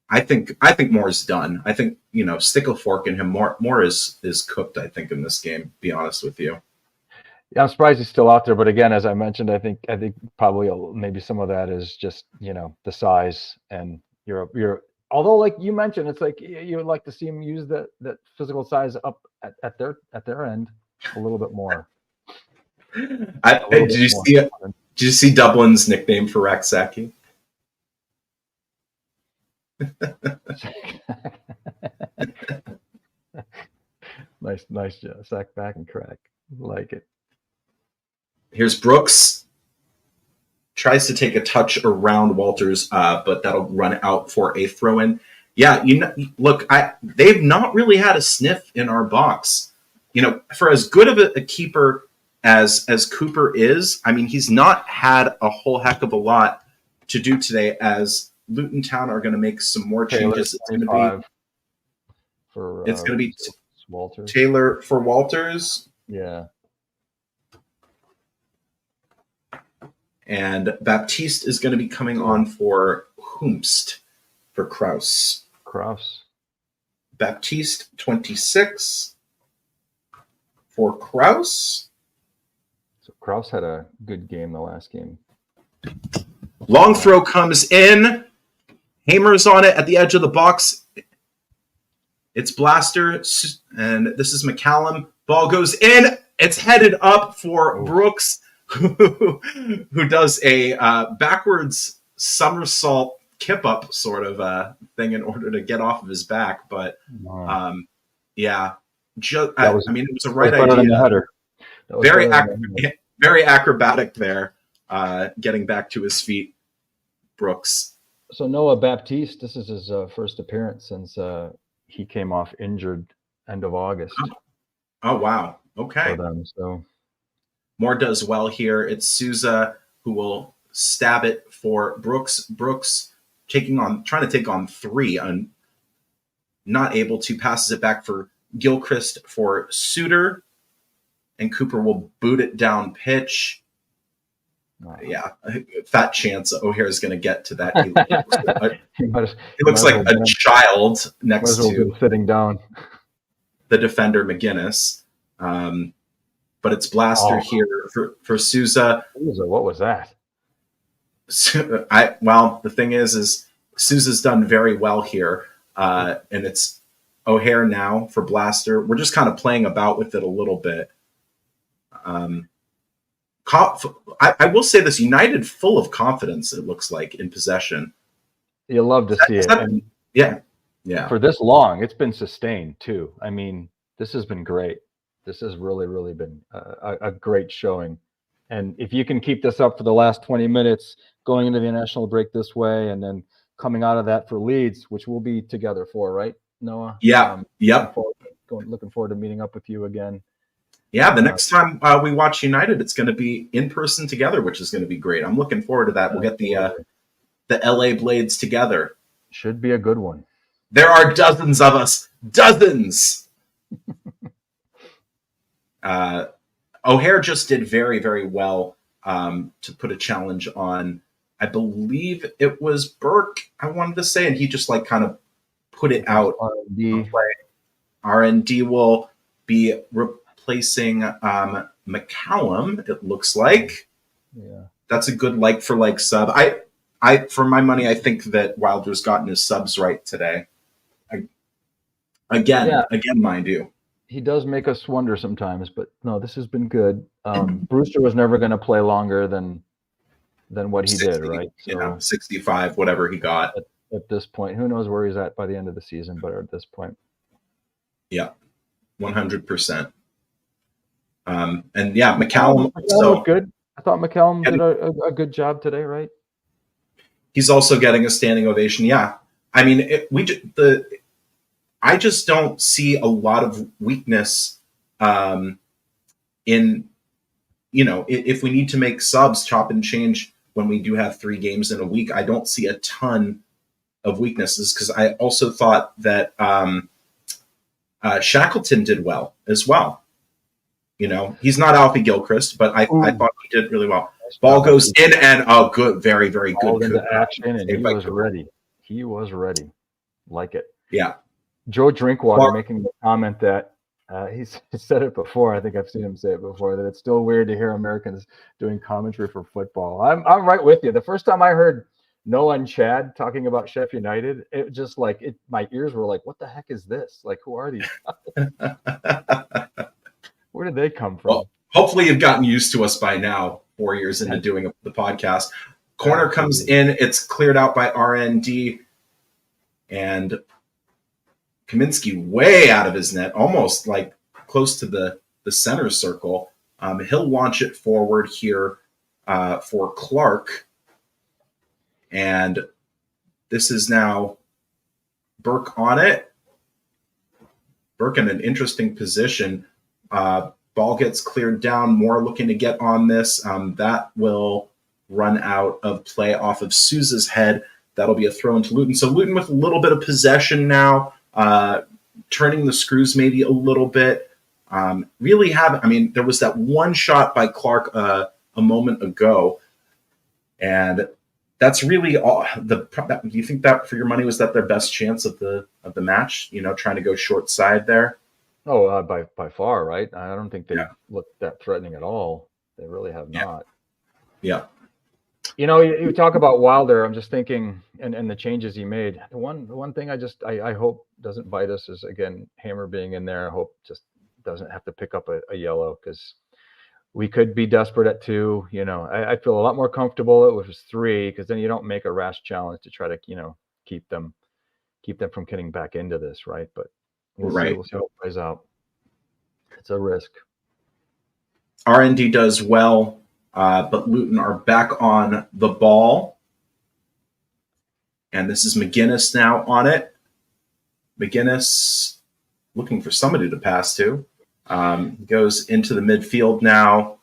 I think Moore's done. I think stick a fork in him. Moore is cooked. I think in this game. Be honest with you. Yeah, I'm surprised he's still out there. But again, as I mentioned, I think probably maybe some of that is just the size, and you're. Although, like you mentioned, it's like you would like to see him use that physical size up at their end a little bit more. Did you see it? Did you see Dublin's nickname for Raksaki? nice sack back and crack. Like it. Here's Brooks. Tries to take a touch around Walters, but that'll run out for a throw-in. Yeah, look, they've not really had a sniff in our box. For as good of a keeper as Cooper is, I mean, he's not had a whole heck of a lot to do today, as Luton Town are going to make some more changes. It's going to be Walters. Taylor for Walters. Yeah. And Baptiste is going to be coming on for Humst for Kraus. Baptiste, 26 for Kraus. So Kraus had a good game the last game. Long throw comes in. Hamer's on it at the edge of the box. It's Blaster, and this is McCallum. Ball goes in. It's headed up for Brooks, who does a backwards somersault kip-up sort of thing in order to get off of his back. But, yeah. I mean, it was a right idea. Very acrobatic there, getting back to his feet, Brooks. So Noah Baptiste, this is his first appearance since he came off injured end of August. Oh, wow. Okay. For them, so Moore does well here. It's Souza who will stab it for Brooks. Brooks trying to take on 3, and not able to, passes it back for Gilchrist for Suter, and Cooper will boot it down pitch. Yeah, fat chance O'Hare is going to get to that. He looks like a child next to sitting down the defender McGinnis. But it's Blaster here for Souza. What was that? The thing is Souza's done very well here, and it's O'Hare now for Blaster. We're just kind of playing about with it a little bit. I will say this: United full of confidence. It looks like in possession. You love to see it. Yeah. For this long, it's been sustained too. I mean, this has been great. This has really, really been a great showing. And if you can keep this up for the last 20 minutes, going into the international break this way, and then coming out of that for Leeds, which we'll be together for, right, Noah? Yeah. Yep. Looking forward to meeting up with you again. Yeah, the next time we watch United, it's going to be in person together, which is going to be great. I'm looking forward to that. We'll get the LA Blades together. Should be a good one. There are dozens of us. Dozens! O'Hare just did very, very well to put a challenge on, I believe it was Burke, I wanted to say, and he just kind of put it out. R&D will be replacing McCallum, it looks like. Yeah. That's a good like-for-like sub. I for my money, I think that Wilder's gotten his subs right today. Again, mind you. He does make us wonder sometimes, but no, this has been good. Brewster was never going to play longer than what he 60, did, right? So 65, whatever he got. At this point, who knows where he's at by the end of the season, but at this point. Yeah, 100%. And yeah, McCallum looked good. I thought McCallum did a good job today, right? He's also getting a standing ovation. Yeah. I mean, I just don't see a lot of weakness in, if we need to make subs, chop and change when we do have 3 games in a week. I don't see a ton of weaknesses, because I also thought that Shackleton did well as well. He's not Alfie Gilchrist, but I thought he did really well. Ball goes in and good, very, very good. Into action, and he was ready. He was ready. Like it. Yeah. Joe Drinkwater making the comment that he's said it before. I think I've seen him say it before, that it's still weird to hear Americans doing commentary for football. I'm right with you. The first time I heard Noah and Chad talking about Sheff United, it just my ears were like, what the heck is this? Like, who are these? Where did they come from? Hopefully you've gotten used to us by now, 4 years into doing the podcast. Corner comes in. It's cleared out by RND. And Kaminsky way out of his net, almost like close to the center circle. He'll launch it forward here for Clark. And this is now Burke on it. Burke in an interesting position. Ball gets cleared down. Moore looking to get on this. That will run out of play off of Sousa's head. That'll be a throw into Luton. So Luton with a little bit of possession now, turning the screws maybe a little bit. Really haven't. I mean, there was that one shot by Clark a moment ago, and that's really all. Do you think that for your money was that their best chance of the match? You know, trying to go short side there. Oh, by far, right? I don't think they looked that threatening at all. They really have not. Yeah. You know, you talk about Wilder. I'm just thinking, and the changes he made. The one thing I hope doesn't bite us is, again, Hammer being in there. I hope just doesn't have to pick up a yellow, because we could be desperate at 2. You know, I feel a lot more comfortable if it was 3, because then you don't make a rash challenge to try to, you know, keep them from getting back into this, right? But we'll see how it plays out. It's a risk. R&D does well, but Luton are back on the ball. And this is McGuinness now on it. McGuinness looking for somebody to pass to. Goes into the midfield now,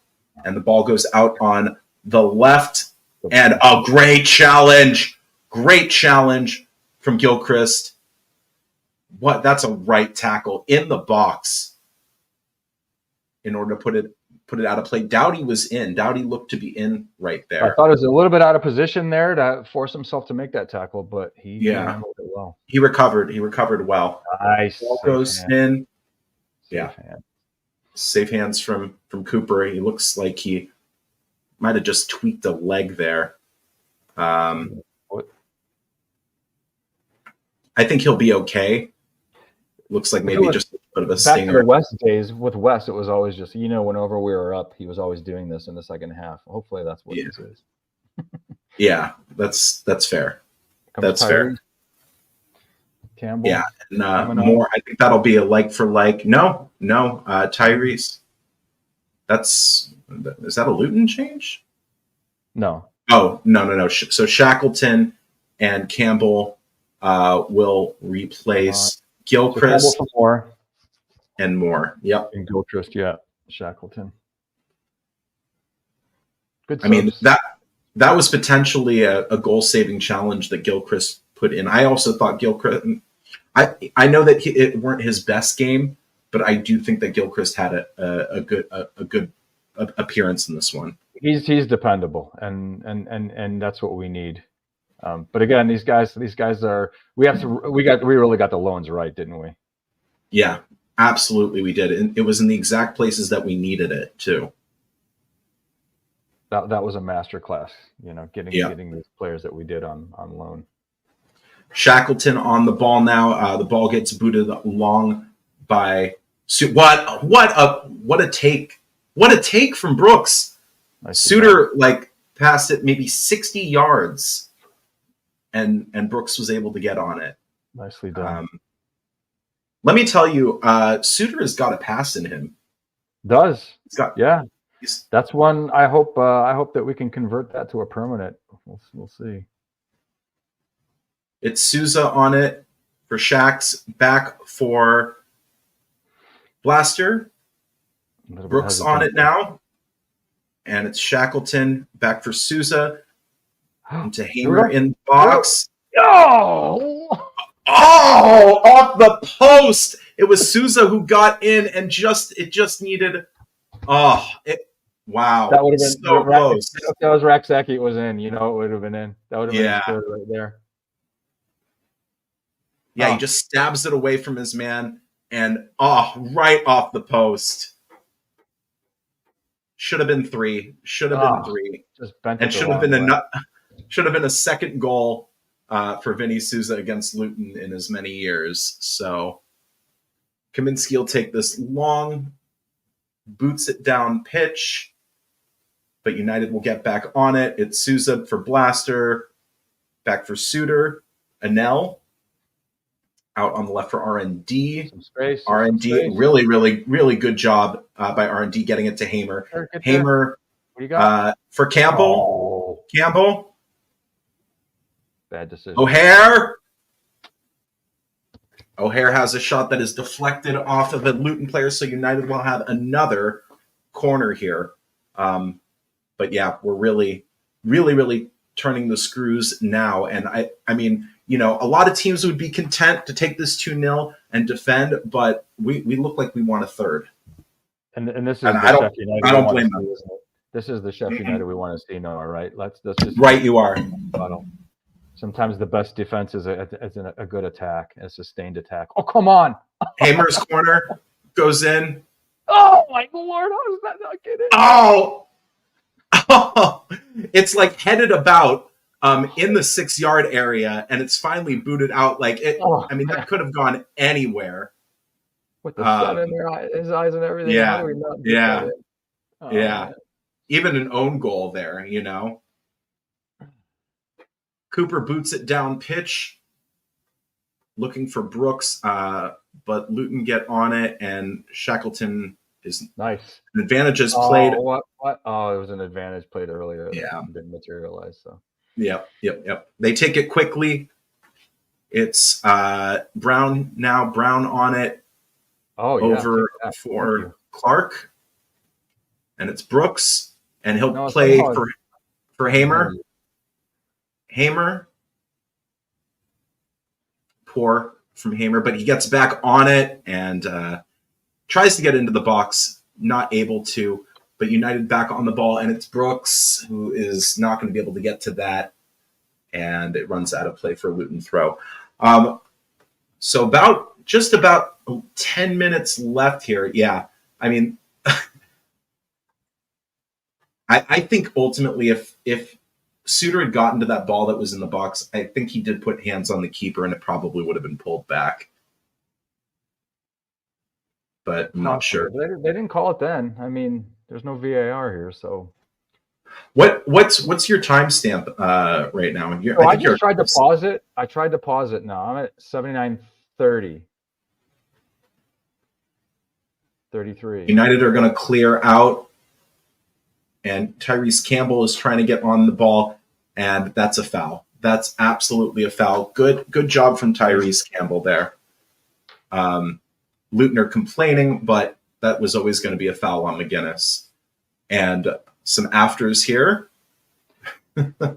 and the ball goes out on the left. And a great challenge from Gilchrist. That's a right tackle in the box in order to put it out of play. Dowdy was in. Dowdy looked to be in right there. I thought it was a little bit out of position there to force himself to make that tackle, but he handled it well. He recovered well. Nice. Ball goes in. Safe hand. Safe hands from Cooper. He looks like he might have just tweaked a leg there. I think he'll be okay. Looks like maybe just a bit of a stinger. Back to the West days, with West, it was always just, you know, whenever we were up, he was always doing this in the second half. Hopefully that's what this is. Yeah, that's fair. That's fair. Campbell. Yeah, and more. I think that'll be a like for like. No, Tyrese. Is that a Luton change? No. Oh, no. So Shackleton and Campbell will replace Gilchrist and Moore. Yep. And Gilchrist, Shackleton. Good. I mean, that was potentially a goal-saving challenge that Gilchrist put in. I also thought Gilchrist. I know that it weren't his best game, but I do think that Gilchrist had a good appearance in this one. He's dependable, and that's what we need. But again, these guys are. We really got the loans right, didn't we? Yeah, absolutely, we did. And it was in the exact places that we needed it too. That was a masterclass, you know, getting these players that we did on loan. Shackleton on the ball now. The ball gets booted long by what a take! What a take from Brooks. Suter passed it maybe 60 yards, and Brooks was able to get on it. Nicely done. Let me tell you, Suter has got a pass in him. That's one. I hope that we can convert that to a permanent. We'll see. It's Sousa on it for Shax, back for Blaster. Brooks on it now. And it's Shackleton back for Sousa. Into Hamer in the box. Oh, off the post. It was Sousa who got in and it just needed. Wow. That would have been so close. If that was Raksaki, it was in. You know, it would have been in. That would have been good right there. Yeah, he just stabs it away from his man and right off the post. Should have been 3. Should have been 3. And should have been a second goal for Vinny Sousa against Luton in as many years. So Kaminsky will take this long boots it down pitch, but United will get back on it. It's Souza for Blaster, back for Suter, Anel out on the left for R&D. Some space. R&D, really, really, really good job by R&D getting it to Hamer. Hamer what do you got? For Campbell. Oh, Campbell. bad decision. O'Hare has a shot that is deflected off of a Luton player, so United will have another corner here. But yeah, we're really, really, really turning the screws now. And I mean, you know, a lot of teams would be content to take this 2-0 and defend, but we look like we want a third. And this is And the I Sheff United. don't blame them. See, isn't it? This is the Sheff United we want to see, Noah, right? Let's just Right, you are. Sometimes the best defense is a good attack, a sustained attack. Oh, come on. Hamer's corner goes in. Oh, my Lord. How does that not get in? Oh, it's like headed about in the 6-yard area, and it's finally booted out. Like it. Oh, I mean, that could have gone anywhere. With the sun in his eyes and everything. Yeah, how do we not get yeah, that in? Oh, yeah. man. Even an own goal there, you know. Cooper boots it down pitch, looking for Brooks, but Luton get on it, and Shackleton is Nice. an advantage is played. What? Oh, it was an advantage played earlier. Yeah. It didn't materialize. So. Yep. They take it quickly. It's Brown now. Brown on it. Oh, yeah. Over for Clark, and it's Brooks, and he'll play for Hamer. Hamer, poor from Hamer, but he gets back on it and tries to get into the box, not able to. But United back on the ball, and it's Brooks who is not going to be able to get to that, and it runs out of play for a Luton throw. So just about 10 minutes left here. Yeah, I mean, I think ultimately if Suter had gotten to that ball that was in the box, I think he did put hands on the keeper, and it probably would have been pulled back. But I'm not sure. They didn't call it then. I mean, there's no VAR here, so. What's your timestamp right now? I just tried to pause it. I tried to pause it now. I'm at 79:30. 33. United are going to clear out, and Tyrese Campbell is trying to get on the ball, and that's a foul. That's absolutely a foul. Good job from Tyrese Campbell there. Luton are complaining, but that was always going to be a foul on McGuinness. And some afters here. Yeah,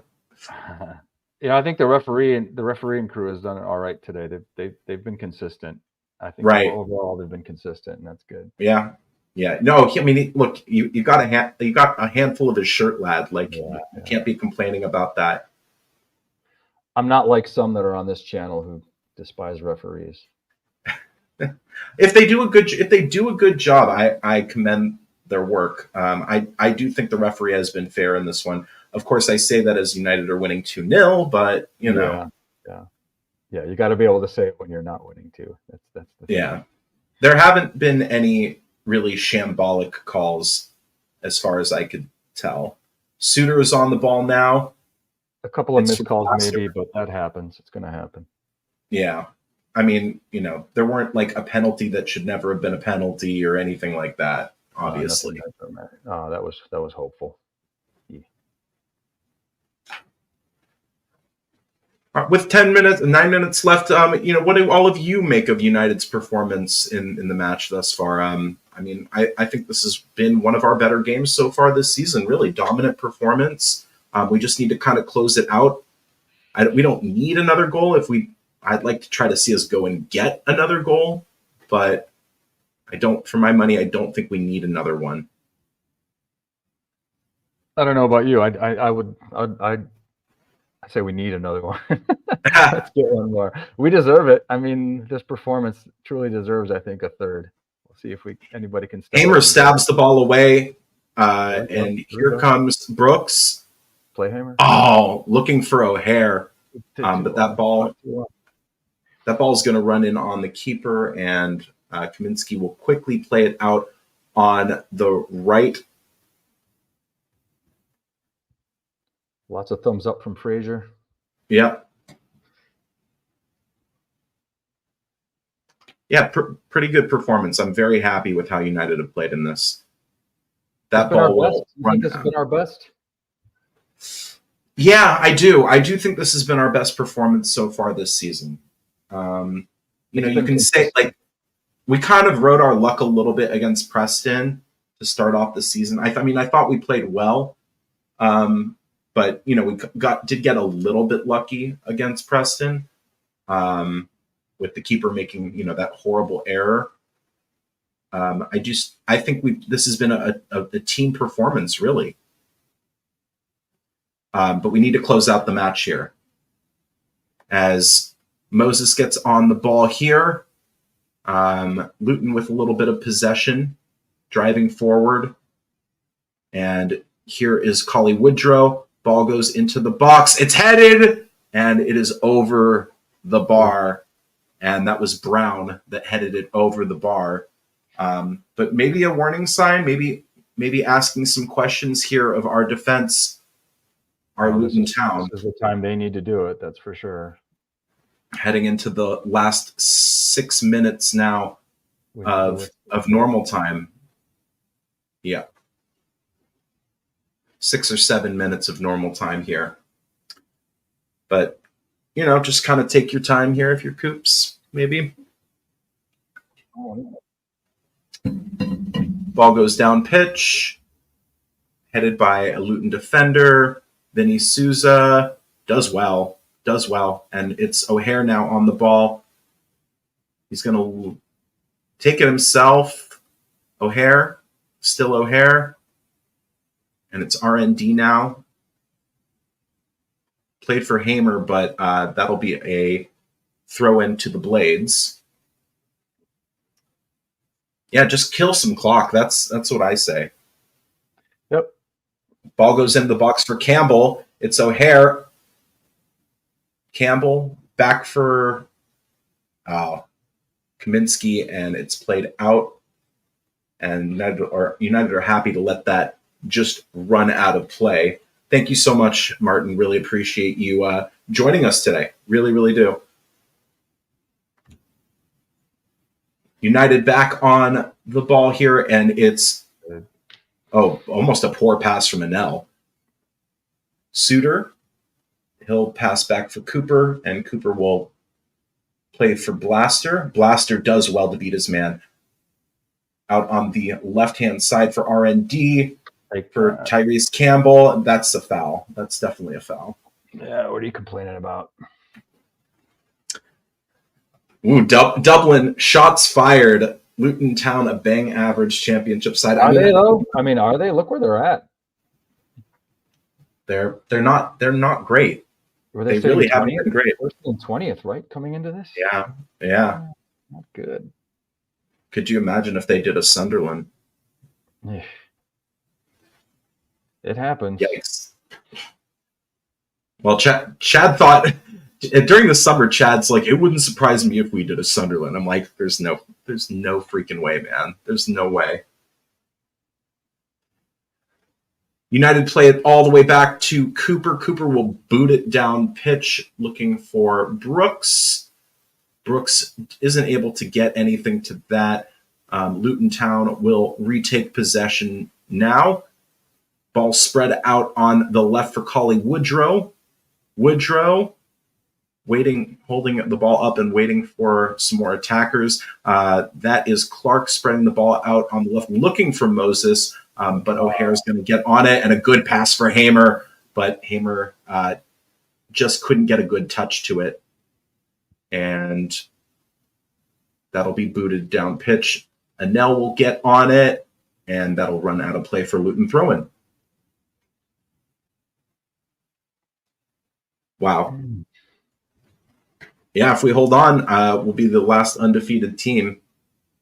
I think the refereeing crew has done it all right today. They've been consistent. I think overall they've been consistent, and that's good. Yeah. No, I mean, look, you got a handful of his shirt, lad. Like you can't be complaining about that. I'm not like some that are on this channel who despise referees. If they do a good job, I commend their work. I do think the referee has been fair in this one. Of course, I say that as United are winning 2-0, but you know, yeah, you got to be able to say it when you're not winning too. That's the thing. Yeah. There haven't been any really shambolic calls, as far as I could tell. Suter is on the ball now. A couple of missed calls, maybe, but that happens. It's going to happen. Yeah. I mean, you know, there weren't like a penalty that should never have been a penalty or anything like that, obviously. That was hopeful. Yeah. With 9 minutes left, you know, what do all of you make of United's performance in the match thus far? I mean, I think this has been one of our better games so far this season. Really dominant performance. We just need to kind of close it out. We don't need another goal. I'd like to try to see us go and get another goal, but for my money, I don't think we need another one. I don't know about you. I'd say we need another one. Let's get one more. We deserve it. I mean, this performance truly deserves, I think, a third. We'll see if anybody can. Hamer stabs the ball away, and here comes Brooks. Play Hamer. Oh, looking for O'Hare, but that ball is going to run in on the keeper, and Kaminsky will quickly play it out on the right. Lots of thumbs up from Fraser. Yep. Yeah, pretty good performance. I'm very happy with how United have played in this. That ball will run. This has been our best. Yeah, I do. I do think this has been our best performance so far this season. You can say like we kind of rode our luck a little bit against Preston to start off the season. I thought we played well, but we did get a little bit lucky against Preston. With the keeper making that horrible error. I think this has been a team performance really, but we need to close out the match here as Moses gets on the ball here. Luton with a little bit of possession, driving forward, and here is Collie Woodrow. Ball goes into the box. It's headed, and it is over the bar. And that was Brown that headed it over the bar. But maybe a warning sign, maybe asking some questions here of our defense, Luton Town. This is the time they need to do it, that's for sure. Heading into the last 6 minutes now of normal time. Yeah. 6 or 7 minutes of normal time here. But just kind of take your time here if you're Coops, maybe. Ball goes down pitch, headed by a Luton defender. Vinny Souza does well, and it's O'Hare now on the ball. He's going to take it himself. O'Hare, still O'Hare, and it's RND now. Played for Hamer, but that'll be a throw into the Blades. Yeah, just kill some clock. That's what I say. Yep. Ball goes into the box for Campbell. It's O'Hare. Campbell back for Kaminsky, and it's played out. And United are happy to let that just run out of play. Thank you so much, Martin. Really appreciate you joining us today. Really, really do. United back on the ball here, and it's almost a poor pass from Anel. Suter, he'll pass back for Cooper, and Cooper will play for Blaster. Blaster does well to beat his man. Out on the left-hand side for RND. For Tyrese Campbell, that's a foul. That's definitely a foul. Yeah, what are you complaining about? Ooh, Dublin, shots fired. Luton Town, a bang average championship side. Are they though? Are they? Look where they're at. They're not great. They really haven't been great. 20th, right? Coming into this? Yeah. Not good. Could you imagine if they did a Sunderland? It happens. Yikes. Well, Chad thought during the summer, Chad's like, it wouldn't surprise me if we did a Sunderland. I'm like, there's no freaking way, man. There's no way. United play it all the way back to Cooper. Cooper will boot it down pitch, looking for Brooks. Brooks isn't able to get anything to that. Luton Town will retake possession now. Ball spread out on the left for Collie Woodrow. Woodrow holding the ball up and waiting for some more attackers. That is Clark spreading the ball out on the left, looking for Moses, but O'Hare's going to get on it, and a good pass for Hamer, but Hamer just couldn't get a good touch to it. And that'll be booted down pitch. Anel will get on it, and that'll run out of play for Luton throw-in. Wow. Yeah, if we hold on, we'll be the last undefeated team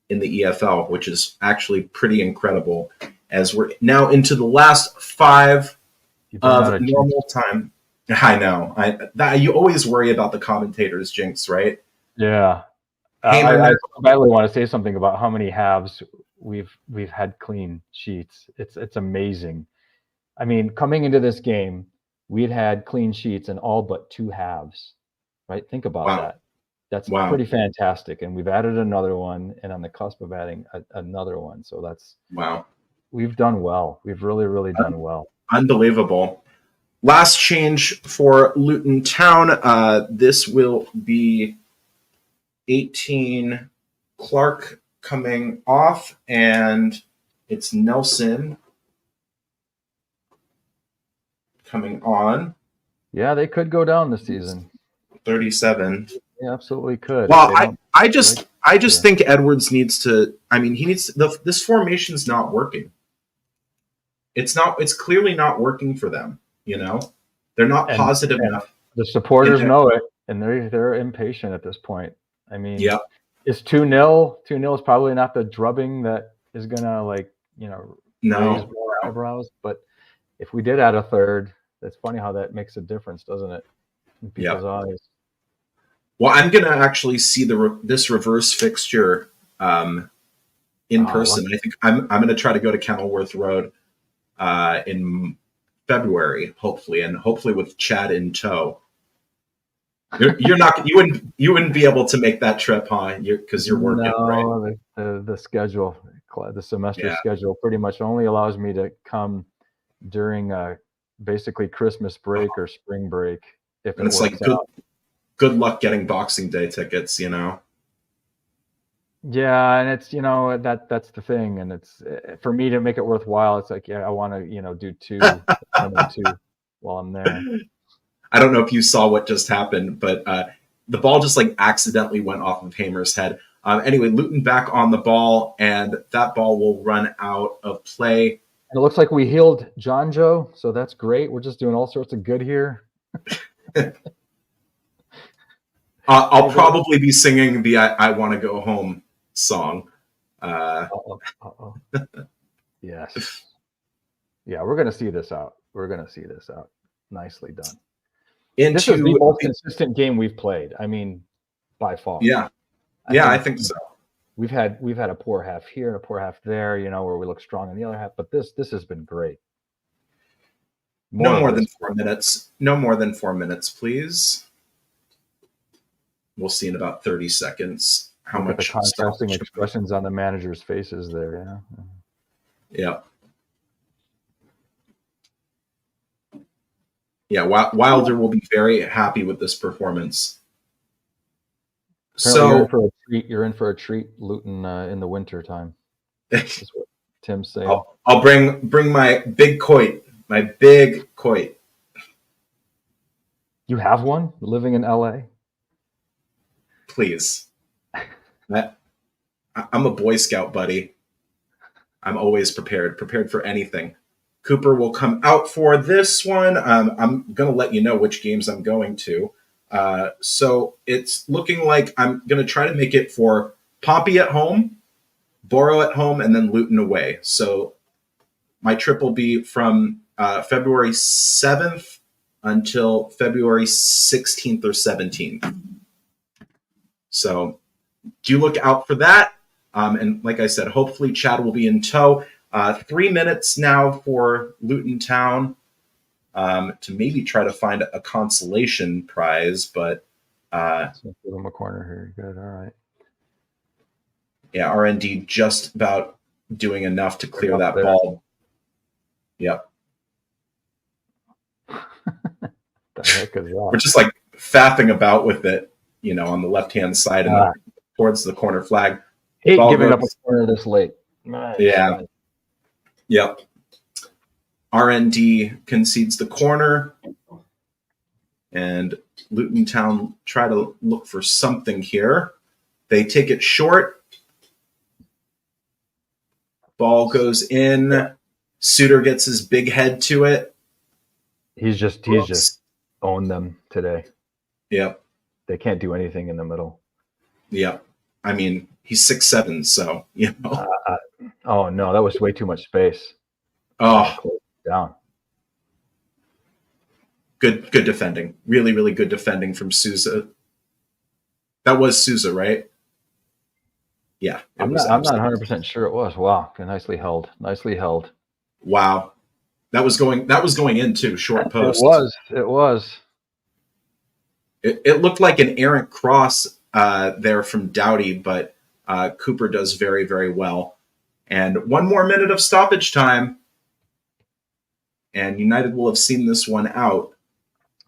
in the EFL, which is actually pretty incredible, as we're now into the last 5 of normal time. I know. You always worry about the commentators' jinx, right? Yeah. I badly want to say something about how many halves we've had clean sheets. It's amazing. I mean, coming into this game, we'd had clean sheets in all but 2 halves, right? Think about Wow. that. That's Wow. pretty fantastic. And we've added another one, and on the cusp of adding another one. So Wow. we've done well. We've really, really done well. Unbelievable. Last change for Luton Town. This will be 18 Clark coming off, and it's Nelson coming on. Yeah, they could go down this season. 37. They absolutely could. Well, I just think Edwards needs to. I mean, he needs to, this formation's not working. It's clearly not working for them. You know, they're not positive enough. The supporters know it, and they're impatient at this point. I mean, yeah, it's 2-0. 2-0 is probably not the drubbing that is gonna raise more eyebrows. But if we did add a third, it's funny how that makes a difference, doesn't it? In people's eyes. Well, I'm gonna actually see this reverse fixture in person. I think I'm gonna try to go to Kenilworth Road in February, hopefully with Chad in tow. You wouldn't be able to make that trip, huh? Because you're working, right? The schedule, the semester schedule, pretty much only allows me to come during basically Christmas break or spring break. If and it's like good luck getting Boxing Day tickets, you know. Yeah, and it's that's the thing, and it's for me to make it worthwhile. It's like I want to do two while I'm there. I don't know if you saw what just happened, but the ball just like accidentally went off of Hamer's head. Anyway, Luton back on the ball, and that ball will run out of play. And it looks like we healed John Joe, so that's great. We're just doing all sorts of good here. I'll probably be singing the I Want to Go Home song. Yes. Yeah, we're going to see this out. Nicely done. This is the most consistent game we've played. I mean, by far. Yeah. I think so. We've had a poor half here and a poor half there, where we look strong in the other half, but this has been great. No more than 4 minutes. No more than 4 minutes, please. We'll see in about 30 seconds how much the contrasting expressions on the manager's faces there. Yeah. Yeah, Wilder will be very happy with this performance. Apparently you're in for a treat, Luton, in the winter time. That's what Tim's saying. I'll bring my big coit. My big coit. You have one living in LA? Please. I'm a Boy Scout, buddy. I'm always prepared for anything. Cooper will come out for this one. I'm going to let you know which games I'm going to. So it's looking like I'm going to try to make it for Pompey at home, Borough at home, and then Luton away. So my trip will be from February 7th until February 16th or 17th. So do look out for that. And like I said, hopefully Chad will be in tow. 3 minutes now for Luton Town to maybe try to find a consolation prize, but give him a corner here. Good, all right. Yeah, RND just about doing enough to clear that ball. Yep. The heck is that? We're just like faffing about with it, on the left-hand side and towards the corner flag. Hate giving up a corner this late. Nice. Yeah. Yep. RND concedes the corner, and Luton Town try to look for something here. They take it short. Ball goes in. Suter gets his big head to it. He's just owned them today. Yep. They can't do anything in the middle. Yep. I mean, he's 6'7", so oh no, that was way too much space. Oh, down. Good defending. Really, really good defending from Souza. That was Souza, right? Yeah, it I'm was not absolutely 100% sure it was. Wow, nicely held. Nicely held. wow. That was going in too, short It post. was. It was. It looked like an errant cross there from Doughty, but Cooper does very, very well. And one more minute of stoppage time, and United will have seen this one out.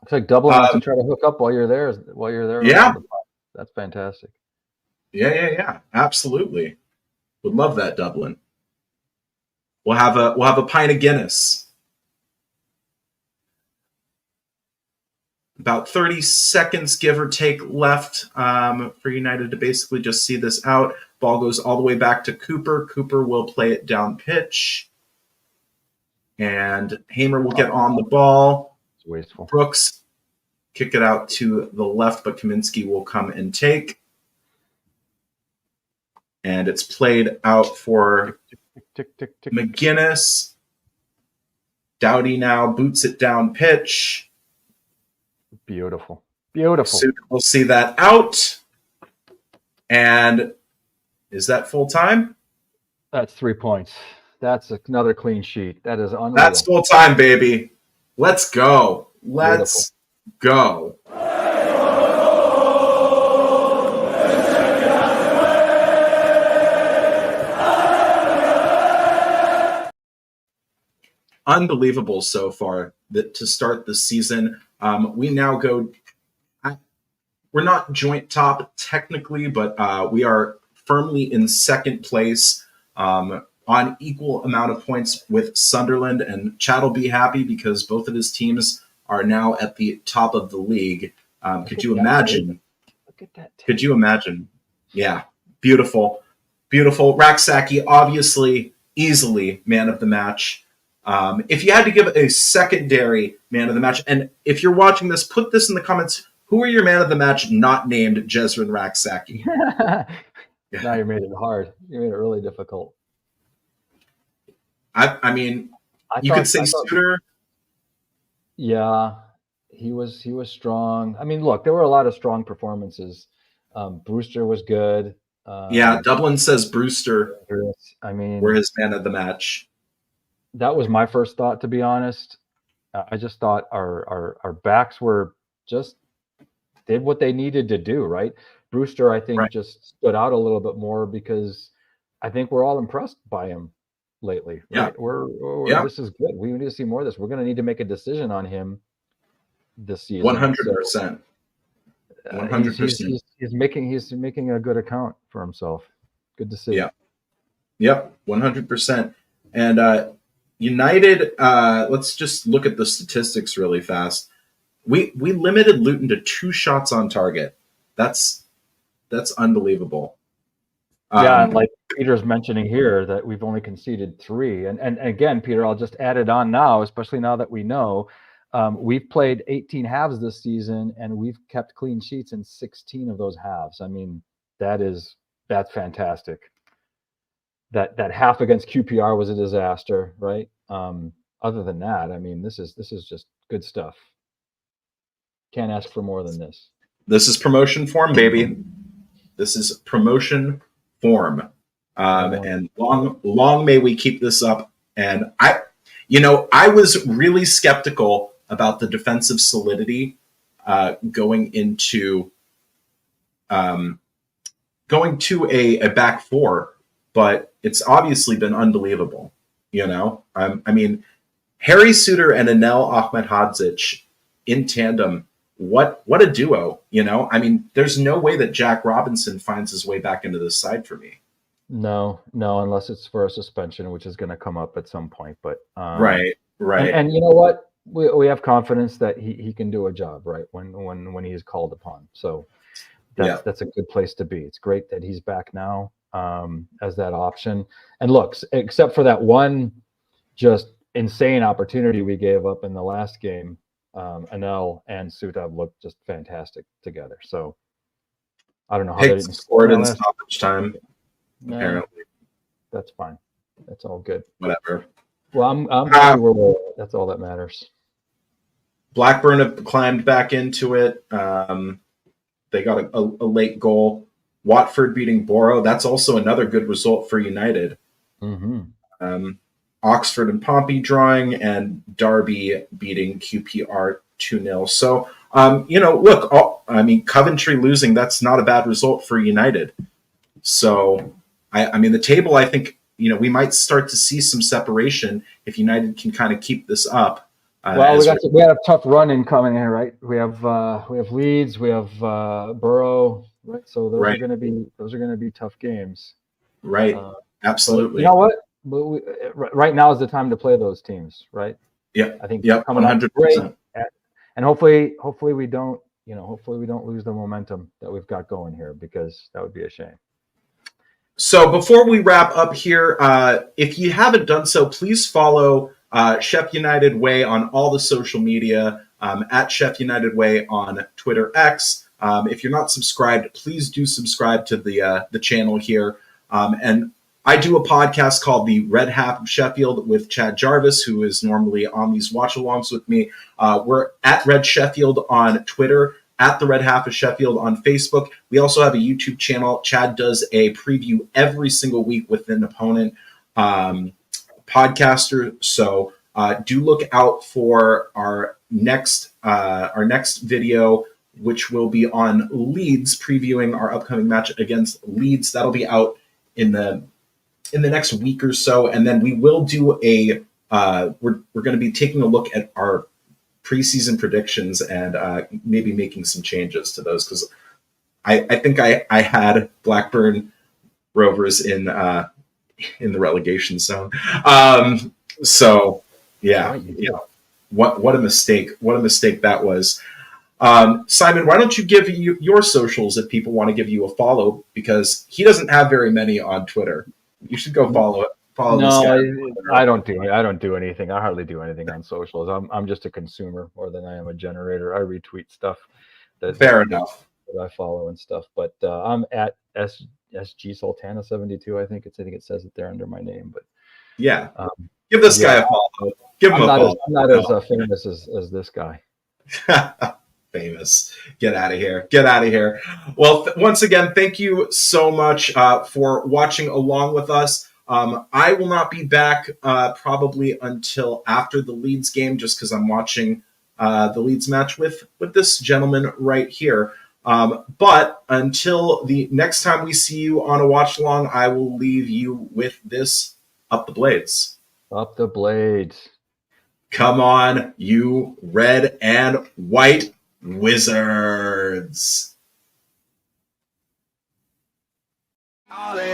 It's like Dublin wants to Um, try to hook up while you're there. While you're there yeah, with the puck. That's fantastic. yeah, absolutely. Would love that, Dublin. We'll have a pint of Guinness. About 30 seconds, give or take, left for United to basically just see this out. Ball goes all the way back to Cooper. Cooper will play it down pitch. And Hamer will get on the ball. It's wasteful. Brooks kick it out to the left, but Kaminsky will come and take. And it's played out for Tick, tick, tick. McGuinness. Doughty now boots it down pitch. Beautiful. Beautiful. So we'll see that out. And is that full time? That's 3 points. That's another clean sheet. That is unreal. That's full time, baby. Let's go. Let's go. Unbelievable so far that to start the season. We now go. We're not joint top technically, but we are firmly in second place on equal amount of points with Sunderland. And Chad will be happy because both of his teams are now at the top of the league. Could you imagine? Look at that. Could you imagine? Yeah, beautiful, beautiful. Raksaki, obviously, easily man of the match. If you had to give a secondary man of the match, and if you're watching this, put this in the comments. Who are your man of the match not named Jezrin Raksaki? Now you made it hard. You made it really difficult. I mean, you could say Suter. Yeah, he was strong. I mean, look, there were a lot of strong performances. Brewster was good. Yeah, Dublin says Brewster. I mean, were his man of the match. That was my first thought, to be honest. I just thought our backs were just did what they needed to do, right? Brewster, I think, just stood out a little bit more because I think we're all impressed by him lately. Right? Yeah. This is good. We need to see more of this. We're going to need to make a decision on him this season. 100%. 100%. He's making a good account for himself. Good to see. Yeah. Yep. 100%. And United, let's just look at the statistics really fast. We limited Luton to 2 shots on target. That's unbelievable. Yeah, and like Peter's mentioning here that we've only conceded 3. And again, Peter, I'll just add it on now, especially now that we know we've played 18 halves this season and we've kept clean sheets in 16 of those halves. I mean, that's fantastic. That half against QPR was a disaster, right? Other than that, I mean, this is just good stuff. Can't ask for more than this. This is promotion form, baby. This is promotion form. And long may we keep this up. And I was really skeptical about the defensive solidity going into a back 4, but it's obviously been unbelievable. I mean, Harry Suter and Anel Ahmedhodzic in tandem. What a duo, I mean, there's no way that Jack Robinson finds his way back into this side for me. No, unless it's for a suspension, which is going to come up at some point. But right. And you know what? We have confidence that he can do a job, right? When he is called upon. So that's a good place to be. It's great that he's back now as that option. And look, except for that one just insane opportunity we gave up in the last game. Anel and Suta looked just fantastic together. So I don't know how they didn't score in stoppage time. Apparently, that's fine. That's all good. Whatever. Well, I'm happy where we're at. That's all that matters. Blackburn have climbed back into it. They got a late goal Watford beating Borough. That's also another good result for United. Oxford and Pompey drawing, and Derby beating QPR 2-0. So, look, Coventry losing, that's not a bad result for United. So, the table, I think, we might start to see some separation if United can kind of keep this up. Well, we had a tough run incoming here, right? We have Leeds, we have Borough, right? So those are going to be tough games. Right. Absolutely. You know what? Right now is the time to play those teams, right? Yeah. I think coming 100%. Great, and hopefully we don't lose the momentum that we've got going here, because that would be a shame. So before we wrap up here, if you haven't done so, please follow Sheff United Way on all the social media, at Sheff United Way on Twitter X. If you're not subscribed, please do subscribe to the channel here. And I do a podcast called The Red Half of Sheffield with Chad Jarvis, who is normally on these watch-alongs with me. We're at Red Sheffield on Twitter, at The Red Half of Sheffield on Facebook. We also have a YouTube channel. Chad does a preview every single week with an opponent podcaster. So do look out for our next video, which will be on Leeds, previewing our upcoming match against Leeds. That'll be out in the next week or so, and then we will do we're going to be taking a look at our preseason predictions and maybe making some changes to those, because I think I had Blackburn Rovers in the relegation zone. So yeah, what a mistake! What a mistake that was. Simon, why don't you give your socials if people want to give you a follow, because he doesn't have very many on Twitter. You should go follow it. I don't do anything. I hardly do anything on socials. I'm just a consumer more than I am a generator. I retweet stuff fair enough that I follow and stuff. But I'm at SG Sultana 72. I think it says it there under my name. But yeah, give this guy a follow. Give him a follow. I'm not as famous as this guy. Famous. Get out of here. Get out of here. Well, once again, thank you so much for watching along with us. I will not be back probably until after the Leeds game, just because I'm watching the Leeds match with this gentleman right here. But until the next time we see you on a watch along, I will leave you with this: up the blades. Up the blades. Come on, you red and white Wizards. Ollie,